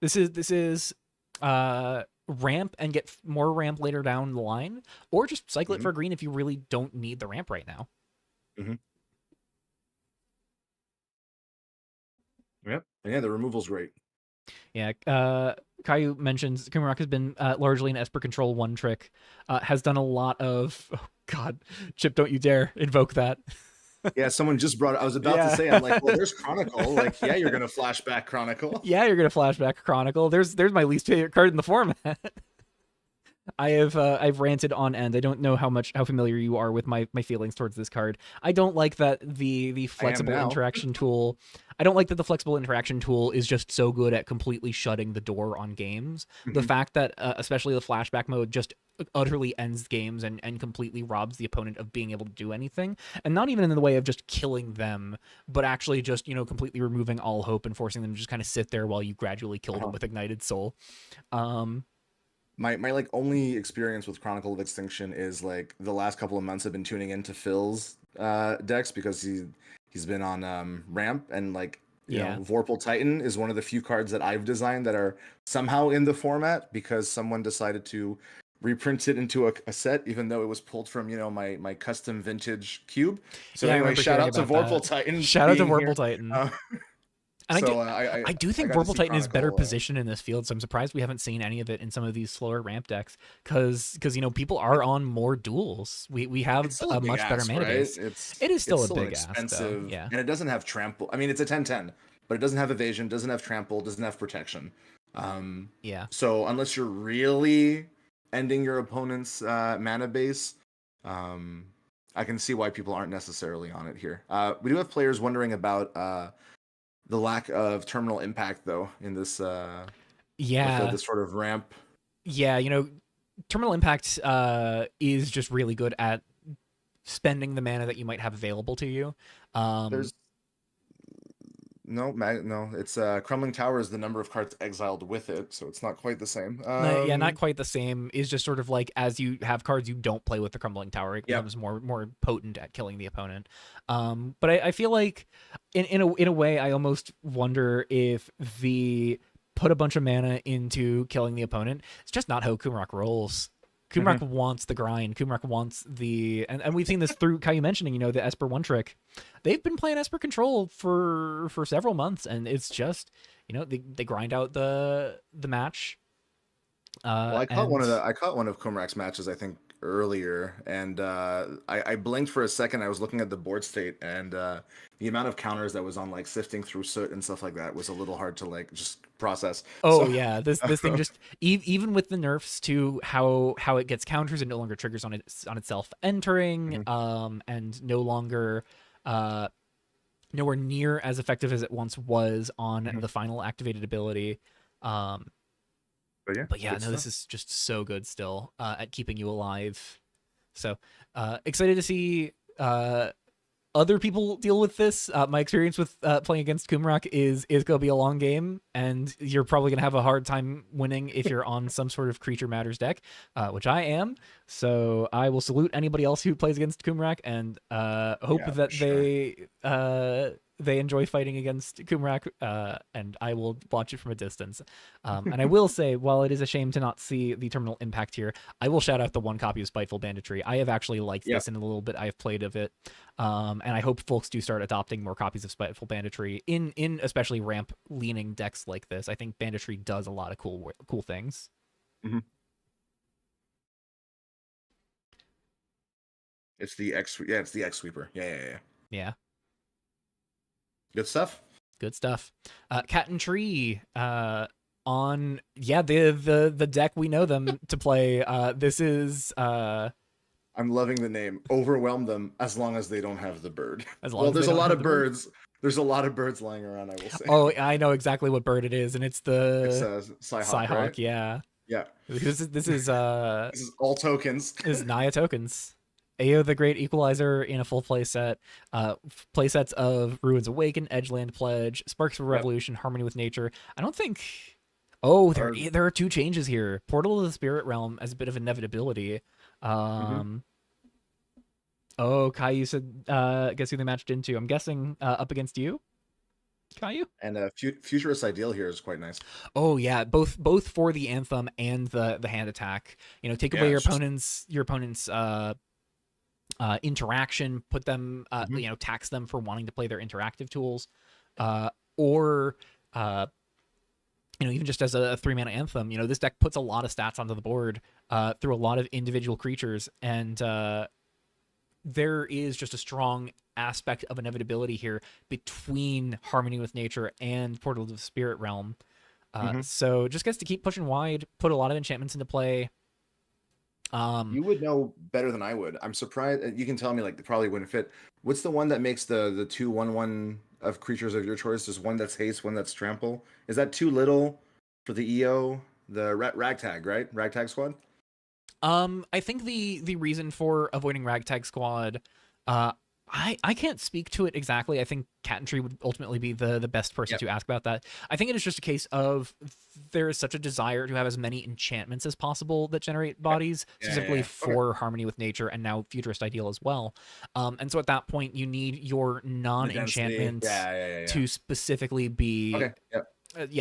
A: this is ramp and get more ramp later down the line, or just cycle it
B: Hmm.
A: for green if you really don't need the ramp right now.
B: Hmm. Yep. And yeah, the removal's great.
A: Yeah, Caillou mentions Kumrock has been largely an Esper Control one trick, has done a lot of. Oh God, Chip, don't you dare invoke that.
B: Yeah, someone just brought it. I was about to
A: Yeah.
B: say, I'm like, well, there's Chronicle. Like, yeah, you're gonna flashback Chronicle.
A: Yeah, you're gonna flashback Chronicle. There's my least favorite card in the format. I've ranted on end. I don't know how familiar you are with my feelings towards this card. I don't like that the
B: I am
A: flexible
B: now.
A: interaction tool. I don't like that the flexible interaction tool is just so good at completely shutting the door on games. The
B: Hmm.
A: fact that especially the flashback mode just utterly ends games and completely robs the opponent of being able to do anything, and not even in the way of just killing them, but actually just completely removing all hope and forcing them to just kind of sit there while you gradually kill them
B: Uh-huh.
A: with ignited soul. Um,
B: My like only experience with Chronicle of Extinction is like the last couple of months I've been tuning into Phil's decks because he's been on ramp, and like
A: yeah.
B: Vorpal Titan is one of the few cards that I've designed that are somehow in the format because someone decided to reprint it into a set even though it was pulled from my custom vintage cube. So
A: Yeah, I
B: anyway,
A: remember
B: shout
A: hearing
B: out to
A: about that.
B: Vorpal Titan
A: Shout out to
B: being
A: Vorpal
B: here.
A: Titan.
B: uh,
A: And
B: so
A: I do
B: I
A: think
B: got to
A: Vorpal
B: see
A: Titan is better
B: Chronicle.
A: positioned in this field, so I'm surprised we haven't seen any of it in some of these slower ramp decks. Because people are on more duels. We
B: It's
A: have
B: still a
A: a
B: big
A: much better
B: ask,
A: mana
B: right?
A: base. It is
B: It's
A: still a
B: still an
A: big ask, though.
B: expensive,
A: Yeah.
B: and it doesn't have trample. I mean, it's a 10/10, but it doesn't have evasion, doesn't have trample, doesn't have protection. Um,
A: Yeah.
B: so unless you're really ending your opponent's mana base, um, I can see why people aren't necessarily on it here. We do have players wondering about the lack of terminal impact, though, in this with
A: Yeah.
B: this sort of ramp.
A: Yeah. Terminal Impact is just really good at spending the mana that you might have available to you. Um,
B: There's no. It's Crumbling Tower is the number of cards exiled with it, so it's not quite the same.
A: Yeah, not quite the same. Is just sort of like as you have cards you don't play with the Crumbling Tower, it
B: Yep.
A: becomes more potent at killing the opponent. But I feel like in a way, I almost wonder if the put a bunch of mana into killing the opponent. It's just not how Kumrock rolls. Kumrock
B: Hmm.
A: wants the grind. Kumrock wants and we've seen this through Caillou mentioning, the Esper one trick. They've been playing Esper control for several months, and it's just they grind out the match.
B: Well,
A: And
B: I caught one of Kumrak's matches, I think, earlier, and I blinked for a second. I was looking at the board state, and the amount of counters that was on like sifting through soot and stuff like that was a little hard to like just process.
A: oh
B: So,
A: yeah, this thing just even with the nerfs to how it gets counters and no longer triggers on itself entering,
B: mhm,
A: and no longer uh nowhere near as effective as it once was on
B: mhm.
A: the final activated ability. Um,
B: But yeah,
A: but yeah,
B: good
A: no, this
B: stuff.
A: is just so good still at keeping you alive. So excited to see other people deal with this. My experience with playing against Kumrock is going to be a long game, and you're probably going to have a hard time winning if you're on some sort of Creature Matters deck, which I am. So I will salute anybody else who plays against Kumrock, and hope
B: Yeah, for
A: that
B: sure.
A: they enjoy fighting against Kumrak, and I will watch it from a distance. And I will say, while it is a shame to not see the terminal impact here, I will shout out the one copy of Spiteful Banditry. I have actually liked
B: Yeah.
A: this in a little bit I have played of it, and I hope folks do start adopting more copies of Spiteful Banditry in especially ramp leaning decks like this. I think Banditry does a lot of cool things.
B: Hmm. It's the X. Yeah, it's the X sweeper. Yeah, yeah, yeah.
A: Yeah,
B: Good stuff.
A: good stuff. Cat and Tree. On the deck we know them to play. This is
B: I'm loving the name. Overwhelm them as long as they don't have the bird.
A: as long
B: Well,
A: as they
B: there's a
A: don't
B: lot
A: have
B: of
A: the bird.
B: birds. There's a lot of birds lying around, I will say.
A: Oh, I know exactly what bird it is, and it's
B: It's
A: the
B: Psyhawk, right?
A: Psyhawk. Yeah,
B: Yeah.
A: this
B: This is all tokens.
A: is Naya tokens. Ao the Great Equalizer in a full playset. Playsets of Ruins Awaken, Edgeland Pledge, Sparks of
B: Yep.
A: Revolution, Harmony with Nature. I don't think. Oh,
B: Or,
A: there are two changes here. Portal to the Spirit Realm as a bit of inevitability.
B: mhm.
A: Um. Oh, Kai, you said guess who they matched into? I'm guessing up against you. Caillou.
B: And Futurist Ideal here is quite nice.
A: Oh yeah, both for the anthem and the hand attack. You know, take away
B: Yeah,
A: your
B: it's just
A: opponent's interaction, put them
B: mhm.
A: tax them for wanting to play their interactive tools, or even just as a 3 mana anthem. This deck puts a lot of stats onto the board through a lot of individual creatures, and there is just a strong aspect of inevitability here between Harmony with Nature and Portal to the Spirit Realm.
B: Mhm.
A: So just gets to keep pushing wide, put a lot of enchantments into play.
B: You would know better than I would. I'm surprised. You can tell me like probably wouldn't fit. What's the one that makes the 2/1/1 of creatures of your choice? There's one that's haste, one that's trample. Is that too little for the EO? The ragtag, right? Ragtag squad.
A: I think the reason for avoiding Ragtag Squad, uh, I can't speak to it exactly. I think Cat and Tree would ultimately be the best person
B: Yep.
A: to ask about that. I think it is just a case of there is such a desire to have as many enchantments as possible that generate
B: Okay.
A: bodies,
B: Yeah, yeah,
A: specifically
B: yeah. Okay.
A: for Harmony with Nature and now Futurist Ideal as well. And so at that point, you need your
B: The density.
A: non-enchantments
B: Yeah, yeah, yeah, yeah.
A: to specifically be
B: Okay. Yep.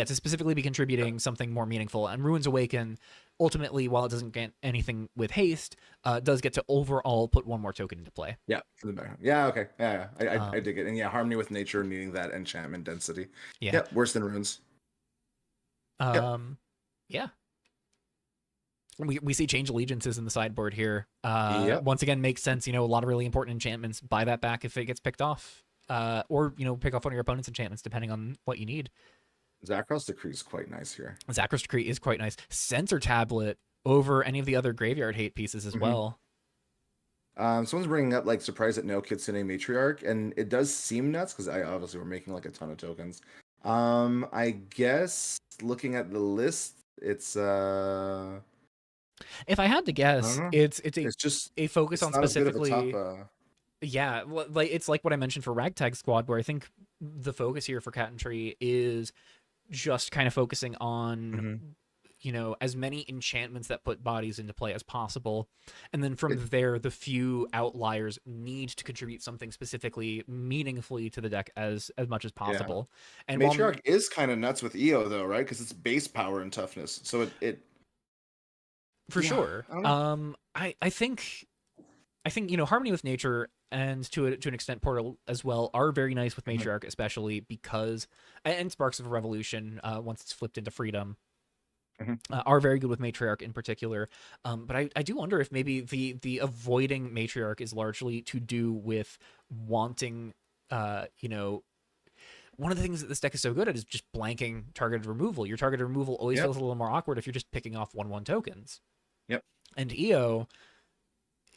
A: to specifically be contributing something more meaningful. And Ruins Awaken, ultimately, while it doesn't get anything with haste, does get to overall put one more token into play.
B: Yeah, for the background. Yeah, okay. Yeah, yeah. I
A: Um,
B: dig it. And yeah, harmony with nature needing that enchantment density.
A: yeah.
B: Yep, worse than runes. Yep.
A: Um, yeah. We see Change Allegiances in the sideboard here.
B: Yep.
A: Once again, makes sense. A lot of really important enchantments. Buy that back if it gets picked off. Or pick off one of your opponent's enchantments depending on what you need.
B: Zakros Decree is quite nice here.
A: Zakros Decree is quite nice. Sensor Tablet over any of the other graveyard hate pieces as
B: Mm-hmm.
A: well.
B: Someone's bringing up like surprise at no Kitsune Matriarch, and it does seem nuts because I obviously we're making like a ton of tokens. I guess looking at the list, it's
A: If I had to
B: I don't
A: guess,
B: know.
A: it's
B: It's just
A: a focus
B: it's
A: on
B: not as good of a top.
A: specifically. Yeah, like it's like what I mentioned for Ragtag Squad, where I think the focus here for Cat and Tree is just kind of focusing on
B: Mm-hmm.
A: as many enchantments that put bodies into play as possible, and then from
B: It,
A: there the few outliers need to contribute something specifically meaningfully to the deck as much as
B: yeah,
A: possible. And while
B: Matriarch is kind of nuts with EO though, right? Because it's base power and toughness, so it
A: for
B: yeah,
A: sure,
B: I don't know.
A: I think Harmony with Nature and to an extent Portal as well are very nice with
B: Mhm.
A: Matriarch, especially because and Sparks of Revolution once it's flipped into Freedom
B: Mhm.
A: are very good with Matriarch in particular. But I do wonder if maybe the avoiding Matriarch is largely to do with wanting one of the things that this deck is so good at is just blanking targeted removal. Your targeted removal always
B: Yep.
A: feels a little more awkward if you're just picking off 1/1 tokens.
B: Yep.
A: And EO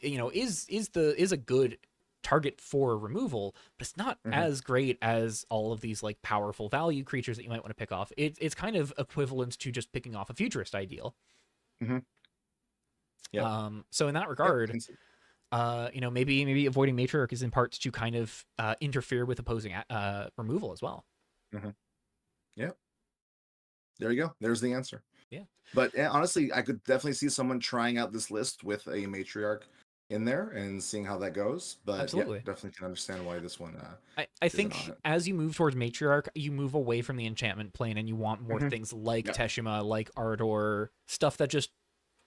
A: is a good target for removal, but it's not
B: Hmm.
A: as great as all of these like powerful value creatures that you might want to pick off. It's kind of equivalent to just picking off a Futurist Ideal.
B: Hmm. Yep.
A: So in that
B: Yep.
A: regard, maybe avoiding Matriarch is in part to kind of interfere with opposing removal as well.
B: Hmm. Yep. There you go. There's the answer.
A: Yeah,
B: But yeah, honestly, I could definitely see someone trying out this list with a matriarch in there and seeing how that goes. But yeah,
A: absolutely.
B: definitely can understand why this one
A: I
B: isn't on
A: think
B: it.
A: as you move towards Matriarch, you move away from the enchantment plane and you want more
B: Hmm.
A: things like
B: Yep.
A: Teshima, like Ardor, stuff that just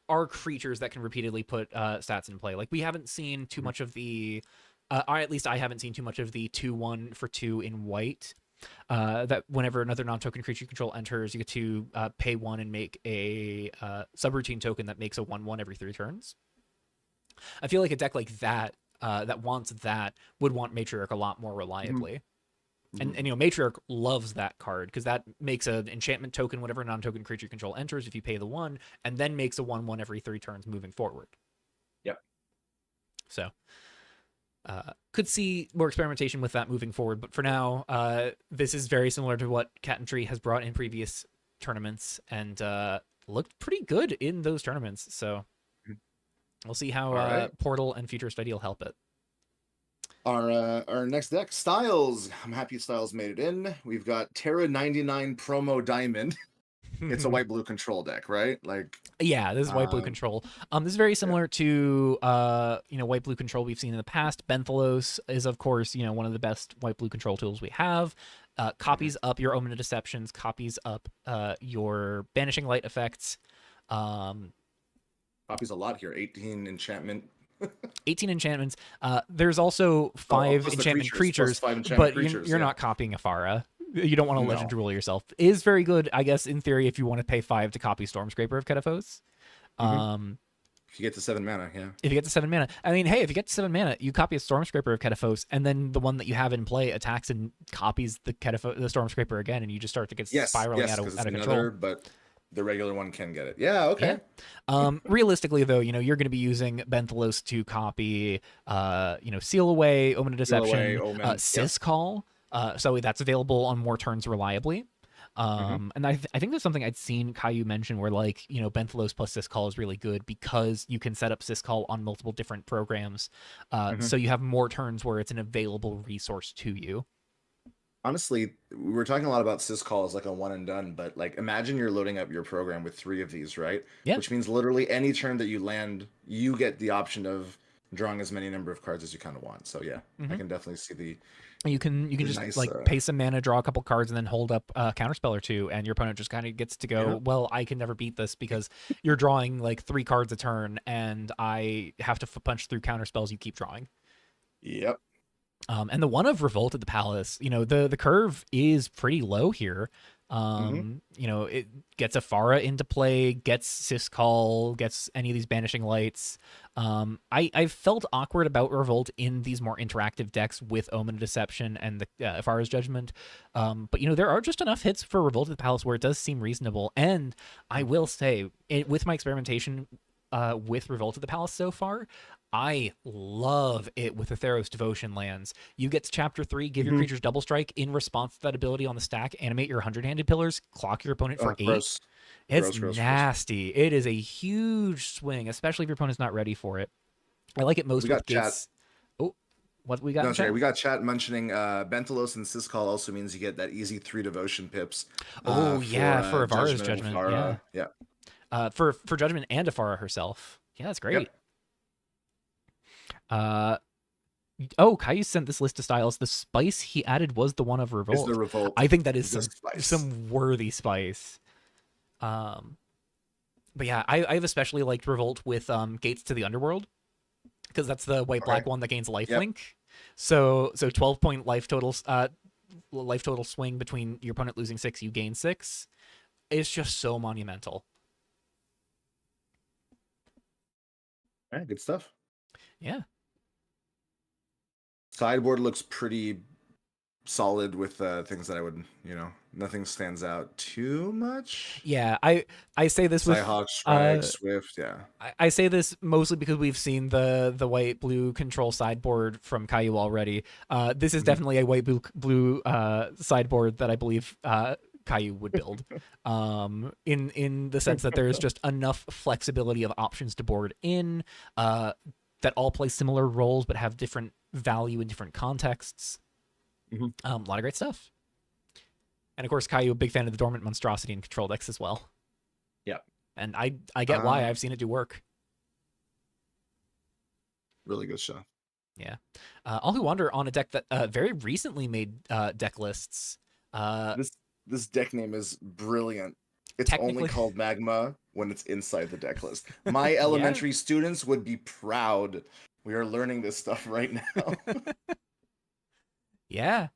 A: are creatures that can repeatedly put stats in play. Like we haven't seen too
B: Mhm.
A: much of the, or at least I haven't seen too much of the 2/1 for 2 in white. That whenever another non-token creature you control enters, you get to pay 1 and make a subroutine token that makes a 1/1 every 3 turns. I feel like a deck like that that wants that would want Matriarch a lot more
B: Mhm.
A: reliably. And,
B: Mhm.
A: Matriarch loves that card because that makes an enchantment token whenever a non-token creature you control enters if you pay the 1, and then makes a 1/1 every 3 turns moving forward.
B: Yep.
A: So could see more experimentation with that moving forward, but for now, this is very similar to what Cat and Tree has brought in previous tournaments and looked pretty good in those tournaments. So
B: Mhm.
A: we'll see how
B: All right.
A: Portal and Futurist Ideal help it.
B: Our next deck, Styles. I'm happy Styles made it in. We've got Terra 99 Promo Diamond. It's a white blue control deck, right? Like,
A: Yeah, this is white blue
B: um,
A: control. This is very
B: yeah.
A: similar to white blue control we've seen in the past. Benthelos is of course one of the best white blue control tools we have. Copies up your Omen of Deceptions, copies up your Banishing Light effects.
B: Copies a lot here. 18 enchantment.
A: 18 enchantments. There's also
B: Oh,
A: 5
B: plus the
A: enchantment
B: plus
A: creatures,
B: 5 enchantment
A: but
B: creatures.
A: you're
B: Yeah.
A: not copying a Farah. You don't want a legend
B: No.
A: to rule yourself. It is very good, I guess, in theory, if you want to pay 5 to copy Stormscraper of Ketafos.
B: If you get to 7 mana, yeah.
A: If you get to 7 mana, I mean, hey, if you get to 7 mana, you copy a Stormscraper of Ketafos, and then the one that you have in play attacks and copies the Stormscraper again, and you just start to get spiraling out of control.
B: But the regular one can get it. Yeah, okay.
A: Yeah. Realistically, though, you're going to be using Benthelos to copy, Seal Away, Omen of Deception, Syscall. So that's available on more turns reliably. And I think that's something I'd seen Caillou mention where, like, Benthelos plus Syscall is really good because you can set up Syscall on multiple different programs. So you have more turns where it's an available resource to you.
B: Honestly, we were talking a lot about Syscall as like a one and done, but like imagine you're loading up your program with 3 of these, right?
A: Yeah.
B: Which means literally any turn that you land, you get the option of drawing as many number of cards as you kind of want. So yeah, I can definitely see the.
A: You can just
B: nice,
A: pay some mana, draw a couple cards, and then hold up a counterspell or 2, and your opponent just kind of gets to go, well, I can never beat this because you're drawing like 3 cards a turn, and I have to punch through counterspells you keep drawing.
B: Yep.
A: And the one of Revolt at the Palace, the curve is pretty low here. It gets a Farah into play, gets Syscall, gets any of these Banishing Lights. I felt awkward about Revolt in these more interactive decks with Omen of Deception and the Farah's Judgment. But there are just enough hits for Revolt at the Palace where it does seem reasonable. And I will say, with my experimentation with Revolt at the Palace so far, I love it with the Theros Devotion lands. You get to Chapter 3, give your creatures double strike. In response to that ability on the stack, animate your 100-handed pillars, clock your opponent for 8.
B: Gross.
A: It's nasty. It is a huge swing, especially if your opponent's not ready for it. I like it most with Gates. Oh, what we got?
B: No, sorry, we got chat mentioning Benthelos and Syscall also means you get that easy 3 devotion pips.
A: For Avara's Judgment.
B: Yeah.
A: For Judgment and Afara herself. Yeah, that's great. Yep. Caillou sent this list of styles. The spice he added was the one of Revolt.
B: It's the Revolt.
A: I think that is some worthy spice. But yeah, I've especially liked Revolt with Gates to the Underworld because that's the white-black one that gains lifelink. So 12-point life total swing between your opponent losing 6, you gain 6. It's just so monumental.
B: All right, good stuff.
A: Yeah.
B: Sideboard looks pretty solid with things that I would, nothing stands out too much.
A: Yeah, I say this with
B: Cyhawk, Strike, Swift, yeah.
A: I say this mostly because we've seen the white-blue control sideboard from Caillou already. This is definitely a white-blue sideboard that I believe Caillou would build. In the sense that there is just enough flexibility of options to board in that all play similar roles but have different value in different contexts. A lot of great stuff. And of course, Caillou, a big fan of the Dormant Monstrosity and Control decks as well.
B: Yeah.
A: And I get why. I've seen it do work.
B: Really good stuff.
A: Yeah. All Who Wander on a deck that very recently made deck lists.
B: This deck name is brilliant. It's only called Magma when it's inside the deck list. My elementary students would be proud. We are learning this stuff right now.
A: Yeah.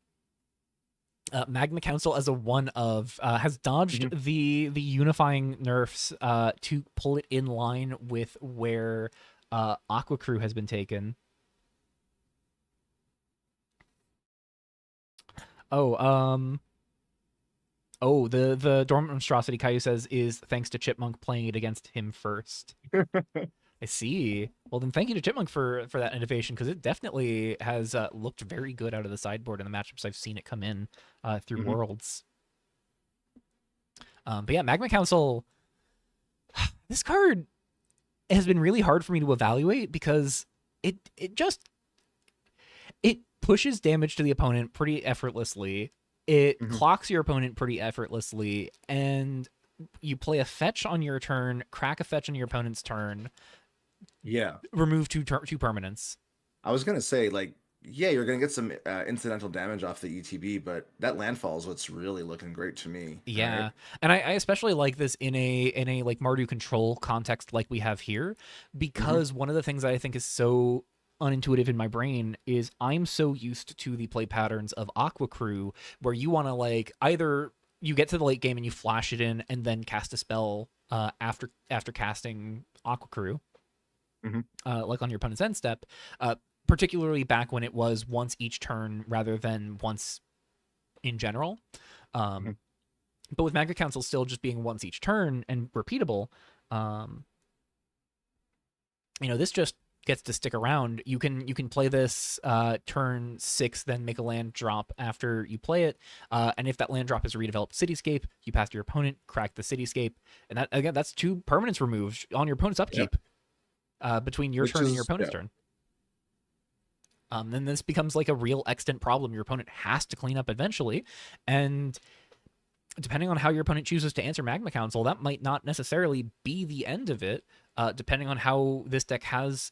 A: Magma Council as a one of has dodged the unifying nerfs to pull it in line with where Aqua Crew has been taken. The Dormant Monstrosity, Caillou says, is thanks to Chipmunk playing it against him first. I see. Well, then thank you to Chipmunk for that innovation, because it definitely has looked very good out of the sideboard in the matchups I've seen it come in through Worlds. But yeah, Magma Council, this card has been really hard for me to evaluate because it pushes damage to the opponent pretty effortlessly. It clocks your opponent pretty effortlessly, and you play a fetch on your turn, crack a fetch on your opponent's turn.
B: Yeah.
A: Remove two permanents.
B: I was gonna say, like, yeah, you're gonna get some incidental damage off the ETB, but that landfall is what's really looking great to me. All right.
A: Yeah, and I especially like this in a like Mardu control context like we have here,
B: Mm-hmm.
A: because one of the things that I think is so unintuitive in my brain is I'm so used to the play patterns of Aqua Crew, where you want to like either you get to the late game and you flash it in and then cast a spell after casting Aqua Crew,
B: Mm-hmm.
A: like on your opponent's end step, particularly back when it was once each turn rather than once in general.
B: Mm-hmm.
A: Um, but with Magna Council still just being once each turn and repeatable, um, this just gets to stick around. You can play this turn 6, then make a land drop after you play it, and if that land drop is a redeveloped cityscape, you pass to your opponent, crack the cityscape, and that again that's 2 permanents removed on your opponent's
B: Yep.
A: upkeep, between your
B: Which
A: turn and your
B: is
A: opponent's
B: yeah.
A: turn. Then this becomes like a real extant problem your opponent has to clean up eventually, and depending on how your opponent chooses to answer Magma Council, that might not necessarily be the end of it, depending on how this deck has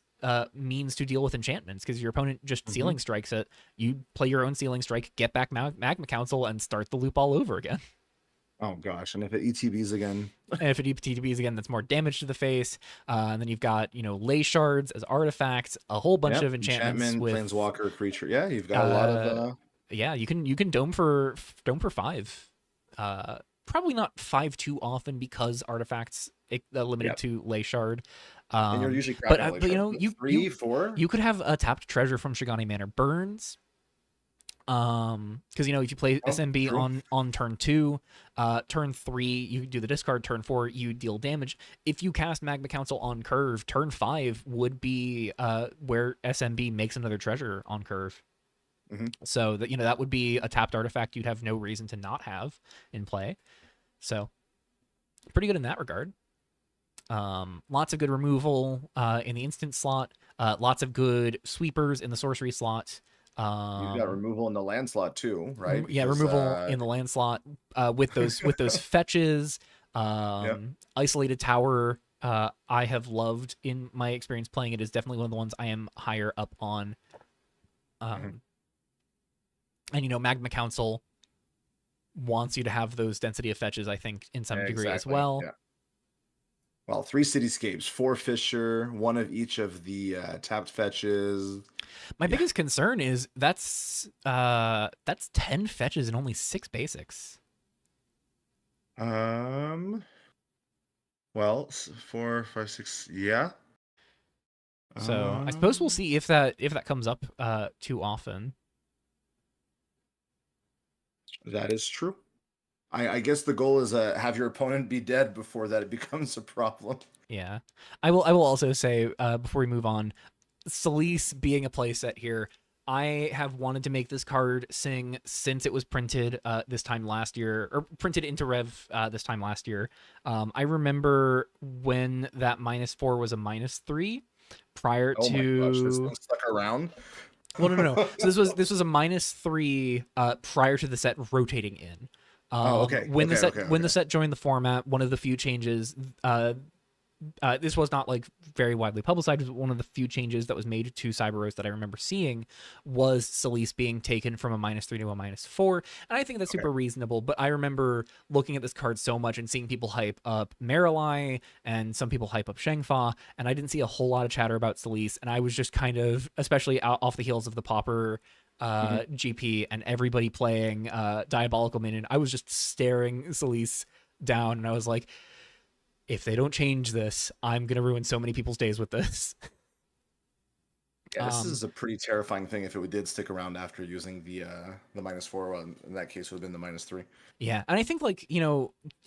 A: means to deal with enchantments, because your opponent just
B: Mm-hmm.
A: Sealing Strikes it, you play your own Sealing Strike, get back Magma Council, and start the loop all over again.
B: Oh gosh, and if it ETBs again,
A: And if it ETBs again, that's more damage to the face. And then you've got, ley shards as artifacts, a whole bunch
B: yep,
A: of enchantments
B: enchantment,
A: with,
B: planeswalker, creature. Yeah, you've got a lot of
A: uh, yeah, you can dome for 5. Probably not 5 too often because artifacts limited
B: yep,
A: to ley shard.
B: and you're
A: Um,
B: usually
A: but
B: cracking a late
A: but
B: shard. But
A: you
B: three, four.
A: you could have a tapped treasure from Shigani Manor Burns. Because if you play
B: Oh,
A: SMB
B: true.
A: on turn 2, turn 3 you do the discard, turn 4 you deal damage. If you cast Magma Council on curve, turn 5 would be where SMB makes another treasure on curve.
B: Mm-hmm.
A: So that would be a tapped artifact you'd have no reason to not have in play. So pretty good in that regard. Lots of good removal in the instant slot. Lots of good sweepers in the sorcery slot.
B: You've got removal in the land slot too, right?
A: Yeah,
B: Because
A: removal in the land slot with those fetches.
B: yeah.
A: Isolated tower. I have loved in my experience playing it, is definitely one of the ones I am higher up on.
B: Mhm.
A: And Magma Council wants you to have those density of fetches, I think, in some degree as
B: Exactly.
A: well.
B: Yeah. Well, 3 cityscapes, 4 Fisher, one of each of the tapped fetches.
A: My
B: Yeah.
A: biggest concern is that's 10 fetches and only 6 basics.
B: Um. Well, 4, 5, 6. Yeah.
A: So I suppose we'll
B: Um.
A: see if that comes up too often.
B: That is true. I guess the goal is have your opponent be dead before that it becomes a problem.
A: Yeah, I will also say before we move on, Celise being a playset here, I have wanted to make this card sing since it was printed this time last year, or printed into Rev this time last year. I remember when that -4 was a -3 prior
B: Oh my gosh, this
A: to.
B: thing stuck around.
A: Well, no. So this was a -3 prior to the set rotating in.
B: Oh, okay,
A: When the
B: okay,
A: set
B: okay,
A: when the
B: okay.
A: set joined the format, one of the few changes. This was not like very widely publicized, but one of the few changes that was made to Cyber Rose that I remember seeing was Celise being taken from a -3 to a -4, and I think that's
B: Okay.
A: super reasonable. But I remember looking at this card so much and seeing people hype up Marilai and some people hype up Shengfa, and I didn't see a whole lot of chatter about Celise, and I was just kind of, especially off the heels of the Pauper
B: Mhm.
A: GP and everybody playing Diabolical Minion, I was just staring Celise down, and I was like, if they don't change this, I'm gonna ruin so many people's days with this.
B: Yeah, this is a pretty terrifying thing if it did stick around after using the -4. Well, in that case, it would have been the -3.
A: Yeah, and I think like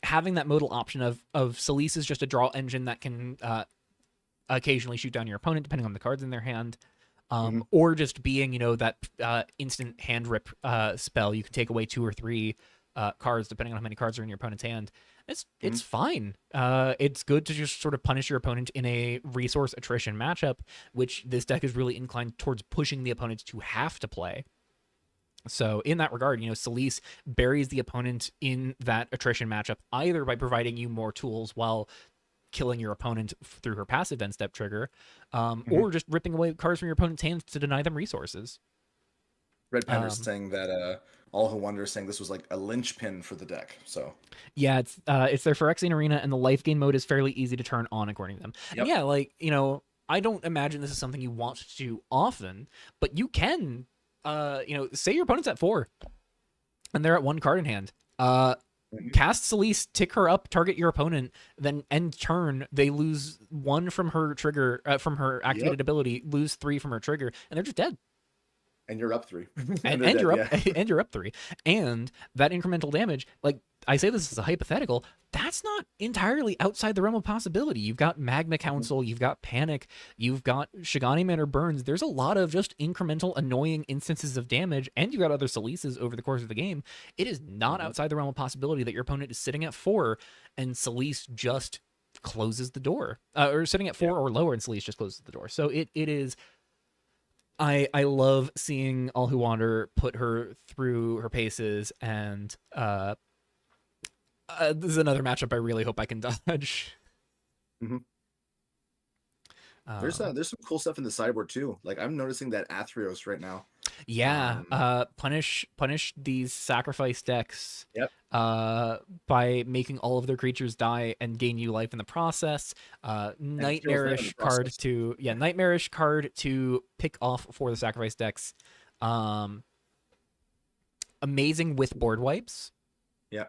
A: having that modal option of Celise is just a draw engine that can occasionally shoot down your opponent depending on the cards in their hand,
B: Hmm.
A: or just being that instant hand rip spell. You can take away 2 or 3 cards depending on how many cards are in your opponent's hand. It's fine. It's good to just sort of punish your opponent in a resource attrition matchup, which this deck is really inclined towards pushing the opponent to have to play. So in that regard, Celise buries the opponent in that attrition matchup either by providing you more tools while killing your opponent through her passive end step trigger,
B: Hmm.
A: or just ripping away cards from your opponent's hands to deny them resources.
B: Red Panda's
A: Um,
B: saying that All Who Wonder is saying this was like a linchpin for the deck. So
A: yeah, it's their Phyrexian Arena, and the life gain mode is fairly easy to turn on according to them. And
B: yep.
A: yeah, like, you know, I don't imagine this is something you want to do often, but you can, you know, say your opponent's at 4 and they're at 1 card in hand.
B: Mhm.
A: Cast Celeste, tick her up, target your opponent, then end turn, they lose 1 from her trigger, from her
B: Yep.
A: activated ability, lose 3 from her trigger, and they're just dead.
B: And you're up 3.
A: and,
B: And they're
A: and
B: dead,
A: you're up
B: yeah.
A: and you're up 3, and that incremental damage, like, I say this as a hypothetical, that's not entirely outside the realm of possibility. You've got Magma
B: Mhm.
A: Council, you've got Panic, you've got Shigani Manor Burns. There's a lot of just incremental annoying instances of damage, and you've got other Salises over the course of the game. It is not
B: Mhm.
A: outside the realm of possibility that your opponent is sitting at 4 and Celise just closes the door, or sitting at
B: Yeah.
A: 4 or lower and Celise just closes the door. So it is, I love seeing All Who Wander put her through her paces, and this is another matchup I really hope I can dodge.
B: Mhm.
A: Um,
B: There's some cool stuff in the sideboard too. Like I'm noticing that Athreos right now.
A: yeah,
B: Um,
A: punish these sacrifice decks
B: yep.
A: by making all of their creatures die and gain you life in the process.
B: And kills them in the process.
A: Nightmarish card to pick off for the sacrifice decks. Um, Amazing with board wipes,
B: Yeah.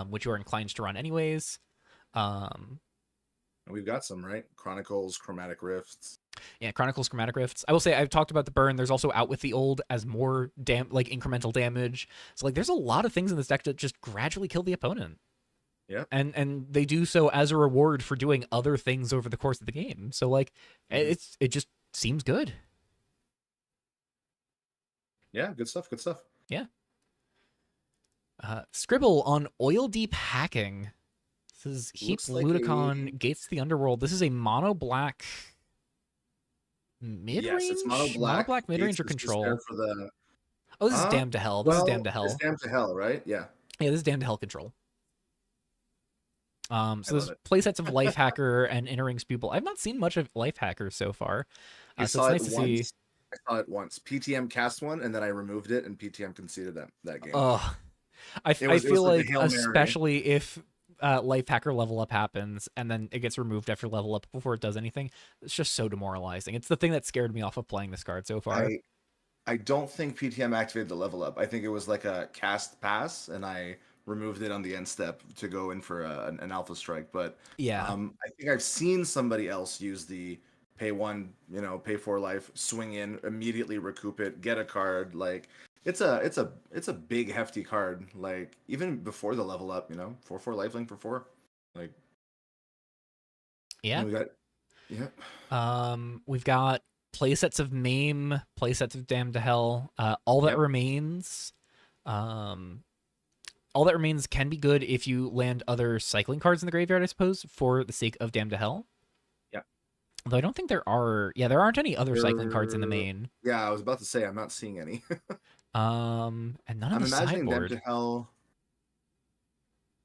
A: which you are inclined to run anyways. Um,
B: And we've got some, right? Chronicles, Chromatic Rifts.
A: yeah, Chronicles, Chromatic Rifts. I will say I've talked about the burn. There's also Out with the Old as more like incremental damage. So like there's a lot of things in this deck that just gradually kill the opponent.
B: Yep.
A: And they do so as a reward for doing other things over the course of the game. So like
B: Mhm.
A: it just seems good.
B: Yeah, good stuff, good stuff.
A: Yeah. Scribble on Oil Deep Hacking. This is Heap
B: Looks like a
A: Ludicon, Gates to the Underworld. This is a mono black
B: yes, it's mono
A: mono
B: black.
A: black mid range
B: Gates
A: or
B: is just there
A: control.
B: for the
A: Oh, this is Damned to Hell. This is Damned
B: well,
A: to
B: it's
A: Hell.
B: damn to hell, right? Yeah.
A: Yeah, this is Damned to Hell control.
B: I
A: So
B: love
A: there's
B: it.
A: playsets of Life Hacker and Inner Rings Pupil. I've not seen much of Life Hacker so far,
B: I
A: so
B: saw
A: it's
B: it
A: nice to see.
B: once. I saw it once. PTM cast one and then I removed it and PTM conceded that game.
A: Oh, I
B: It was
A: feel
B: like a
A: like
B: Hail Mary.
A: especially if Life Hacker level up happens and then it gets removed after level up before it does anything, it's just so demoralizing. It's the thing that scared me off of playing this card so far.
B: I I don't think PTM activated the level up. I think it was like a cast pass, and I removed it on the end step to go in for an alpha strike. But
A: Yeah,
B: I think I've seen somebody else use the pay one, pay 4 life, swing in, immediately recoup it, get a card. Like it's a big hefty card. Like even before the level up, 4/4 lifelink for 4. Like
A: yeah.
B: we got yeah.
A: We've got playsets of Mame, playsets of Damned to Hell.
B: Yep.
A: Um, All that remains can be good if you land other cycling cards in the graveyard, I suppose, for the sake of Damned to Hell.
B: Yep.
A: Though I don't think there are. Yeah, there aren't any other cycling cards in the
B: There,
A: main.
B: yeah, I was about to say I'm not seeing any.
A: And none in
B: I'm
A: the
B: imagining Damned to
A: sideboard.
B: Hell.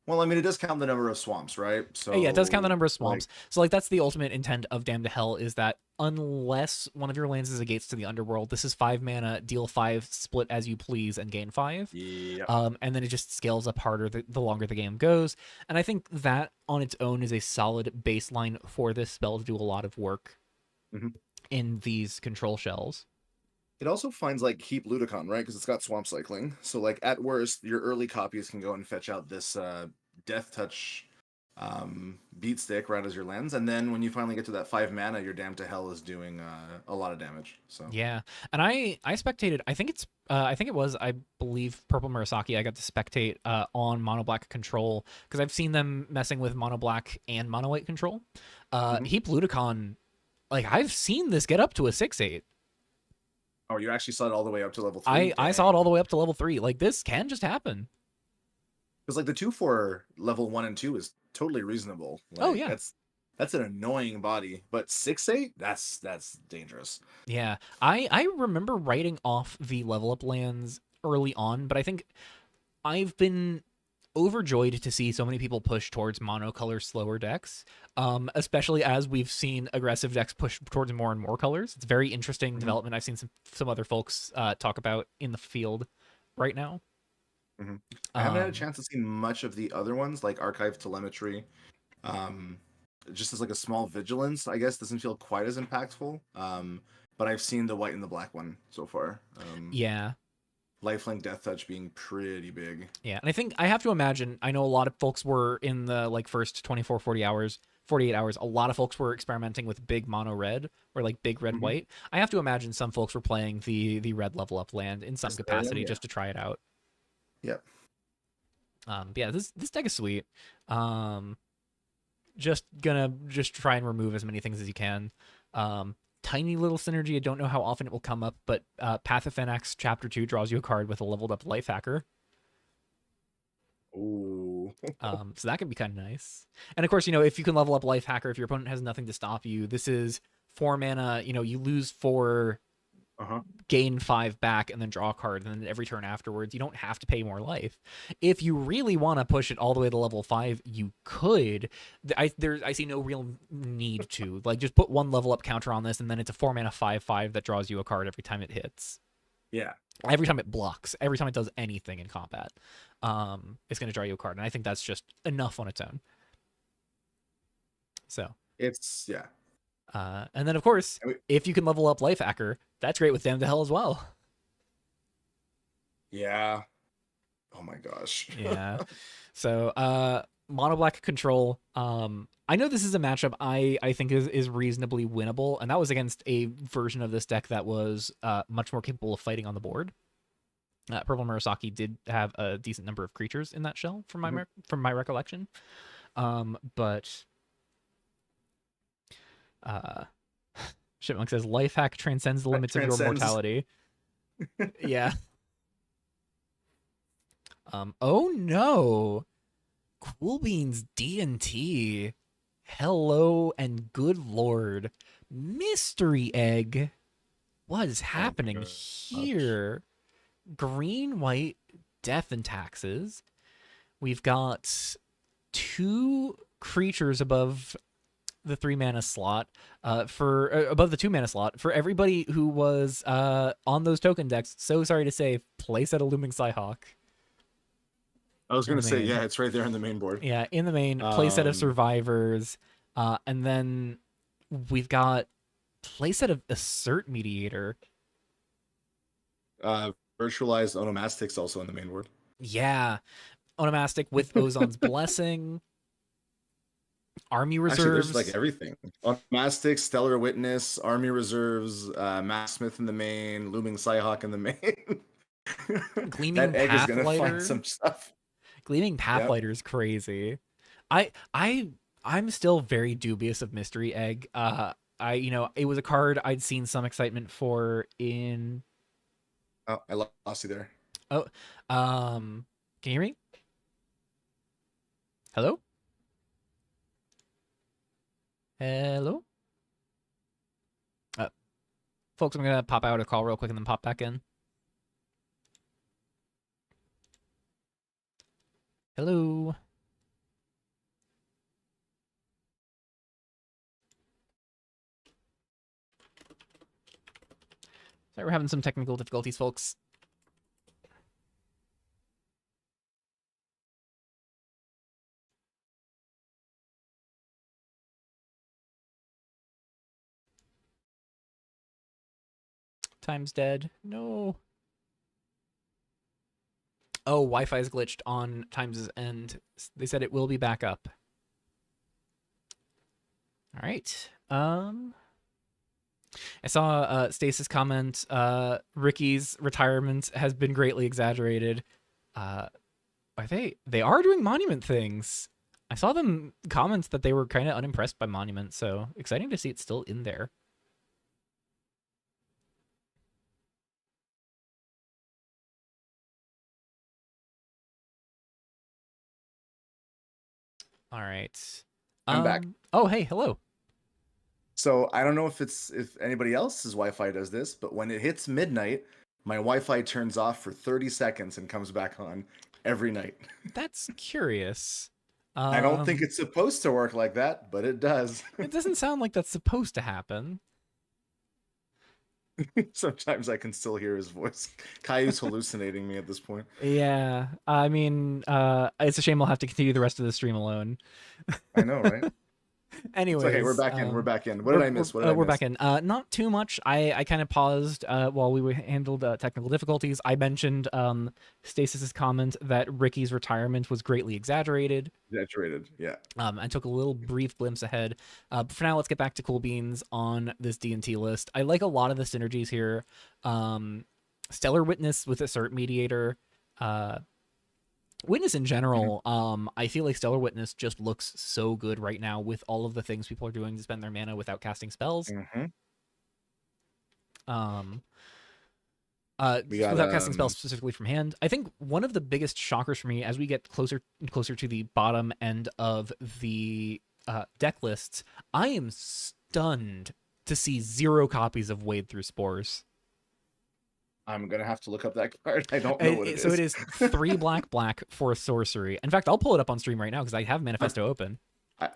B: Well, I mean, it does count the number of swamps, right?
A: Yeah, it does count the
B: So,
A: number of
B: like,
A: swamps. So like that's the ultimate intent of Damned to Hell is that unless one of your lands is a gates to the underworld, this is 5 mana, deal 5, split as you please, and gain 5.
B: yeah.
A: And then it just scales up harder the longer the game goes. And I think that on its own is a solid baseline for this spell to do a lot of work
B: Mhm.
A: in these control shells.
B: It also finds like Heap Ludicon, right? Because it's got swamp cycling. So, like, at worst, your early copies can go and fetch out this Death Touch beat stick right as your lens, and then when you finally get to that 5 mana, your Damned to Hell is doing a lot of damage. So,
A: Yeah, and I spectated. I think it was, I believe, Purple Murasaki. I got to spectate on Mono Black control because I've seen them messing with Mono Black and Mono White control.
B: mhm.
A: Heap Ludicon, like I've seen this get up to a 6/8.
B: Oh, you actually saw it all the way up to level 3?
A: I saw it all
B: Dang.
A: the way up to level 3. Like this can just happen.
B: Because like the 2 for level 1 and 2 is totally reasonable.
A: Oh
B: Like
A: yeah,
B: that's an annoying body, but 6/8, that's dangerous.
A: yeah. I remember writing off the level up lands early on, but I think I've been overjoyed to see so many people push towards monocolor slower decks, especially as we've seen aggressive decks push towards more and more colors. It's very interesting
B: Hmm.
A: development. I've seen some other folks talk about in the field right now.
B: Hmm. I haven't had a
A: Um,
B: chance to see much of the other ones, like Archive Telemetry. Um, just as like a small vigilance, I guess doesn't feel quite as impactful. But I've seen the white and the black one so far.
A: yeah,
B: Lifelink Death Touch being pretty big.
A: yeah, and I think I have to imagine. I know a lot of folks were in the like first 24, 40 hours. 48 hours, a lot of folks were experimenting with big mono red or like big red
B: Hmm.
A: white. I have to imagine some folks were playing the red level up land in some
B: Astarion,
A: capacity
B: yeah.
A: just to try it out.
B: Yep.
A: But yeah, this deck is sweet. Um, just gonna just try and remove as many things as you can. Tiny little synergy. I don't know how often it will come up, but Path of Phalanx Chapter 2 draws you a card with a leveled up Life Hacker.
B: Ooh.
A: So that can be kind of nice. And of course, if you can level up Life Hacker, if your opponent has nothing to stop you, this is 4 mana. You lose 4,
B: Uh-huh.
A: gain 5 back, and then draw a card, and then every turn afterwards you don't have to pay more life. If you really want to push it all the way to level 5, you could. I see no real need to, like, just put 1 level up counter on this, and then it's a 4 mana 5/5 that draws you a card every time it hits,
B: Yeah.
A: every time it blocks, every time it does anything in combat. It's going to draw you a card, and I think that's just enough on its own. So
B: It's yeah.
A: and then of course,
B: I mean,
A: if you can level up Life Hacker, that's great with Damn to Hell as well.
B: yeah. Oh my gosh.
A: Yeah. So mono black control. I know this is a matchup I think is reasonably winnable, and that was against a version of this deck that was much more capable of fighting on the board. Purple Murasaki did have a decent number of creatures in that shell from my
B: Mhm.
A: from my recollection. But uh Shipmonk says life hack transcends the
B: That
A: limits of your
B: transcends.
A: mortality. Yeah. Oh no. Cool Beans D&T. Hello and good lord. Mystery Egg. What is
B: Oh
A: happening
B: my gosh.
A: here? Green, white, death and taxes. We've got 2 creatures above the 3 mana slot, for above the 2 mana slot. For everybody who was on those token decks, so sorry to say, place at a Looming Psyhawk
B: I was
A: in
B: gonna
A: the
B: say,
A: main.
B: yeah, it's right there in the main board.
A: Yeah, in the main, playset of
B: Um,
A: survivors, and then we've got playset of assert mediator.
B: uh, Virtualized Onomastics also in the main board.
A: Yeah, onomastic with Ozon's blessing, army
B: Actually, there's like
A: reserves,
B: everything. Onomastics, Stellar Witness, Army Reserves, Matt Smith in the main, Looming Psyhawk in the main.
A: gleaming
B: That egg is gonna find
A: pathlighter.
B: some stuff.
A: Gleaming
B: Yep.
A: pathlighter is crazy. I I I'm still very dubious of mystery egg. It was a card I'd seen some excitement for in.
B: Oh, I lost you there.
A: Oh, can you hear me? Hello, hello. Uh, Folks, I'm gonna pop out a call real quick and then pop back in. Hello. Sorry, we're having some technical difficulties, folks. Time's dead. No. Oh, Wi-Fi's glitched on Time's end. They said it will be back up. All right. I saw Stasis comment. Ricky's retirement has been greatly exaggerated. Uh, are they are doing monument things? I saw them comments that they were kind of unimpressed by monument. So exciting to see it still in there. All right.
B: I'm back.
A: Oh, hey, hello.
B: So I don't know if anybody else's Wi-Fi does this, but when it hits midnight, my Wi-Fi turns off for 30 seconds and comes back on. every night.
A: That's curious.
B: I don't think
A: Um,
B: it's supposed to work like that, but it does.
A: it doesn't sound like that's supposed to happen.
B: Sometimes I can still hear his voice. Caillou's hallucinating me at this point.
A: Yeah, I mean, it's a shame I'll have to continue the rest of the stream alone.
B: I know, right? It's okay. We're
A: Anyways,
B: back in. We're back in. What did I miss? What did I
A: we're back
B: miss?
A: in. Not too much. I kind of paused while we handled technical difficulties. I mentioned Stasis's comment that Ricky's retirement was greatly exaggerated.
B: Exaggerated. Yeah.
A: I took a little brief glimpse ahead. But for now, let's get back to cool beans on this D&T list. I like a lot of the synergies here. Stellar Witness with Assert Mediator. Witness in general, I feel like Stellar Witness just looks so good right now with all of the things people are doing to spend their mana without casting spells.
B: Mm-hmm.
A: Um,
B: We got
A: without casting spells specifically from hand. I think one of the biggest shockers for me as we get closer and closer to the bottom end of the deck lists, I am stunned to see 0 copies of Wade Through Spores.
B: I'm gonna have to look up that card. I don't know what it is.
A: So it is 3 black for sorcery. In fact, I'll pull it up on stream right now because I have Manifesto open.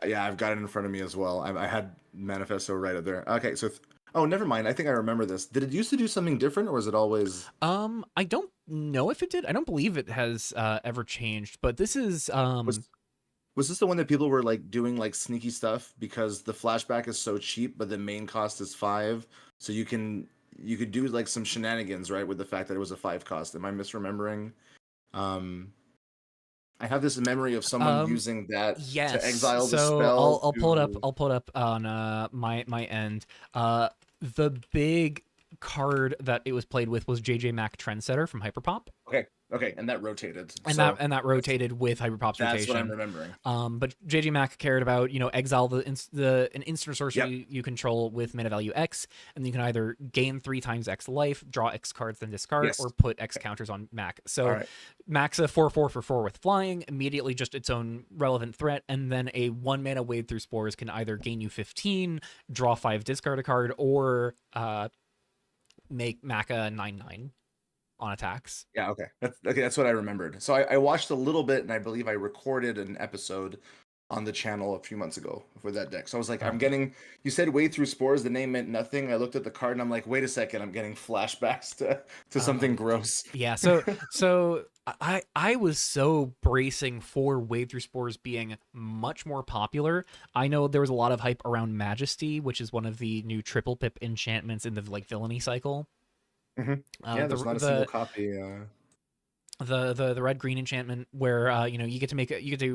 B: Yeah, I've got it in front of me as well. I had Manifesto right up there. Okay, so oh, never mind. I think I remember this. Did it used to do something different, or was it always?
A: I don't know if it did. I don't believe it has ever changed. But this is
B: Was this the one that people were like doing like sneaky stuff because the flashback is so cheap, but the main cost is 5, so you could do like some shenanigans, right, with the fact that it was a 5 cost. Am I misremembering? Um, I have this memory of someone using that
A: yes.
B: to exile the
A: So
B: spell.
A: I'll pull it up. I'll pull it up on my end. The big card that it was played with was JJ Mack Trendsetter from Hyperpop.
B: Okay, and that rotated.
A: And
B: so
A: that rotated with Hyperpop's
B: that's
A: rotation.
B: what I'm remembering.
A: But JJ Mack cared about exile an instant sorcery you control with mana value X, and you can either gain 3 times X life, draw X cards, then discard, or put X counters on Mack. So Mack's a 4/4 for 4 with flying, immediately just its own relevant threat, and then a 1 mana Wade Through Spores can either gain you 15, draw 5, discard a card, or make Mack a 9/9 on attacks.
B: Yeah, okay. That's what I remembered. So I watched a little bit, and I believe I recorded an episode on the channel a few months ago for that deck. So I was like, I'm getting. You said Wade Through Spores. The name meant nothing. I looked at the card, and I'm like, wait a second. I'm getting flashbacks to something gross.
A: Yeah. So I was so bracing for Wade Through Spores being much more popular. I know there was a lot of hype around Majesty, which is one of the new triple pip enchantments in the like villainy cycle.
B: Yeah, there's not a single copy.
A: The red green enchantment where you get to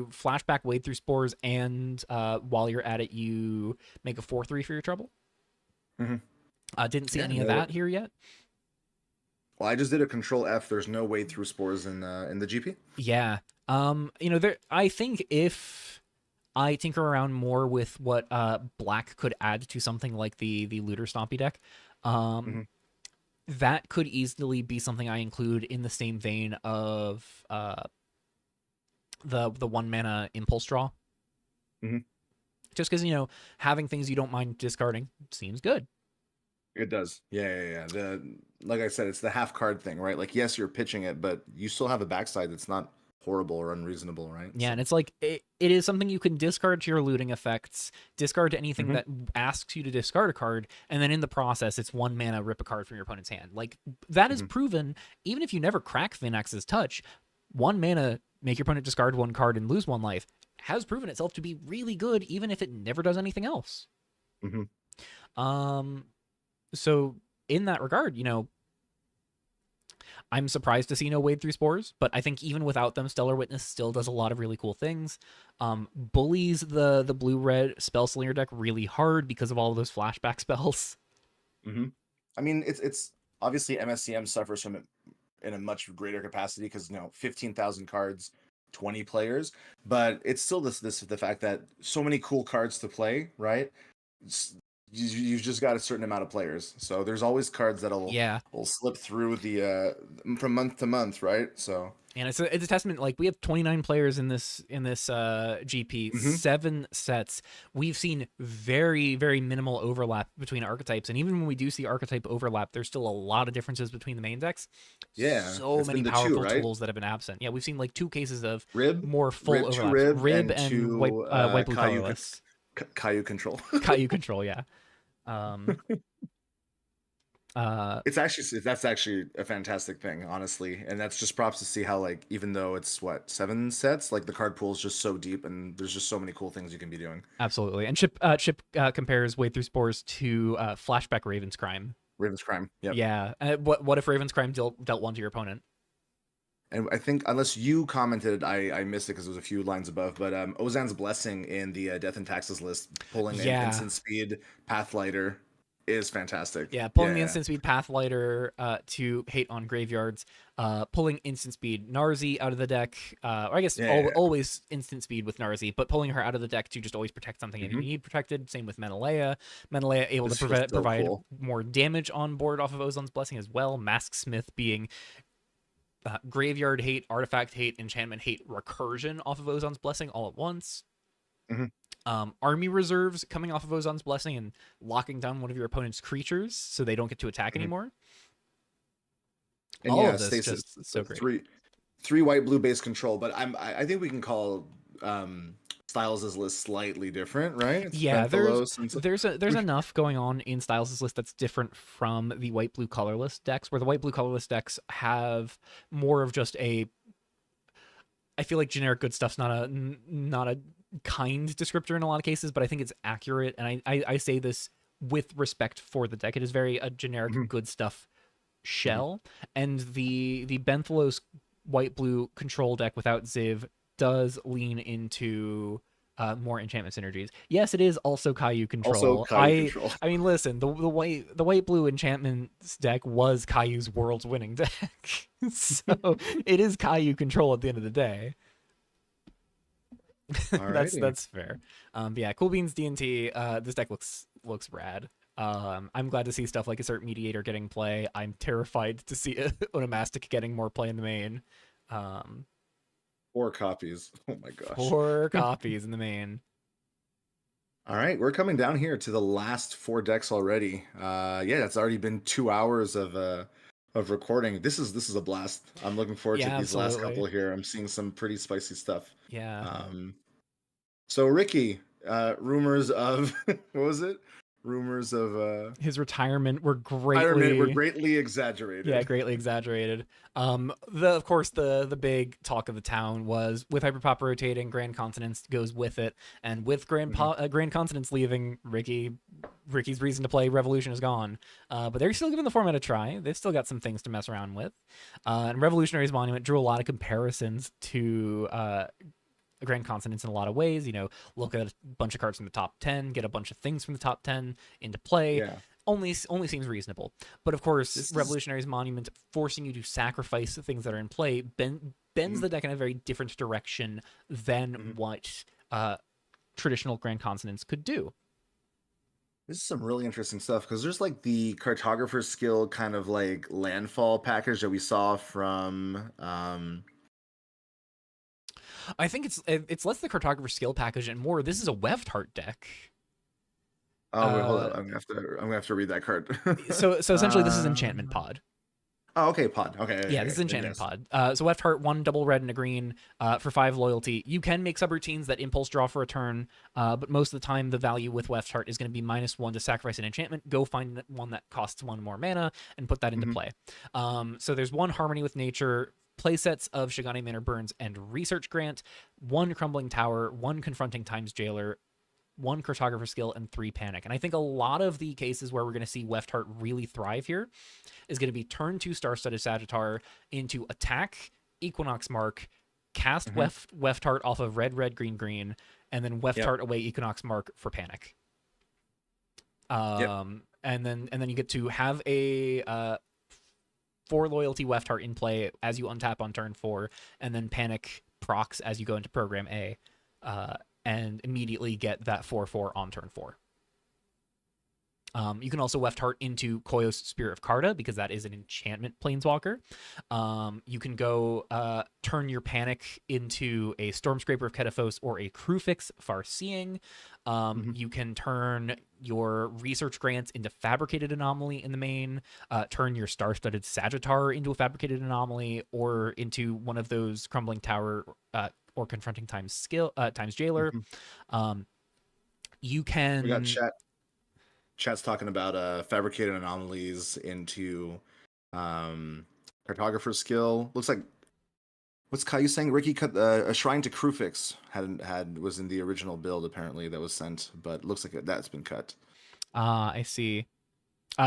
A: flashback Wade Through Spores, and while you're at it you make a 4/3 for your trouble. Didn't see any of that here yet.
B: Well, I just did a Control F. There's no Wade Through Spores in the GP.
A: Yeah. I think if I tinker around more with what black could add to something like the Looter Stompy deck, that could easily be something I include in the same vein of the 1 mana Impulse Draw. Just because having things you don't mind discarding seems good.
B: It does. Yeah. Like I said, it's the half card thing, right? Like, yes, you're pitching it, but you still have a backside that's not horrible or unreasonable, right?
A: Yeah, and it's like it is something you can discard to your looting effects, discard to anything that asks you to discard a card, and then in the process, it's 1 mana, rip a card from your opponent's hand. Like, that is proven, even if you never crack Vinax's touch, 1 mana, make your opponent discard 1 card and lose 1 life, has proven itself to be really good, even if it never does anything else. So in that regard, I'm surprised to see no Wade Through Spores, but I think even without them, Stellar Witness still does a lot of really cool things. Bullies the blue-red Spell Slinger deck really hard because of all of those flashback spells.
B: I mean, it's obviously MSCM suffers from it in a much greater capacity because 15,000 cards, 20 players, but it's still the fact that so many cool cards to play, right? you've just got a certain amount of players, so there's always cards that'll
A: Yeah.
B: will slip through the from month to month, right? So
A: And it's a testament. Like, we have 29 players in this GP,
B: hmm
A: 7 sets. We've seen very, very minimal overlap between archetypes, and even when we do see archetype overlap, there's still a lot of differences between the main decks.
B: yeah,
A: So
B: it's
A: many
B: been the two,
A: powerful
B: right?
A: tools that have been absent. Yeah, we've seen like 2 cases of
B: Rib,
A: more full
B: rib to
A: overlaps:
B: rib,
A: Rib
B: and
A: and white
B: to
A: white blue
B: Caillou
A: colorless.
B: Caillou control.
A: Caillou control. Yeah. Um.
B: It's actually that's actually a fantastic thing, honestly, and that's just props to see how like even though it's what 7 sets, like the card pool is just so deep, and there's just so many cool things you can be doing.
A: Absolutely. And Chip compares Wade Through Spores to Flashback Raven's Crime.
B: Raven's Crime, yep.
A: Yeah. What if Raven's Crime dealt one to your opponent?
B: And I think unless you commented, I missed it because it was a few lines above. But Ozan's Blessing in the Death and Taxes list, pulling an
A: Yeah.
B: instant speed Pathlighter is fantastic.
A: Yeah, pulling the
B: Yeah.
A: instant speed Pathlighter to hate on graveyards, pulling instant speed Narzi out of the deck, or I guess
B: Yeah.
A: always instant speed with Narzi, but pulling her out of the deck to just always protect something if you need protected. Same with Menelea. Menelea able
B: This
A: to
B: feels so
A: provide
B: cool.
A: more damage on board off of Ozon's Blessing as well. Mask Smith being graveyard hate, artifact hate, enchantment hate, recursion off of Ozon's Blessing all at once.
B: Mhm.
A: Army reserves coming off of Ozon's Blessing and locking down one of your opponent's creatures so they don't get to attack anymore.
B: And
A: All
B: yeah,
A: of this
B: Stasis,
A: just so great.
B: three white blue base control, but I think we can call Styles' list slightly different, right? It's
A: Yeah,
B: Benthelos and
A: there's enough going on in Styles' list that's different from the white blue colorless decks, where the white blue colorless decks have more of just a, I feel like generic good stuff's not a kind descriptor in a lot of cases, but I think it's accurate, and I say this with respect for the deck. It is very a generic good stuff shell, and the Benthelos white blue control deck without Ziv does lean into more enchantment synergies. Yes, it is also Caillou
B: also
A: control.
B: Caillou control.
A: I mean, listen, the white blue enchantments deck was Caillou's world's winning deck, so it is Caillou control at the end of the day.
B: Alrighty.
A: That's fair. But yeah, Cool Beans D&T. This deck looks rad. I'm glad to see stuff like Assert Mediator getting play. I'm terrified to see Onomastic getting more play in the main.
B: 4 copies. Oh my gosh.
A: 4 copies in the main.
B: All right, we're coming down here to the last 4 decks already. Yeah, it's already been 2 hours of recording. This is a blast. I'm looking forward to these last couple here. I'm seeing some pretty spicy stuff.
A: Yeah.
B: So Ricky, rumors of what was it? Rumors of
A: his retirement were
B: greatly exaggerated.
A: Yeah, greatly exaggerated. Of course the big talk of the town was with Hyperpop rotating, Grand Continents goes with it, and with Grand Continents leaving, Ricky's reason to play Revolution is gone. But they're still giving the format a try. They've still got some things to mess around with. And Revolutionary's Monument drew a lot of comparisons to Grand Consonants in a lot of ways. You know, look at a bunch of cards from the top 10, get a bunch of things from the top 10 into play.
B: Yeah.
A: Only seems reasonable. But of course, Revolutionary's Monument forcing you to sacrifice the things that are in play bends the deck in a very different direction than what traditional Grand Consonants could do.
B: This is some really interesting stuff because there's like the cartographer skill kind of like landfall package that we saw from
A: I think it's less the cartographer skill package and more. This is a Weftheart deck.
B: Oh wait, hold on. I'm gonna have to read that card.
A: so essentially, this is Enchantment Pod.
B: Oh, okay, Pod. Okay.
A: Yeah, this is Enchantment Pod. So Weftheart, 1 double red and a green for 5 loyalty. You can make subroutines that impulse draw for a turn, but most of the time the value with Weftheart is going to be -1 to sacrifice an enchantment. Go find one that costs 1 more mana and put that into play. So there's 1 Harmony with Nature, playsets of Shigane Manor Burns and Research Grant, 1 Crumbling Tower, 1 Confronting Times Jailer, 1 Cartographer Skill, and 3 Panic. And I think a lot of the cases where we're going to see Weftheart really thrive here is going to be turn 2 Star-Studded Sagittar into attack, Equinox Mark, cast Weftheart off of red, red, green, green, and then Weftheart away Equinox Mark for Panic. And then you get to have a 4 loyalty Weftheart in play as you untap on turn 4, and then Panic procs as you go into program A, and immediately get that 4/4 on turn 4. You can also left heart into Koyos Spirit of Karta because that is an enchantment planeswalker. You can go turn your panic into a Stormscraper of Ketaphos or a Krufix Farseeing. You can turn your Research Grants into Fabricated Anomaly in the main, turn your Star-Studded Sagittar into a Fabricated Anomaly, or into one of those Crumbling Tower or Confronting Times Jailer. You
B: We got
A: can...
B: chat's talking about fabricated anomalies into cartographer skill. Looks like, what's Caillou saying? Ricky cut a shrine to Krufix was in the original build apparently that was sent, but looks like that's been cut.
A: I see.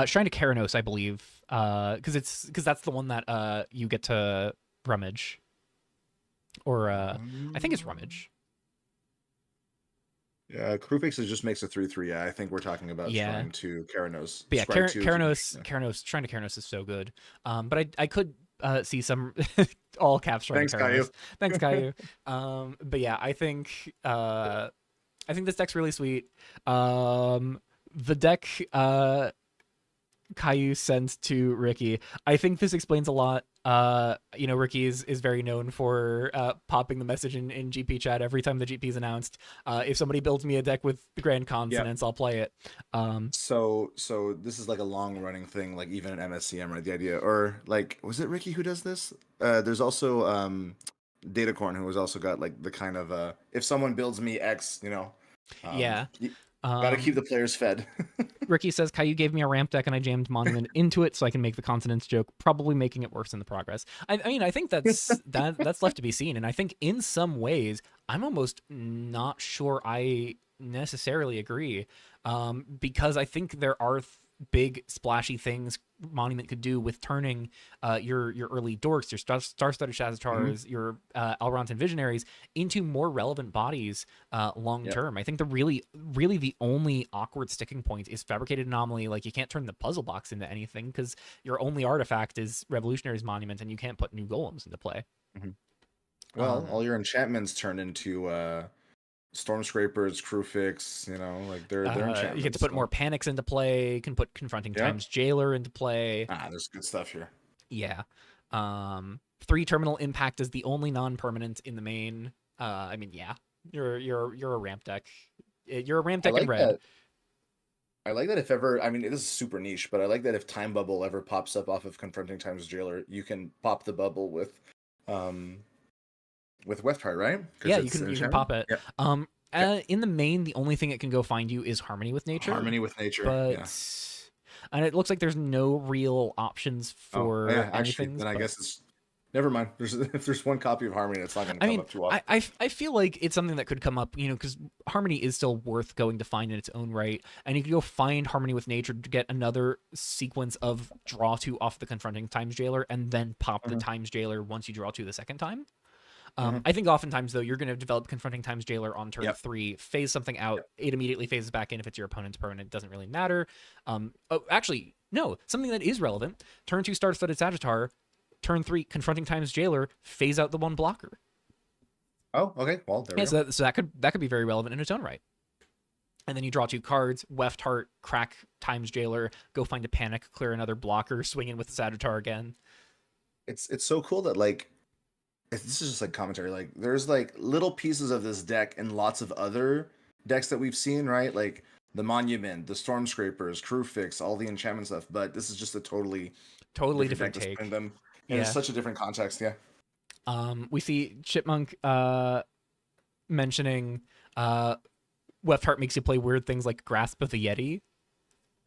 A: Shrine to Keranos, I believe, because that's the one that you get to rummage, or I think it's rummage.
B: Yeah, Krufix just makes a 3/3. Yeah, I think we're talking about Shrine to Keranos.
A: But yeah, Keranos, Shrine to Keranos is so good. But I could see some all caps Shrine to Keranos.
B: Caillou.
A: Thanks, Caillou. But yeah, I think this deck's really sweet. The deck Caillou sent to Ricky, I think this explains a lot. Ricky is very known for popping the message in GP chat every time the GP is announced. If somebody builds me a deck with the Grand Consonants, I'll play it.
B: So this is like a long running thing, like even in MSCM, right? The idea, or like, was it Ricky who does this? There's also Datacorn, who has also got like the kind of if someone builds me X, gotta keep the players fed.
A: Ricky says, Caillou gave me a ramp deck and I jammed Monument into it so I can make the consonants joke, probably making it worse in the progress. I mean, I think that's left to be seen. And I think in some ways, I'm almost not sure I necessarily agree, because I think there are big splashy things Monument could do with turning your early dorks, your Star-Studded Shazatars, your Elrond and Visionaries into more relevant bodies long term. I think the really the only awkward sticking point is Fabricated Anomaly. Like, you can't turn the puzzle box into anything because your only artifact is Revolutionary's Monument, and you can't put new golems into play.
B: Well, all your enchantments turn into Stormscrapers, Krufix, like they're enchantments.
A: You get to put more panics into play. You can put Confronting Times Jailer into play.
B: There's good stuff here.
A: Yeah. 3 Terminal Impact is the only non-permanent in the main. I mean, yeah, you're a ramp deck. You're a ramp deck in red.
B: I like that if ever, I mean, this is super niche, but I like that if Time Bubble ever pops up off of Confronting Times Jailer, you can pop the bubble with Wefthart, right?
A: Yeah, you can pop it. Yeah. In the main, the only thing it can go find you is Harmony with Nature. And it looks like there's no real options for anything.
B: Actually, then I guess it's... Never mind. If there's one copy of Harmony, it's not going to come up too often.
A: I feel like it's something that could come up, because Harmony is still worth going to find in its own right. And you can go find Harmony with Nature to get another sequence of draw 2 off the Confronting Times Jailer, and then pop the Times Jailer once you draw 2 the second time. I think oftentimes, though, you're going to develop Confronting Times Jailer on turn 3, phase something out, it immediately phases back in if it's your opponent's permanent. It doesn't really matter. Actually, no, something that is relevant. Turn 2 Star-Studded Sagittar, turn 3 Confronting Times Jailer, phase out the 1 blocker.
B: Oh, okay. Well, there we go.
A: So that could be very relevant in its own right. And then you draw 2 cards, Wefthart, crack Times Jailer, go find a panic, clear another blocker, swing in with the Sagittar again.
B: It's so cool that, like, this is just like commentary. Like, there's like little pieces of this deck in lots of other decks that we've seen, right? Like the Monument, the Stormscrapers, Krufix, all the enchantment stuff. But this is just a totally
A: different take.
B: Them. And it's such a different context. Yeah.
A: We see Chipmunk mentioning Wefthart makes you play weird things like Grasp of the Yeti.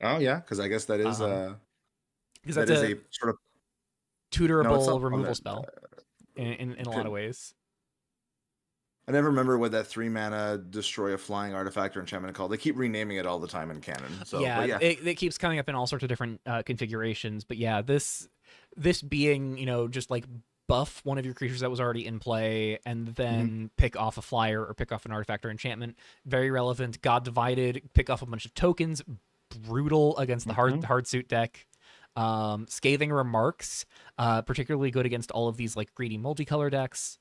B: Oh yeah, because I guess that is a sort of
A: tutorable removal spell. In a lot of ways.
B: I never remember what that 3-mana destroy a flying artifact or enchantment called. They keep renaming it all the time in canon. So
A: yeah. It keeps coming up in all sorts of different configurations. But yeah, this being, just like buff one of your creatures that was already in play and then pick off a flyer or pick off an artifact or enchantment. Very relevant. God Divided, pick off a bunch of tokens. Brutal against the hard suit deck. Scathing Remarks, particularly good against all of these like greedy multicolor decks.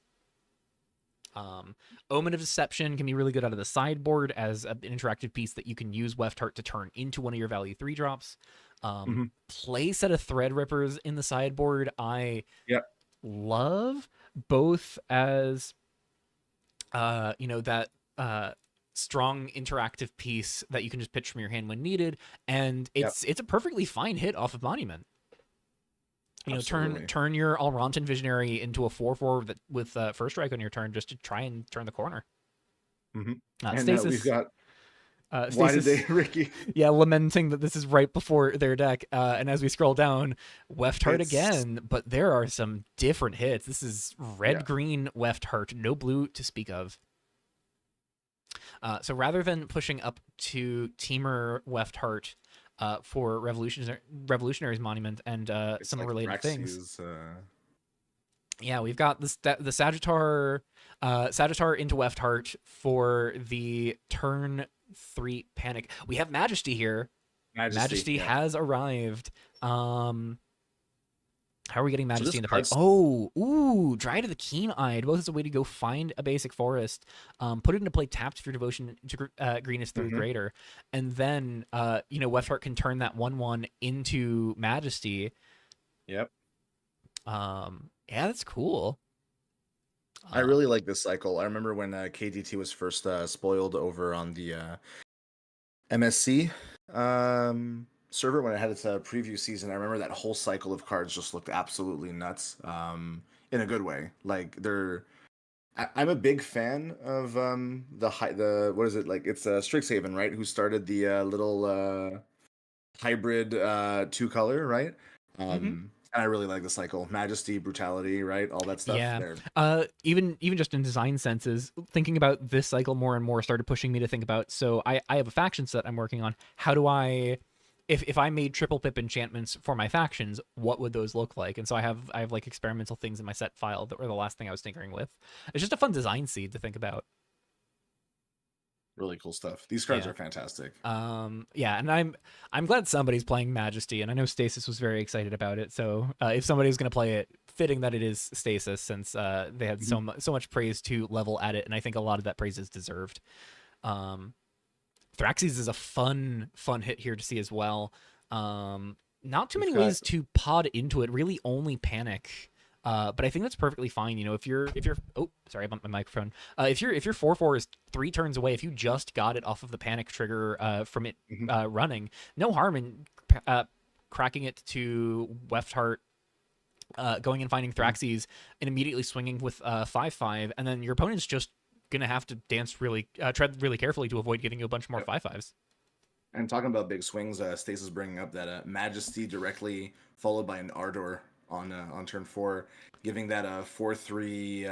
A: Um, Omen of Deception can be really good out of the sideboard as an interactive piece that you can use Weft Heart to turn into one of your value 3 drops.
B: Hmm.
A: Play set of Threadrippers in the sideboard I
B: Yep.
A: love, both as that strong interactive piece that you can just pitch from your hand when needed, and
B: Yep.
A: it's a perfectly fine hit off of Monument.
B: Absolutely.
A: Turn your Alrontan Visionary into a 4/4 that with first strike on your turn, just to try and turn the corner.
B: Hmm.
A: Uh,
B: And we've
A: Stasis,
B: got. Why did
A: Stasis,
B: they, Ricky?
A: yeah, lamenting that this is right before their deck. And as we scroll down, Weft Heart
B: It's
A: again, but there are some different hits. This is
B: yeah.
A: red green Weft Heart, no blue to speak of. So rather than pushing up to Teamer Weft Heart for Revolutionary's Monument and
B: It's
A: some
B: like
A: related things,
B: Thrax's.
A: yeah, we've got the Sagittar into Weft Heart for the turn 3 panic. We have Majesty here. Majesty
B: Yeah.
A: has arrived. How are we getting
B: So
A: Majesty
B: this
A: in the pipe?
B: card's
A: Oh, ooh, Dry to the Keen-Eyed. Both is a way to go find a basic forest, put it into play tapped if your devotion to green is 3
B: Mhm.
A: greater, and then Weft Heart can turn that 1/1 into Majesty.
B: Yep.
A: Yeah, that's cool.
B: I really like this cycle. I remember when KDT was first spoiled over on the MSC server when it had its preview season. I remember that whole cycle of cards just looked absolutely nuts, in a good way. Like they're, I'm a big fan of the what is it like? It's Strixhaven, right? Who started the little hybrid 2 color, right?
A: Mm-hmm.
B: And I really like the cycle, Majesty, Brutality, right? All that stuff
A: Yeah.
B: there.
A: Even just in design senses, thinking about this cycle more and more started pushing me to think about. So I have a faction set I'm working on. How do I, if I made triple pip enchantments for my factions, what would those look like? And so I have like experimental things in my set file that were the last thing I was tinkering with. It's just a fun design seed to think about.
B: Really cool stuff. These cards
A: Yeah.
B: are fantastic.
A: Yeah, and I'm glad somebody's playing Majesty, and I know Stasis was very excited about it. So if somebody's going to play it, fitting that it is Stasis, since they had
B: Mhm.
A: so much praise to level at it, and I think a lot of that praise is deserved. Um, Thraxes is a fun hit here to see as well. Not too
B: We've
A: many
B: got
A: ways to pod into it. Really, only panic. But I think that's perfectly fine. If you're oh, sorry, I bumped my microphone. If your 4/4 is 3 turns away, if you just got it off of the panic trigger from it
B: mhm.
A: running, no harm in cracking it to Weft Heart, going and finding Thraxes and immediately swinging with 5/5, and then your opponent's just gonna have to tread really carefully to avoid getting you a bunch more
B: Yep.
A: 5/5s.
B: And talking about big swings, Stace is bringing up that Majesty directly followed by an Ardor on turn 4, giving that a 4/3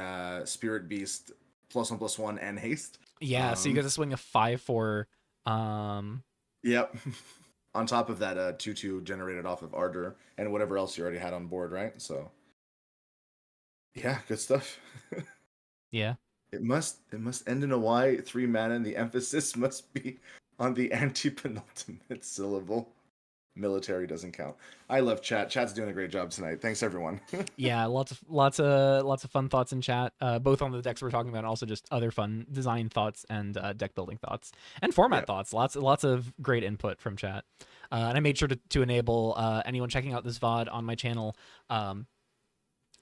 B: Spirit Beast +1/+1 and haste.
A: Yeah, so you get to swing a 5/4.
B: Yep. On top of that 2/2 generated off of Ardor and whatever else you already had on board, right? So yeah, good stuff.
A: Yeah.
B: It must end in a Y, 3 mana, and the emphasis must be on the anti-penultimate syllable. Military doesn't count. I love chat. Chat's doing a great job tonight. Thanks everyone.
A: Yeah, lots of fun thoughts in chat, both on the decks we're talking about, and also just other fun design thoughts and deck building thoughts and format
B: Yeah.
A: thoughts. Lots of great input from chat, and I made sure to enable anyone checking out this VOD on my channel.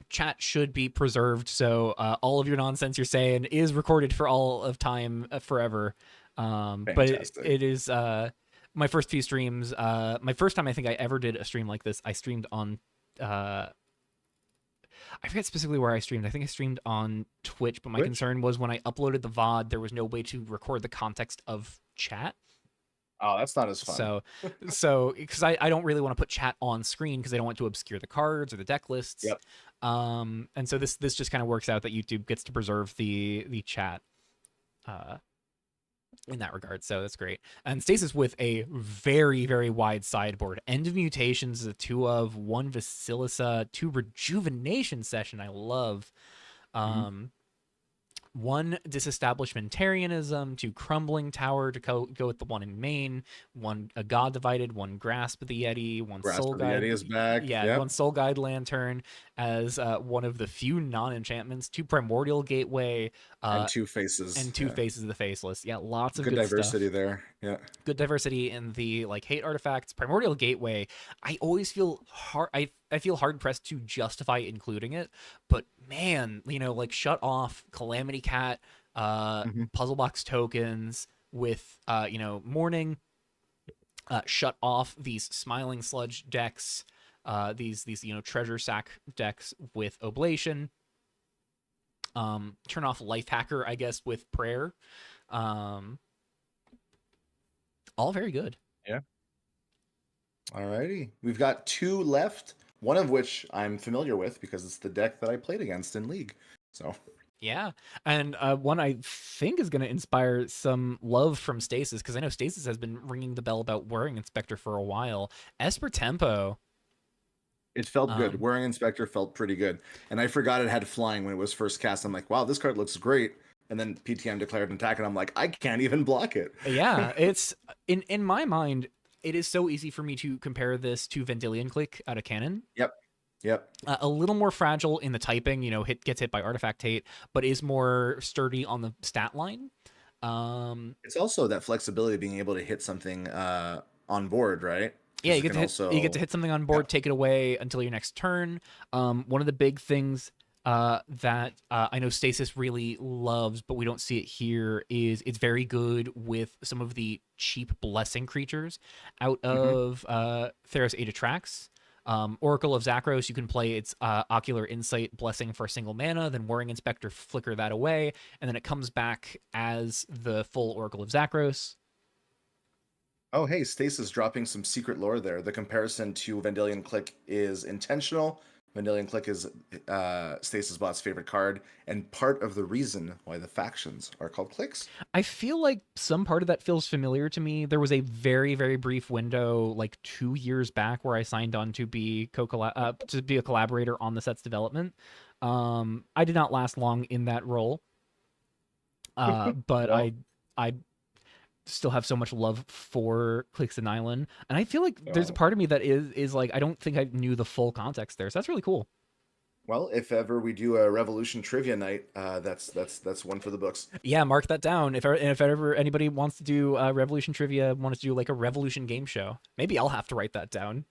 A: Chat should be preserved, so all of your nonsense you're saying is recorded for all of time, forever. But
B: Fantastic.
A: it is my first few streams. My first time I think I ever did a stream like this, I streamed on. I forget specifically where I streamed. I think I streamed on Twitch, but my
B: Twitch?
A: concern was when I uploaded the VOD, there was no way to record the context of chat.
B: Oh, that's not as fun.
A: So because I don't really want to put chat on screen because I don't want to obscure the cards or the deck lists.
B: Yep.
A: And so this just kind of works out that YouTube gets to preserve the chat in that regard. So that's great. And Stasis with a very, very wide sideboard. End of Mutations is a 2 of 1 Vasilisa, 2 Rejuvenation Session. I love. one disestablishmentarianism, two crumbling tower to go with the one in main, one a god divided, one grasp of the Yeti, one
B: Grasp
A: soul
B: of the Yeti
A: guide,
B: is back.
A: yeah,
B: Yep.
A: one soul guide lantern as one of the few non-enchantments, two primordial gateway,
B: And
A: uh,
B: two faces.
A: and two
B: Yeah.
A: faces of the faceless. Yeah, lots of
B: Good
A: good
B: diversity
A: stuff.
B: there. Yeah.
A: Good diversity in the like hate artifacts. Primordial Gateway, I always feel hard. I feel hard pressed to justify including it, but man, like shut off Calamity Cat,
B: Hmm.
A: puzzle box tokens with Mourning, shut off these Smiling Sludge decks, these treasure sack decks with Oblation. Turn off Life Hacker, I guess, with Prayer. Um, all very good.
B: Yeah. Alrighty. We've got two left, one of which I'm familiar with because it's the deck that I played against in League. So
A: Yeah, and one I think is going to inspire some love from Stasis, because I know Stasis has been ringing the bell about Whirring Inspector for a while. Esper Tempo.
B: it felt good.
A: Um,
B: Whirring Inspector felt pretty good. And I forgot it had flying when it was first cast. I'm like, wow, this card looks great. And then PTM declared an attack, and I'm like, I can't even block it.
A: yeah, it's in my mind, it is so easy for me to compare this to Vendilion Click out of Cannon.
B: Yep. Yep.
A: A little more fragile in the typing, gets hit by artifact hate, but is more sturdy on the stat line.
B: It's also that flexibility of being able to hit something on board, right?
A: Yeah,
B: Because it can
A: you get
B: also,
A: to hit something on
B: yeah.
A: board, take it away until your next turn. One of the big things that I know Stasis really loves, but we don't see it here, is it's very good with some of the cheap blessing creatures out
B: Hmm.
A: of Theros Age of Trax. Oracle of Zakros, you can play its Ocular Insight blessing for a single mana, then Whirring Inspector, flicker that away, and then it comes back as the full Oracle of Zakros.
B: Oh, hey, Stasis dropping some secret lore there. The comparison to Vendilion Click is intentional. Vendilion Click is Stasis Bot's favorite card, and part of the reason why the factions are called clicks.
A: I feel like some part of that feels familiar to me. There was a very, very brief window, like 2 years back, where I signed on to be to be a collaborator on the set's development. I did not last long in that role, but
B: Well,
A: I still have so much love for Clicks and Island, and I feel like there's a
B: uh,
A: part of me that is like, I don't think I knew the full context there. So that's really cool.
B: well, if ever we do a Revolution trivia night, that's one for the books.
A: Yeah, mark that down. If ever anybody wants to do Revolution trivia, wants to do like a Revolution game show, maybe I'll have to write that down.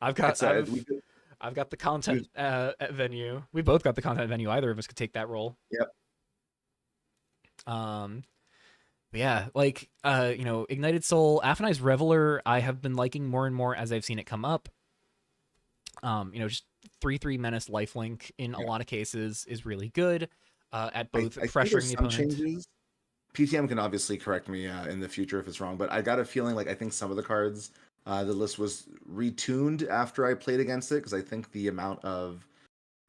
A: I've got
B: It's
A: I've
B: we could,
A: I've got the
B: we,
A: content at venue. We both got the content venue. Either of us could take that role.
B: yep.
A: Um, but yeah, like Ignited Soul, Aphani's Reveler, I have been liking more and more as I've seen it come up. Just 3/3 menace lifelink in a
B: Yeah.
A: lot of cases is really good at both
B: I think
A: pressuring
B: there's
A: the
B: some
A: opponent.
B: changes. PTM can obviously correct me in the future if it's wrong, but I got a feeling like I think some of the cards, the list was retuned after I played against it because I think the amount of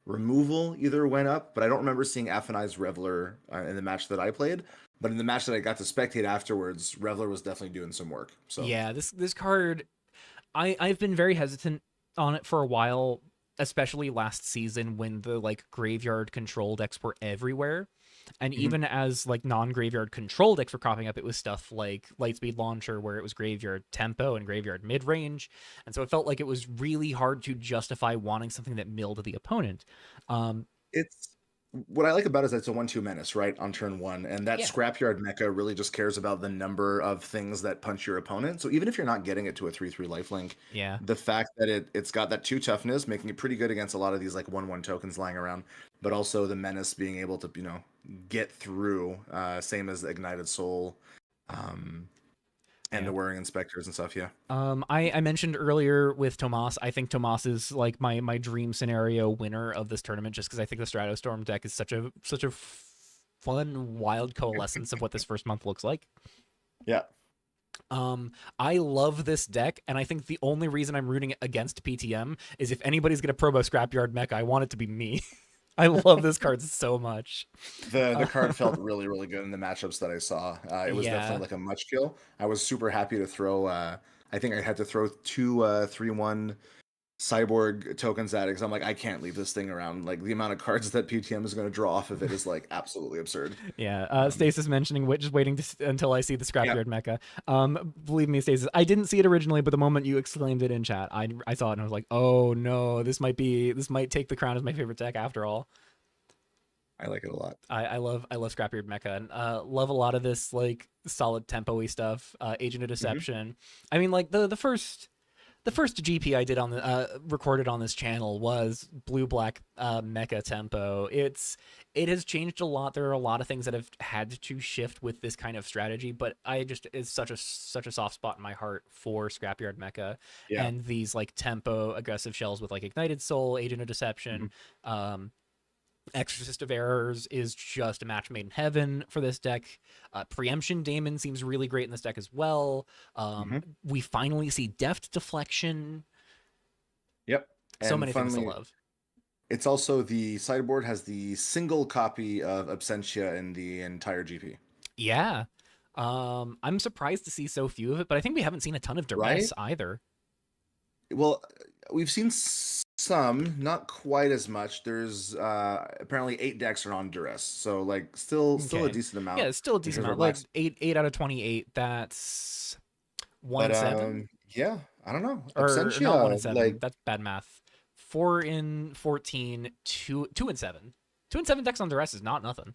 B: removal either went up, but I don't remember seeing Aphani's Reveler in the match that I played. But in the match that I got to spectate afterwards, Reveler was definitely doing some work. So
A: Yeah, this card, I've been very hesitant on it for a while, especially last season when the like graveyard control decks were everywhere. And
B: mhm.
A: even as like non-graveyard control decks were cropping up, it was stuff like Lightspeed Launcher, where it was graveyard tempo and graveyard mid-range. And so it felt like it was really hard to justify wanting something that milled the opponent. Um,
B: It's what I like about it is it's a 1/2 menace, right, on turn one. And that
A: yeah,
B: scrapyard mecha really just cares about the number of things that punch your opponent. So even if you're not getting it to a 3/3 lifelink,
A: yeah.
B: the fact that it's got that 2 toughness, making it pretty good against a lot of these like 1/1 tokens lying around, but also the menace being able to, get through, same as Ignited Soul, um, and
A: Yeah.
B: the Whirring Inspectors and stuff, yeah.
A: I mentioned earlier with Tomas, I think Tomas is like my dream scenario winner of this tournament, just because I think the Stratostorm deck is such a fun, wild coalescence of what this first month looks like.
B: Yeah.
A: I love this deck, and I think the only reason I'm rooting against PTM is if anybody's gonna promo Scrapyard Mech, I want it to be me. I love this card so much.
B: The card felt really, really good in the matchups that I saw. It was
A: Yeah,
B: definitely like a much kill. I was super happy to throw. I think I had to throw two 3/1 cyborg tokens at it, because I'm like, I can't leave this thing around. Like the amount of cards that PTM is going to draw off of it is like absolutely absurd.
A: Yeah,
B: Um,
A: Stasis mentioning just waiting until I see the
B: yeah,
A: scrapyard mecha. Believe me, Stasis, I didn't see it originally, but the moment you exclaimed it in chat, I saw it and I was like, oh no, this might take the crown as my favorite deck after all.
B: I like it a lot.
A: I love scrapyard mecha and love a lot of this like solid tempo-y stuff. Agent of
B: Hmm.
A: Deception. I mean, like the first GP I did on the recorded on this channel was blue black mecha tempo. It has changed a lot. There are a lot of things that have had to shift with this kind of strategy, but I just it's such a soft spot in my heart for scrapyard mecha
B: Yeah.
A: and these like tempo aggressive shells with like ignited soul, agent of
B: Hmm.
A: deception. Exorcist of Errors is just a match made in heaven for this deck. Preemption Daemon seems really great in this deck as well.
B: Hmm.
A: We finally see Deft Deflection.
B: Yep.
A: So
B: And
A: many things to
B: finally,
A: love.
B: it's also the sideboard has the single copy of Absentia in the entire GP.
A: Yeah. I'm surprised to see so few of it, but I think we haven't seen a ton of
B: Right?
A: Duress either.
B: Well, we've seen some, not quite as much. There's apparently 8 decks are on duress, so like still a
A: Okay.
B: decent
A: Yeah,
B: amount
A: it's still a
B: in
A: decent
B: terms of
A: amount. Like
B: max.
A: eight out of 28. That's
B: But
A: 1-7?
B: yeah, I don't know.
A: Or not one
B: Absentia,
A: and seven.
B: like
A: That's bad math. 4 in 14, 2-7. 2-7 decks on Duress is not nothing.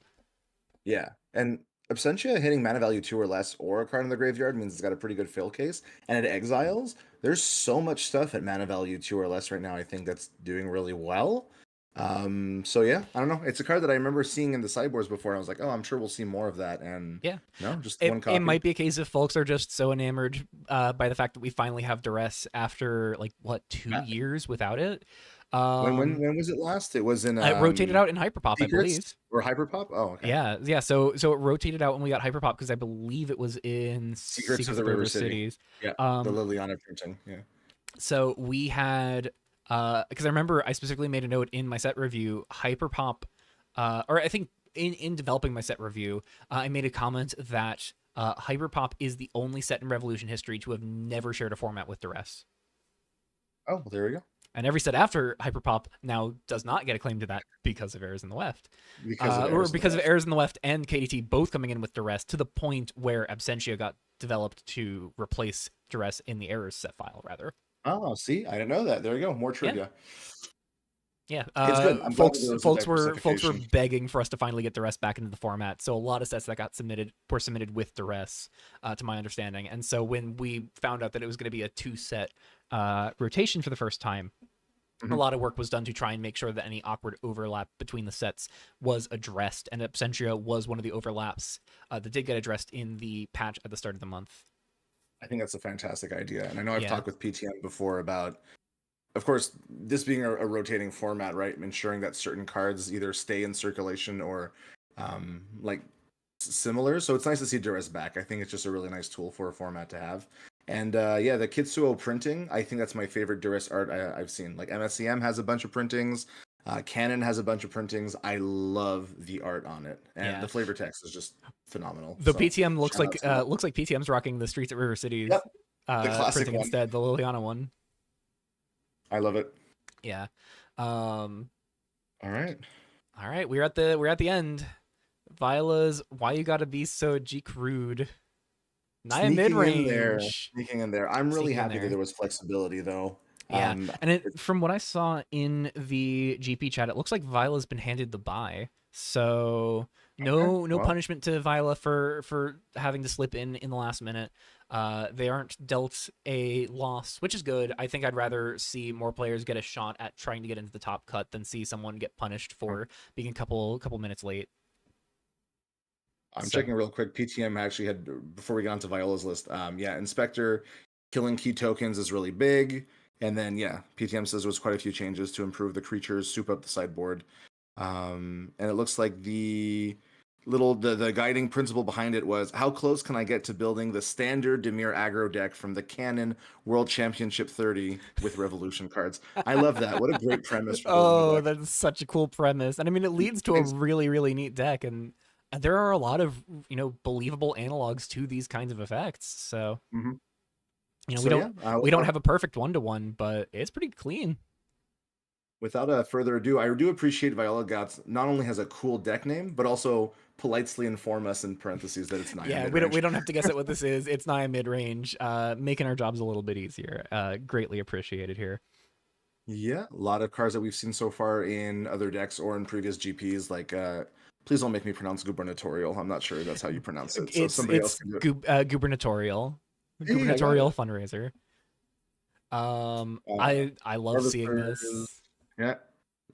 B: yeah, and Absentia hitting mana value 2 or less or a card in the graveyard means it's got a pretty good fill case. And it exiles. There's so much stuff at mana value 2 or less right now. I think that's doing really well. So yeah, I don't know. It's a card that I remember seeing in the sideboards before. I was like, oh, I'm sure we'll see more of that. And
A: Yeah.
B: no, just one
A: It
B: copy.
A: might be a case of folks are just so enamored by the fact that we finally have Duress after like what 2 years without it.
B: When was it last? It was in
A: It rotated out in Hyperpop, I
B: Secrets
A: believe.
B: or Hyperpop? Oh, okay.
A: Yeah. So it rotated out when we got Hyperpop because I believe it was in
B: Secrets of
A: Secrets
B: the
A: of the
B: River
A: River
B: City.
A: Cities.
B: Yeah, the
A: Um,
B: Liliana printing. Yeah.
A: so we had because I remember I specifically made a note in my set review, Hyperpop, or I think in developing my set review, I made a comment that Hyperpop is the only set in Revolution history to have never shared a format with Duress.
B: Oh, well, there we go.
A: And every set after Hyperpop now does not get a claim to that because of errors in the left.
B: Because of
A: Or
B: errors in the
A: because of
B: left.
A: errors in the left and KDT both coming in with Duress to the point where Absentia got developed to replace Duress in the errors set file, rather.
B: Oh, see, I didn't know that. There you go. More
A: Yeah.
B: trivia.
A: Yeah,
B: It's good. I'm glad that there was a
A: folks were
B: diversification.
A: begging for us to finally get Duress back into the format. So a lot of sets that got submitted were submitted with Duress, to my understanding. And so when we found out that it was going to be a 2-set rotation for the first time, a
B: Mhm.
A: lot of work was done to try and make sure that any awkward overlap between the sets was addressed. And Absentia was one of the overlaps that did get addressed in the patch at the start of the month.
B: I think that's a fantastic idea. And I know I've
A: Yeah.
B: talked with PTM before about, of course, this being a rotating format, right? Ensuring that certain cards either stay in circulation or like similar. So it's nice to see Duress back. I think it's just a really nice tool for a format to have. And yeah, the Kitsuo printing, I think that's my favorite Duress art I've seen. Like MSCM has a bunch of printings. Canon has a bunch of printings. I love the art on it, and
A: Yeah.
B: the flavor text is just phenomenal.
A: The
B: So
A: PTM
B: shout out to that.
A: looks like PTM's rocking the Streets at River Cities
B: Yep, the classic
A: printing
B: one.
A: instead, the Liliana one.
B: I love it.
A: Yeah. Um
B: All right.
A: all right, we're at the end. Viola's Why You Gotta Be So G Crude. Naya mid range.
B: Sneaking in there. I'm really
A: Sneaking in
B: happy that
A: there.
B: there was flexibility, though.
A: Yeah. And
B: It's
A: from what I saw in the GP chat, it looks like Viola's been handed the bye. So
B: okay.
A: no
B: Well,
A: punishment to Viola for having to slip in the last minute. They aren't dealt a loss, which is good. I think I'd rather see more players get a shot at trying to get into the top cut than see someone get punished for being a couple minutes late.
B: I'm
A: So
B: checking real quick. PTM actually had, before we got onto Viola's list. Yeah, Inspector killing key tokens is really big. And then yeah, PTM says there was quite a few changes to improve the creatures, soup up the sideboard. And it looks like the guiding principle behind it was how close can I get to building the standard Demir aggro deck from the Canon World Championship 30 with Revolution cards. I love that. What a great premise for building a
A: oh,
B: deck.
A: that's such a cool premise. And I mean it leads to a
B: Thanks.
A: really, really neat deck, and there are a lot of, believable analogs to these kinds of effects. So
B: Mhm.
A: You know,
B: So yeah,
A: we don't have a perfect 1-to-1, but it's pretty clean.
B: without further ado, I do appreciate Viola Gats not only has a cool deck name, but also politely inform us in parentheses that it's Naya
A: Yeah,
B: mid
A: we
B: range.
A: don't have to guess at what this is. It's Naya mid range, making our jobs a little bit easier. Greatly appreciated here.
B: Yeah, a lot of cards that we've seen so far in other decks or in previous GPs. Like, please don't make me pronounce gubernatorial. I'm not sure that's how you pronounce it, so somebody else can do it.
A: Gubernatorial,
B: Hey, I got
A: gubernatorial
B: it.
A: fundraiser.
B: Uh,
A: I love seeing
B: Harvesters,
A: this.
B: yeah,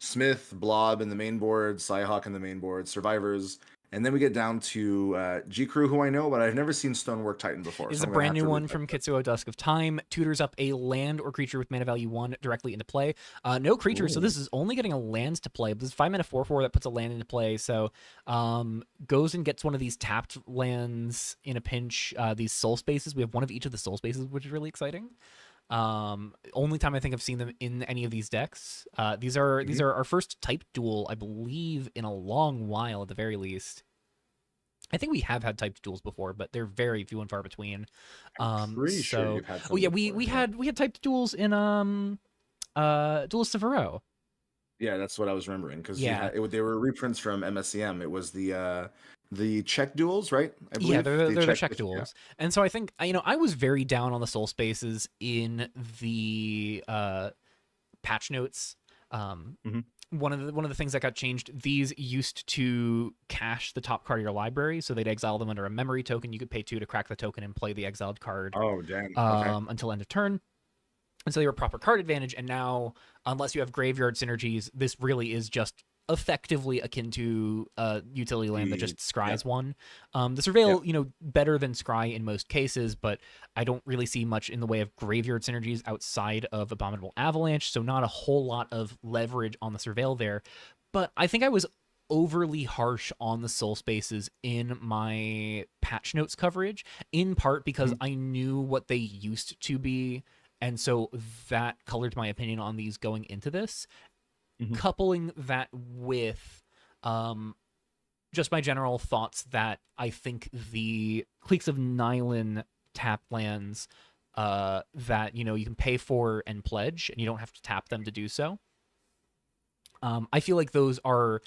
B: Smith, Blob in the main board, Psyhawk in the main board, Survivors, and then we get down to G Crew, who I know, but I've never seen Stonework Titan before,
A: Is
B: so
A: a
B: I'm gonna
A: brand
B: have
A: new
B: to read
A: one
B: that.
A: from Kitsuo Dusk of Time. Tutors up a land or creature with mana value 1 directly into play. No creatures, so
B: Ooh.
A: this is only getting a land to play. But this is 5 mana 4/4 that puts a land into play. So goes and gets one of these tapped lands in a pinch. These soul spaces. We have one of each of the soul spaces, which is really exciting. Only time I think I've seen them in any of these decks. These
B: Mhm.
A: are our first type duel, I believe, in a long while at the very least. I think we have had typed duels before, but they're very few and far between.
B: Pretty sure
A: So
B: you've had
A: oh
B: some
A: yeah,
B: before. Yeah.
A: we had typed duels in Duelist of Varro.
B: Yeah, that's what I was remembering because you
A: Yeah.
B: had they were reprints from MSCM. It was the Czech duels, right? I
A: Yeah,
B: believe the
A: they're the
B: Czech.
A: check
B: Yeah.
A: duels. And so I think I was very down on the soul spaces in the patch notes. Um
B: Hmm.
A: one of the things that got changed, these used to cache the top card of your library, so they'd exile them under a memory token. You could pay 2 to crack the token and play the exiled card
B: Oh, damn. Okay.
A: until end of turn. And so they were proper card advantage. And now, unless you have graveyard synergies, this really is just effectively akin to a utility land that
B: The
A: just
B: yeah,
A: scries one. The
B: yeah.
A: surveil, better than scry in most cases, but I don't really see much in the way of graveyard synergies outside of Abominable Avalanche. So not a whole lot of leverage on the surveil there. But I think I was overly harsh on the soul spaces in my patch notes coverage, in part because
B: Mhm,
A: I knew what they used to be, and so that colored my opinion on these going into this.
B: mhm.
A: Coupling that with um, just my general thoughts that I think the Cliques of Nylon tap lands that you can pay for and pledge, and you don't have to tap them to do so. I feel like those are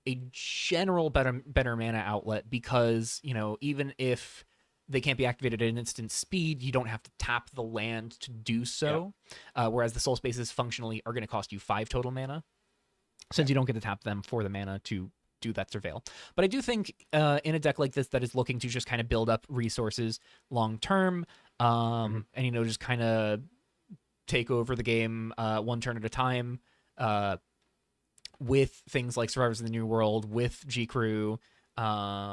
A: a general better mana outlet because even if they can't be activated at instant speed, you don't have to tap the land to do
B: Yeah,
A: so. Whereas the soul spaces functionally are going to cost you 5 total mana,
B: yeah.
A: since you don't get to tap them for the mana to do that surveil. But I do think in a deck like this that is looking to just kind of build up resources long term,
B: Mhm.
A: and just kind of take over the game one turn at a time. Uh, with things like Survivors of the New World, with G Crew.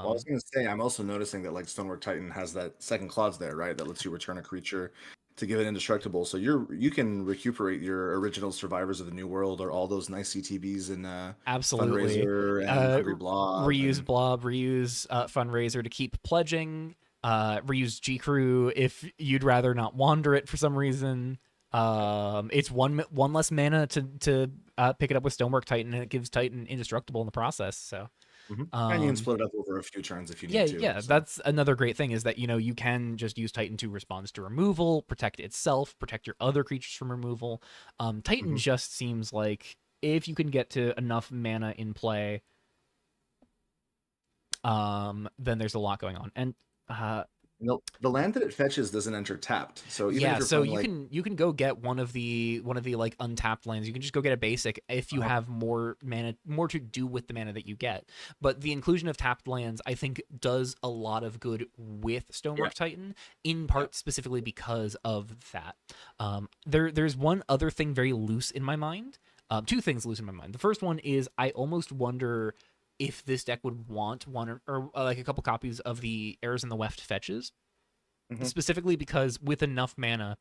B: Well, I was
A: Um,
B: gonna say, I'm also noticing that like Stonework Titan has that second clause there, right? That lets you return a creature to give it indestructible. So you can recuperate your original Survivors of the New World or all those nice CTBs in
A: Absolutely.
B: Fundraiser and Hungry Blob
A: Reuse
B: and
A: Blob, reuse Fundraiser to keep pledging, reuse G Crew if you'd rather not wander it for some reason.
B: yep.
A: It's one less mana to pick it up with Stonework Titan, and it gives Titan indestructible in the process. So,
B: And you can
A: um,
B: split it up over a few turns if you
A: yeah,
B: need to.
A: yeah,
B: So
A: that's another great thing is that you can just use Titan to respond to removal, protect itself, protect your other creatures from removal. Titan
B: mhm.
A: just seems like if you can get to enough mana in play, then there's a lot going on. And uh,
B: The land that it fetches doesn't enter tapped. So even if
A: yeah,
B: you're
A: so
B: playing like
A: you can go get one of the like untapped lands. You can just go get a basic if you
B: uh,
A: have more mana, more to do with the mana that you get. But the inclusion of tapped lands, I think, does a lot of good with
B: yeah,
A: Stonework Titan, in
B: yeah,
A: part specifically because of that. There's one other thing very loose in my mind. Two things loose in my mind. The first one is I almost wonder if this deck would want one or like a couple copies of the Errors in the Weft fetches,
B: mhm,
A: specifically because with enough mana,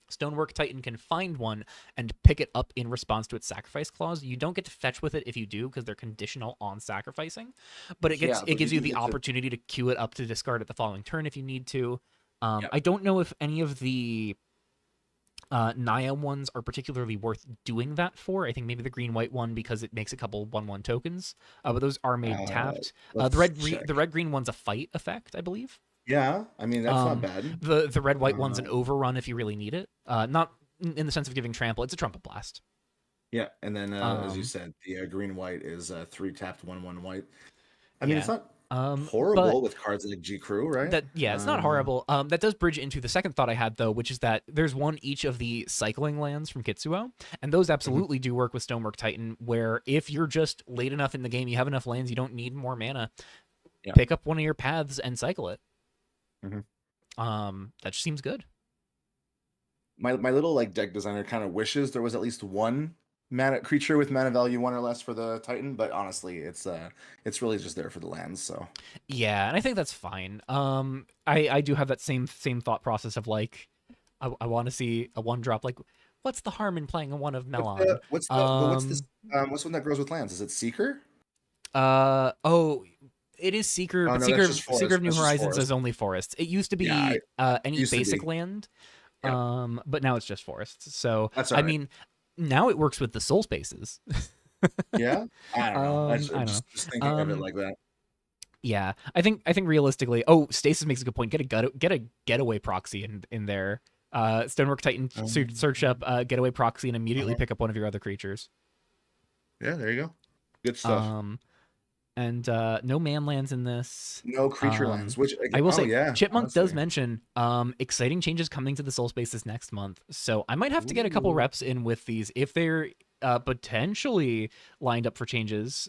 A: Stonework Titan can find one and pick it up in response to its sacrifice clause. You don't get to fetch with it if you do because they're conditional on sacrificing, but
B: yeah,
A: it
B: but you
A: gives you
B: do
A: the
B: get to
A: opportunity to queue it up to discard it the following turn if you need to.
B: yeah.
A: I don't know if any of the Naya ones are particularly worth doing that for. I think maybe the green white one because it makes a couple 1/1 tokens, but those are made tapped.
B: Let's check.
A: The red green one's a fight effect, I believe.
B: Yeah, I mean that's not bad.
A: The red white one's an
B: Uh,
A: overrun if you really need it. Not in the sense of giving trample. It's a trumpet blast.
B: yeah, and then as you
A: Um,
B: said, the green white is 3 tapped 1/1 white. I mean, it's
A: yeah.
B: not
A: But
B: horrible with cards like G Crew, right?
A: that yeah, it's not horrible. That does bridge into the second thought I had though, which is that there's one each of the cycling lands from Kitsuo, and those
B: Mhm.
A: absolutely do work with Stonework Titan. Where if you're just late enough in the game, you have enough lands, you don't need more mana.
B: Yeah.
A: Pick up one of your paths and cycle it.
B: Mhm.
A: That just seems good.
B: My little like deck designer kind of wishes there was at least one mana creature with mana value 1 or less for the Titan, but honestly, it's really just there for the lands. So
A: Yeah, and I think that's fine. I do have that same thought process of like, I want to see a one drop. Like, what's the harm in playing a one of
B: what's
A: Melon?
B: the what's this what's one that grows with lands? Is it Seeker?
A: Oh, it is Seeker,
B: Oh
A: but
B: no, that's just
A: Seeker
B: forest.
A: of New
B: That's just
A: Horizons
B: forest.
A: is only forests. It used to
B: Yeah,
A: be
B: it
A: any
B: used to
A: basic
B: be.
A: land,
B: Yeah,
A: but now it's just forests. So
B: that's all
A: I
B: right.
A: mean, now it works with the soul spaces.
B: Yeah, I don't know.
A: I don't know.
B: Just thinking of it
A: Um,
B: like that.
A: yeah, I think realistically, oh, Stasis makes a good point. Get a getaway proxy in there. Stonework Titan search up getaway proxy and immediately
B: Uh-huh.
A: pick up one of your other creatures.
B: Yeah, there you go. Good stuff.
A: Um, and no man lands in this.
B: No creature lands, which
A: I will
B: oh
A: say
B: yeah,
A: Chipmunk does
B: honestly.
A: mention exciting changes coming to the Soul Spaces next month. So I might have to get a couple
B: Ooh.
A: reps in with these if they're potentially lined up for changes.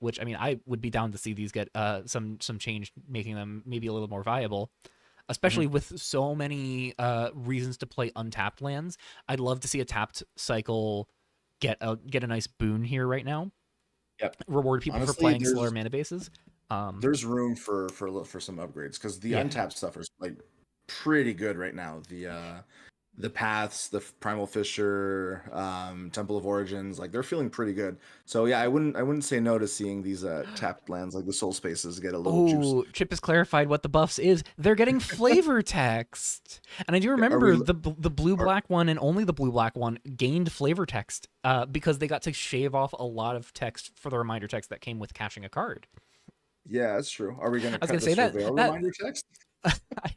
A: Which I mean, I would be down to see these get some change, making them maybe a little more viable.
B: Mhm.
A: Especially with so many reasons to play untapped lands, I'd love to see a tapped cycle get a nice boon here right now.
B: Yep.
A: Reward people for
B: Honestly,
A: playing slower mana bases.
B: there's room for some upgrades because the
A: Yeah.
B: untapped stuff is like pretty good right now. The paths, the primal fissure, temple of origins, like they're feeling pretty good. So yeah, I wouldn't say no to seeing these tapped lands like the soul spaces get a little juiced.
A: Oh, Chip has clarified what the buffs is. They're getting flavor text, and I do
B: Are we
A: remember the blue
B: are,
A: black one and only the blue black one gained flavor text because they got to shave off a lot of text for the reminder text that came with caching a card.
B: yeah, that's true. Are we gonna
A: I was
B: cut
A: gonna
B: the
A: say that
B: surveil
A: that
B: reminder text?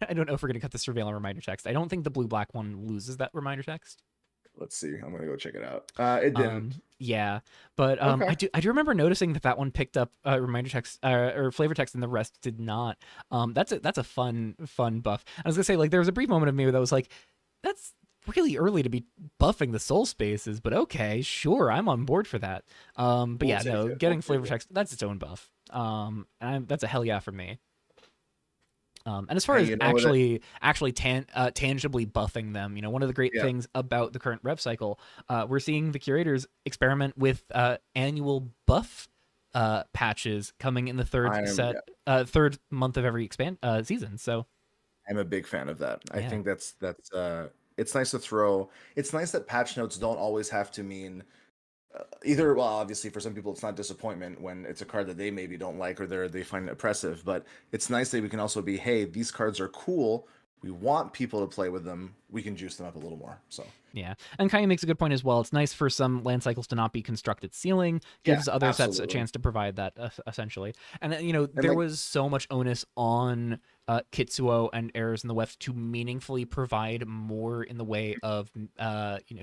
A: I don't know if we're gonna cut the surveillance reminder text. I don't think the blue black one loses that reminder text.
B: Let's see. I'm gonna go check it out. It didn't.
A: Yeah, but
B: Okay.
A: I do remember noticing that one picked up reminder text or flavor text and the rest did not. That's a fun buff. I was gonna say like there was a brief moment of me where that was like, that's really early to be buffing the soul spaces, but okay, sure, I'm on board for that. But
B: We'll
A: yeah,
B: take
A: no,
B: it. We'll
A: getting
B: take
A: flavor
B: it.
A: text that's its own buff. That's a hell yeah for me. And as far
B: Hey,
A: as
B: you know what?
A: actually tangibly buffing them, one of the great
B: Yeah.
A: things about the current rev cycle, we're seeing the curators experiment with annual buff patches coming in the
B: Yeah,
A: third month of every expand season. So
B: I'm a big fan of that. I
A: yeah,
B: think that's it's nice to throw. It's nice that patch notes don't always have to mean either. Well, obviously for some people it's not disappointment when it's a card that they maybe don't like or they find it oppressive, but it's nice that we can also be, hey, these cards are cool. We want people to play with them. We can juice them up a little more. So
A: yeah. And Kaya makes a good point as well. It's nice for some land cycles to not be constructed ceiling,
B: yeah,
A: gives other sets a
B: absolutely.
A: chance to provide that essentially. And
B: And
A: there
B: like
A: was so much onus on Kitsuo and Errors in the West to meaningfully provide more in the way of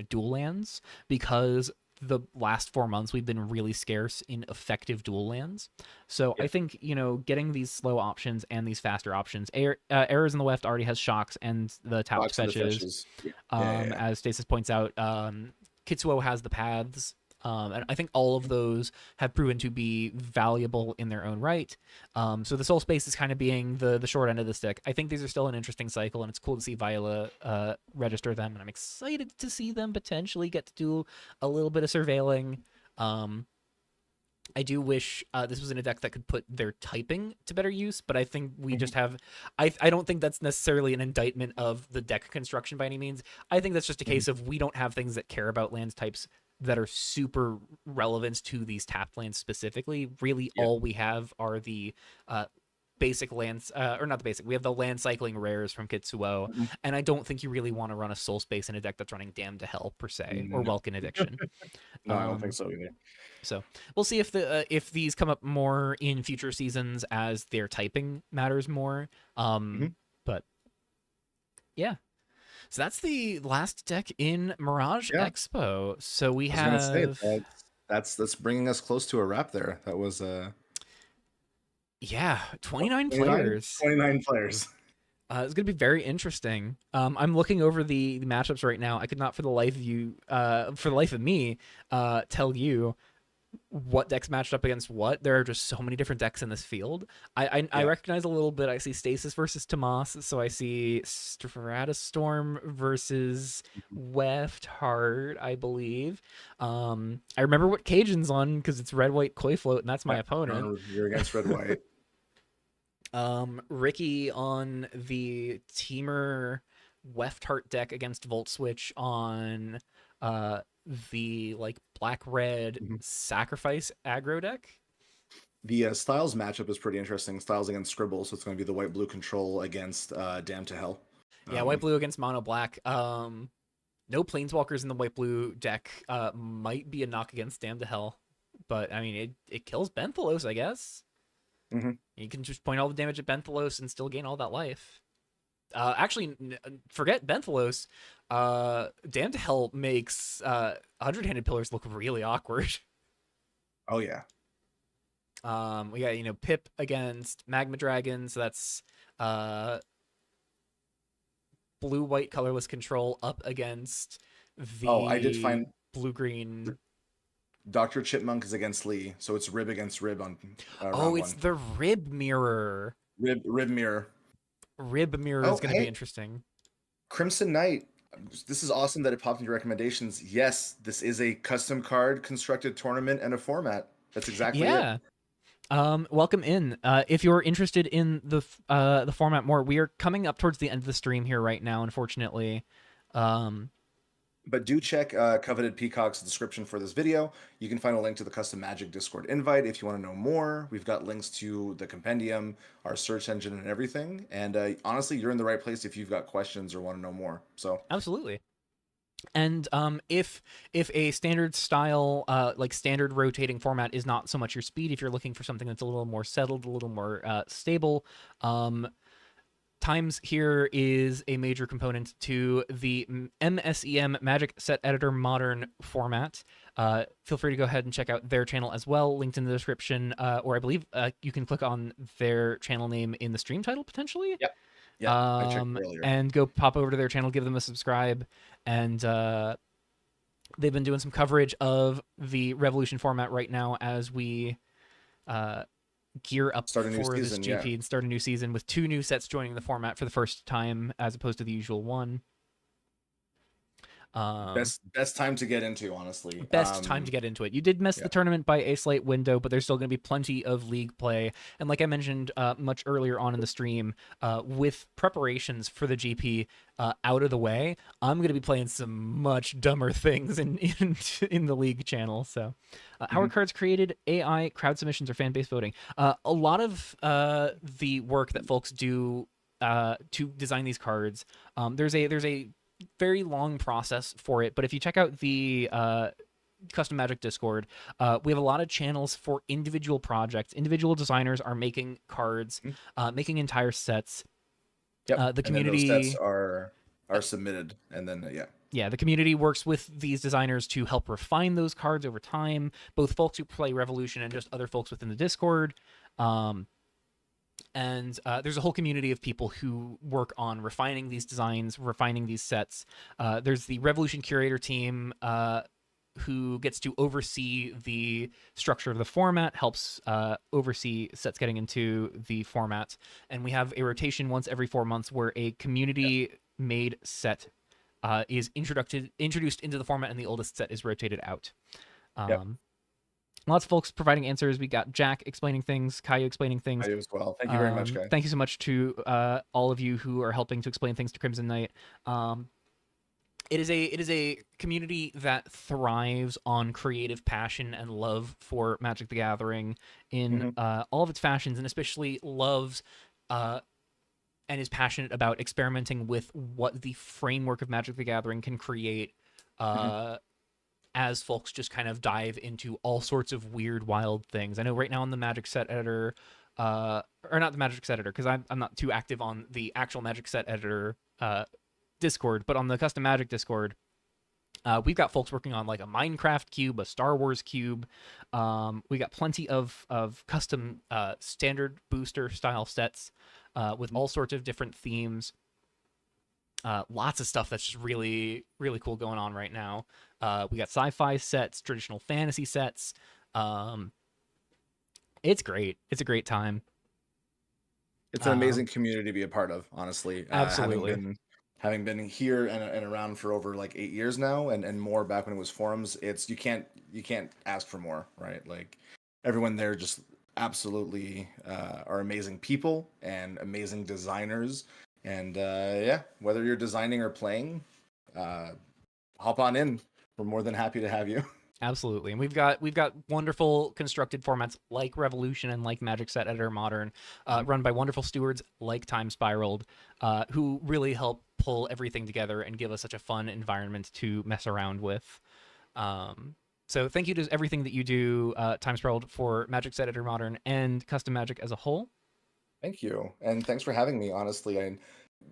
A: dual lands because the last 4 months we've been really scarce in effective dual lands. So I
B: yeah,
A: think getting these slow options and these faster options. Errors in the West already has shocks and the tapped
B: box of the
A: fetches.
B: fetches. Yeah, yeah.
A: As Stasis points out, Kitsuo has the paths. And I think all of those have proven to be valuable in their own right. So the soul space is kind of being the short end of the stick. I think these are still an interesting cycle, and it's cool to see Viola register them, and I'm excited to see them potentially get to do a little bit of surveilling. Um, I do wish this was in a deck that could put their typing to better use, but I think we
B: Mhm.
A: just have. I don't think that's necessarily an indictment of the deck construction by any means. I think that's just a
B: Mhm.
A: case of we don't have things that care about lands types that are super relevant to these tapped lands specifically. Really,
B: Yeah.
A: all we have are the uh, basic lands, or not the basic. We have the land cycling rares from Kitsuo,
B: Mhm.
A: and I don't think you really want to run a soul space in a deck that's running Damn to Hell per se, or
B: No,
A: Welkin Addiction.
B: no, I don't think
A: Um,
B: so either.
A: so we'll see if these come up more in future seasons as their typing matters more.
B: Hmm.
A: But yeah, so that's the last deck in Mirage
B: Yeah,
A: Expo. So we
B: I was gonna say
A: have
B: that's bringing us close to a wrap there. That was
A: yeah,
B: what,
A: 29
B: 29?
A: players.
B: 29 players.
A: It's going to be very interesting. I'm looking over the matchups right now. I could not, for the life of you, for the life of me, tell you what decks matched up against what. There are just so many different decks in this field. I
B: Yeah.
A: recognize a little bit. I see Stasis versus Tomas, so I see Stratustorm versus
B: Mhm.
A: Weft Heart, I believe. I remember what Cajun's on because it's red white koi float, and that's my
B: Yeah,
A: opponent.
B: you're against red white.
A: Ricky on the Teamer Weft Heart deck against Volt Switch on uh the like black red
B: Mhm.
A: sacrifice aggro deck.
B: The Styles matchup is pretty interesting. Styles against Scribble, so it's going to be the white blue control against Damn to Hell.
A: Yeah, white blue against mono black. No planeswalkers in the white blue deck. Might be a knock against Damn to Hell, but I mean it kills Benthelos, I guess.
B: Hmm.
A: You can just point all the damage at Benthelos and still gain all that life. Actually, forget Benthelos. Damn to Hell makes 100-handed pillars look really awkward.
B: Oh yeah.
A: We got Pip against Magma Dragon, so that's uh blue white colorless control up against
B: Oh, I did
A: the
B: find
A: blue green.
B: Dr. Chipmunk is against Lee, so it's Rib against Rib on
A: Oh,
B: round
A: it's
B: one.
A: the Rib Mirror.
B: Rib Mirror.
A: Rib Mirror is
B: Oh,
A: going to be
B: hey,
A: interesting.
B: Crimson Knight. This is awesome that it popped into recommendations. Yes, this is a custom card constructed tournament and a format. That's exactly it.
A: Yeah. Welcome in. If you're interested in the format more, we are coming up towards the end of the stream here right now, unfortunately. Um,
B: But do check Coveted Peacock's description for this video. You can find a link to the Custom Magic Discord invite if you want to know more. We've got links to the compendium, our search engine, and everything. And honestly, you're in the right place if you've got questions or want to know more. So,
A: Absolutely. And if a standard style, like standard rotating format is not so much your speed, if you're looking for something that's a little more settled, a little more stable, Times here is a major component to the MSEM Magic Set Editor Modern format. Feel free to go ahead and check out their channel as well, linked in the description, or I believe you can click on their channel name in the stream title potentially.
B: yep. Yeah, I checked earlier.
A: And go pop over to their channel, give them a subscribe, and they've been doing some coverage of the Revolution format right now as we gear up
B: Start a new
A: for this
B: season,
A: GP
B: yeah.
A: and start a new season with 2 new sets joining the format for the first time as opposed to the usual one.
B: Best time to get into, honestly.
A: Best time to get into it. You did miss
B: Yeah.
A: the tournament by a slight window, but there's still going to be plenty of league play. And like I mentioned much earlier on in the stream, with preparations for the GP out of the way, I'm going to be playing some much dumber things in the league channel. So, how are cards created? AI, crowd submissions, or fan base voting? A lot of the work that folks do to design these cards, there's a very long process for it, but if you check out the Custom Magic Discord, we have a lot of channels for individual projects. Individual designers are making cards, making entire sets.
B: Yep.
A: The
B: And then those sets
A: community,
B: are submitted, and then
A: yeah, the community works with these designers to help refine those cards over time. Both folks who play Revolution and just other folks within the Discord. And there's a whole community of people who work on refining these designs, refining these sets. There's the Revolution Curator team who gets to oversee the structure of the format, helps oversee sets getting into the format. And we have a rotation once every 4 months where a community-made set is introduced into the format and the oldest set is rotated out.
B: Yep.
A: Lots of folks providing answers. We got Jack explaining things, Caillou explaining things.
B: I do as well. Thank you very much, guys.
A: Thank you so much to all of you who are helping to explain things to Crimson Knight. it is a community that thrives on creative passion and love for Magic the Gathering in
B: Hmm.
A: all of its fashions, and especially loves uh, and is passionate about experimenting with what the framework of Magic the Gathering can create.
B: Hmm.
A: Uh, as folks just kind of dive into all sorts of weird, wild things. I know right now on the Magic Set Editor, or not the Magic Set Editor, because I'm not too active on the actual Magic Set Editor Discord, but on the Custom Magic Discord, we've got folks working on like a Minecraft cube, a Star Wars cube. We got plenty of custom standard booster style sets with all sorts of different themes. Lots of stuff that's just really, really cool going on right now. We got sci-fi sets, traditional fantasy sets. Um, it's great. It's a great time.
B: It's an
A: Um,
B: amazing community to be a part of, honestly.
A: Absolutely.
B: Having been here and around for over like 8 years now, and more back when it was forums, it's you can't ask for more, right? Like everyone there just absolutely are amazing people and amazing designers, and yeah, whether you're designing or playing, uh, hop on in. We're more than happy to have you.
A: Absolutely. And we've got wonderful constructed formats like Revolution and like Magic Set Editor Modern, run by wonderful stewards like Timespiraled, who really help pull everything together and give us such a fun environment to mess around with. So thank you to everything that you do, Timespiraled, for Magic Set Editor Modern and Custom Magic as a whole.
B: Thank you, and thanks for having me. Honestly, I'm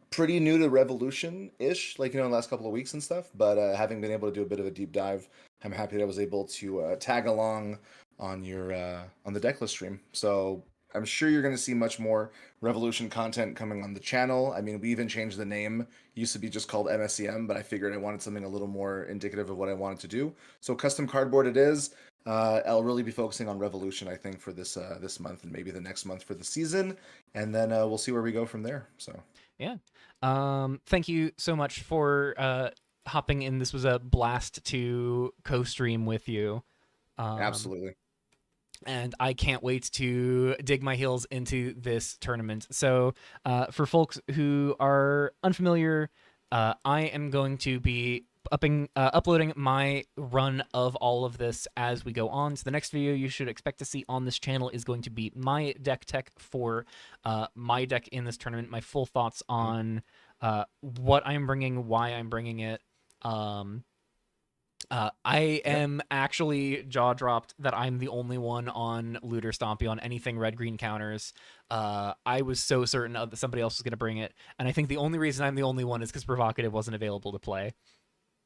B: pretty new to Revolution ish, like in the last couple of weeks and stuff. But having been able to do a bit of a deep dive, I'm happy that I was able to tag along on your on the decklist stream. So I'm sure you're going to see much more Revolution content coming on the channel. I mean, we even changed the name. It used to be just called MSCM, but I figured I wanted something a little more indicative of what I wanted to do. So custom cardboard it is. I'll really be focusing on Revolution, I think, for this month and maybe the next month for the season, and then we'll see where we go from there. So.
A: Yeah. Thank you so much for hopping in. This was a blast to co-stream with you. Um,
B: Absolutely.
A: and I can't wait to dig my heels into this tournament. So, for folks who are unfamiliar, I am going to be uploading my run of all of this as we go on. So the next video you should expect to see on this channel is going to be my deck tech for my deck in this tournament, my full thoughts
B: Mhm.
A: on what I'm bringing, why I'm bringing it. Um, I
B: Yeah.
A: am actually jaw dropped that I'm the only one on Looter Stompy on anything red green counters. I was so certain that somebody else was going to bring it, and I think the only reason I'm the only one is because Provocative wasn't available to play.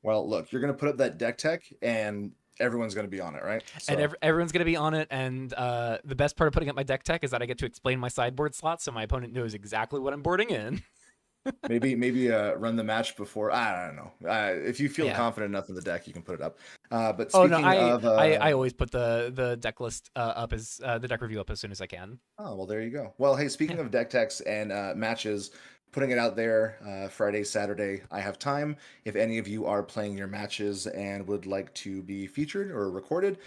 B: Well, look, you're gonna put up that deck tech, and everyone's gonna be on it, right?
A: And
B: So
A: everyone's going to be on it. And the best part of putting up my deck tech is that I get to explain my sideboard slots, so my opponent knows exactly what I'm boarding in.
B: maybe run the match before. I don't know. If you feel
A: Yeah.
B: confident enough in the deck, you can put it up. But
A: Oh no,
B: speaking of,
A: I always put the deck list up as the deck review up as soon as I can.
B: oh well, there you go. Well, hey,
A: Yeah.
B: speaking of deck techs and matches, putting it out there Friday, Saturday. I have time. If any of you are playing your matches and would like to be featured or recorded,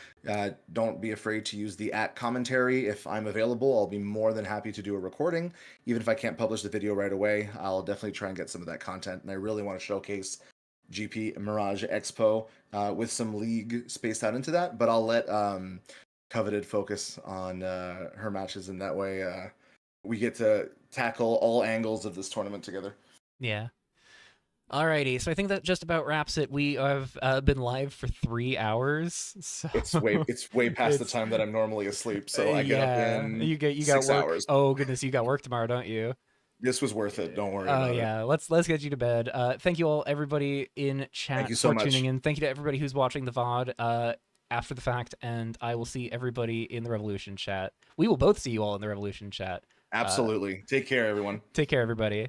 B: don't be afraid to use the @ commentary. If I'm available, I'll be more than happy to do a recording. Even if I can't publish the video right away, I'll definitely try and get some of that content. And I really want to showcase GP Mirage Expo with some league spaced out into that. But I'll let Coveted focus on her matches, and that way we get to tackle all angles of this tournament together.
A: Yeah. Alrighty, so I think that just about wraps it. We have been live for 3 hours, so
B: It's way past the
A: it's
B: time that I'm normally asleep, so I get up
A: yeah.
B: in
A: You got
B: six
A: work.
B: hours.
A: Oh goodness, you got work tomorrow, don't you?
B: This was worth it. Don't worry
A: Oh
B: about it.
A: yeah. Let's get you to bed. Thank you all, everybody in
B: Thank
A: chat
B: you so
A: for tuning
B: much.
A: in. Thank you to everybody who's watching the VOD after the fact, and I will see everybody in the Revolution chat. We will both see you all in the Revolution chat. Uh,
B: Absolutely. Take care, everyone.
A: take care, everybody.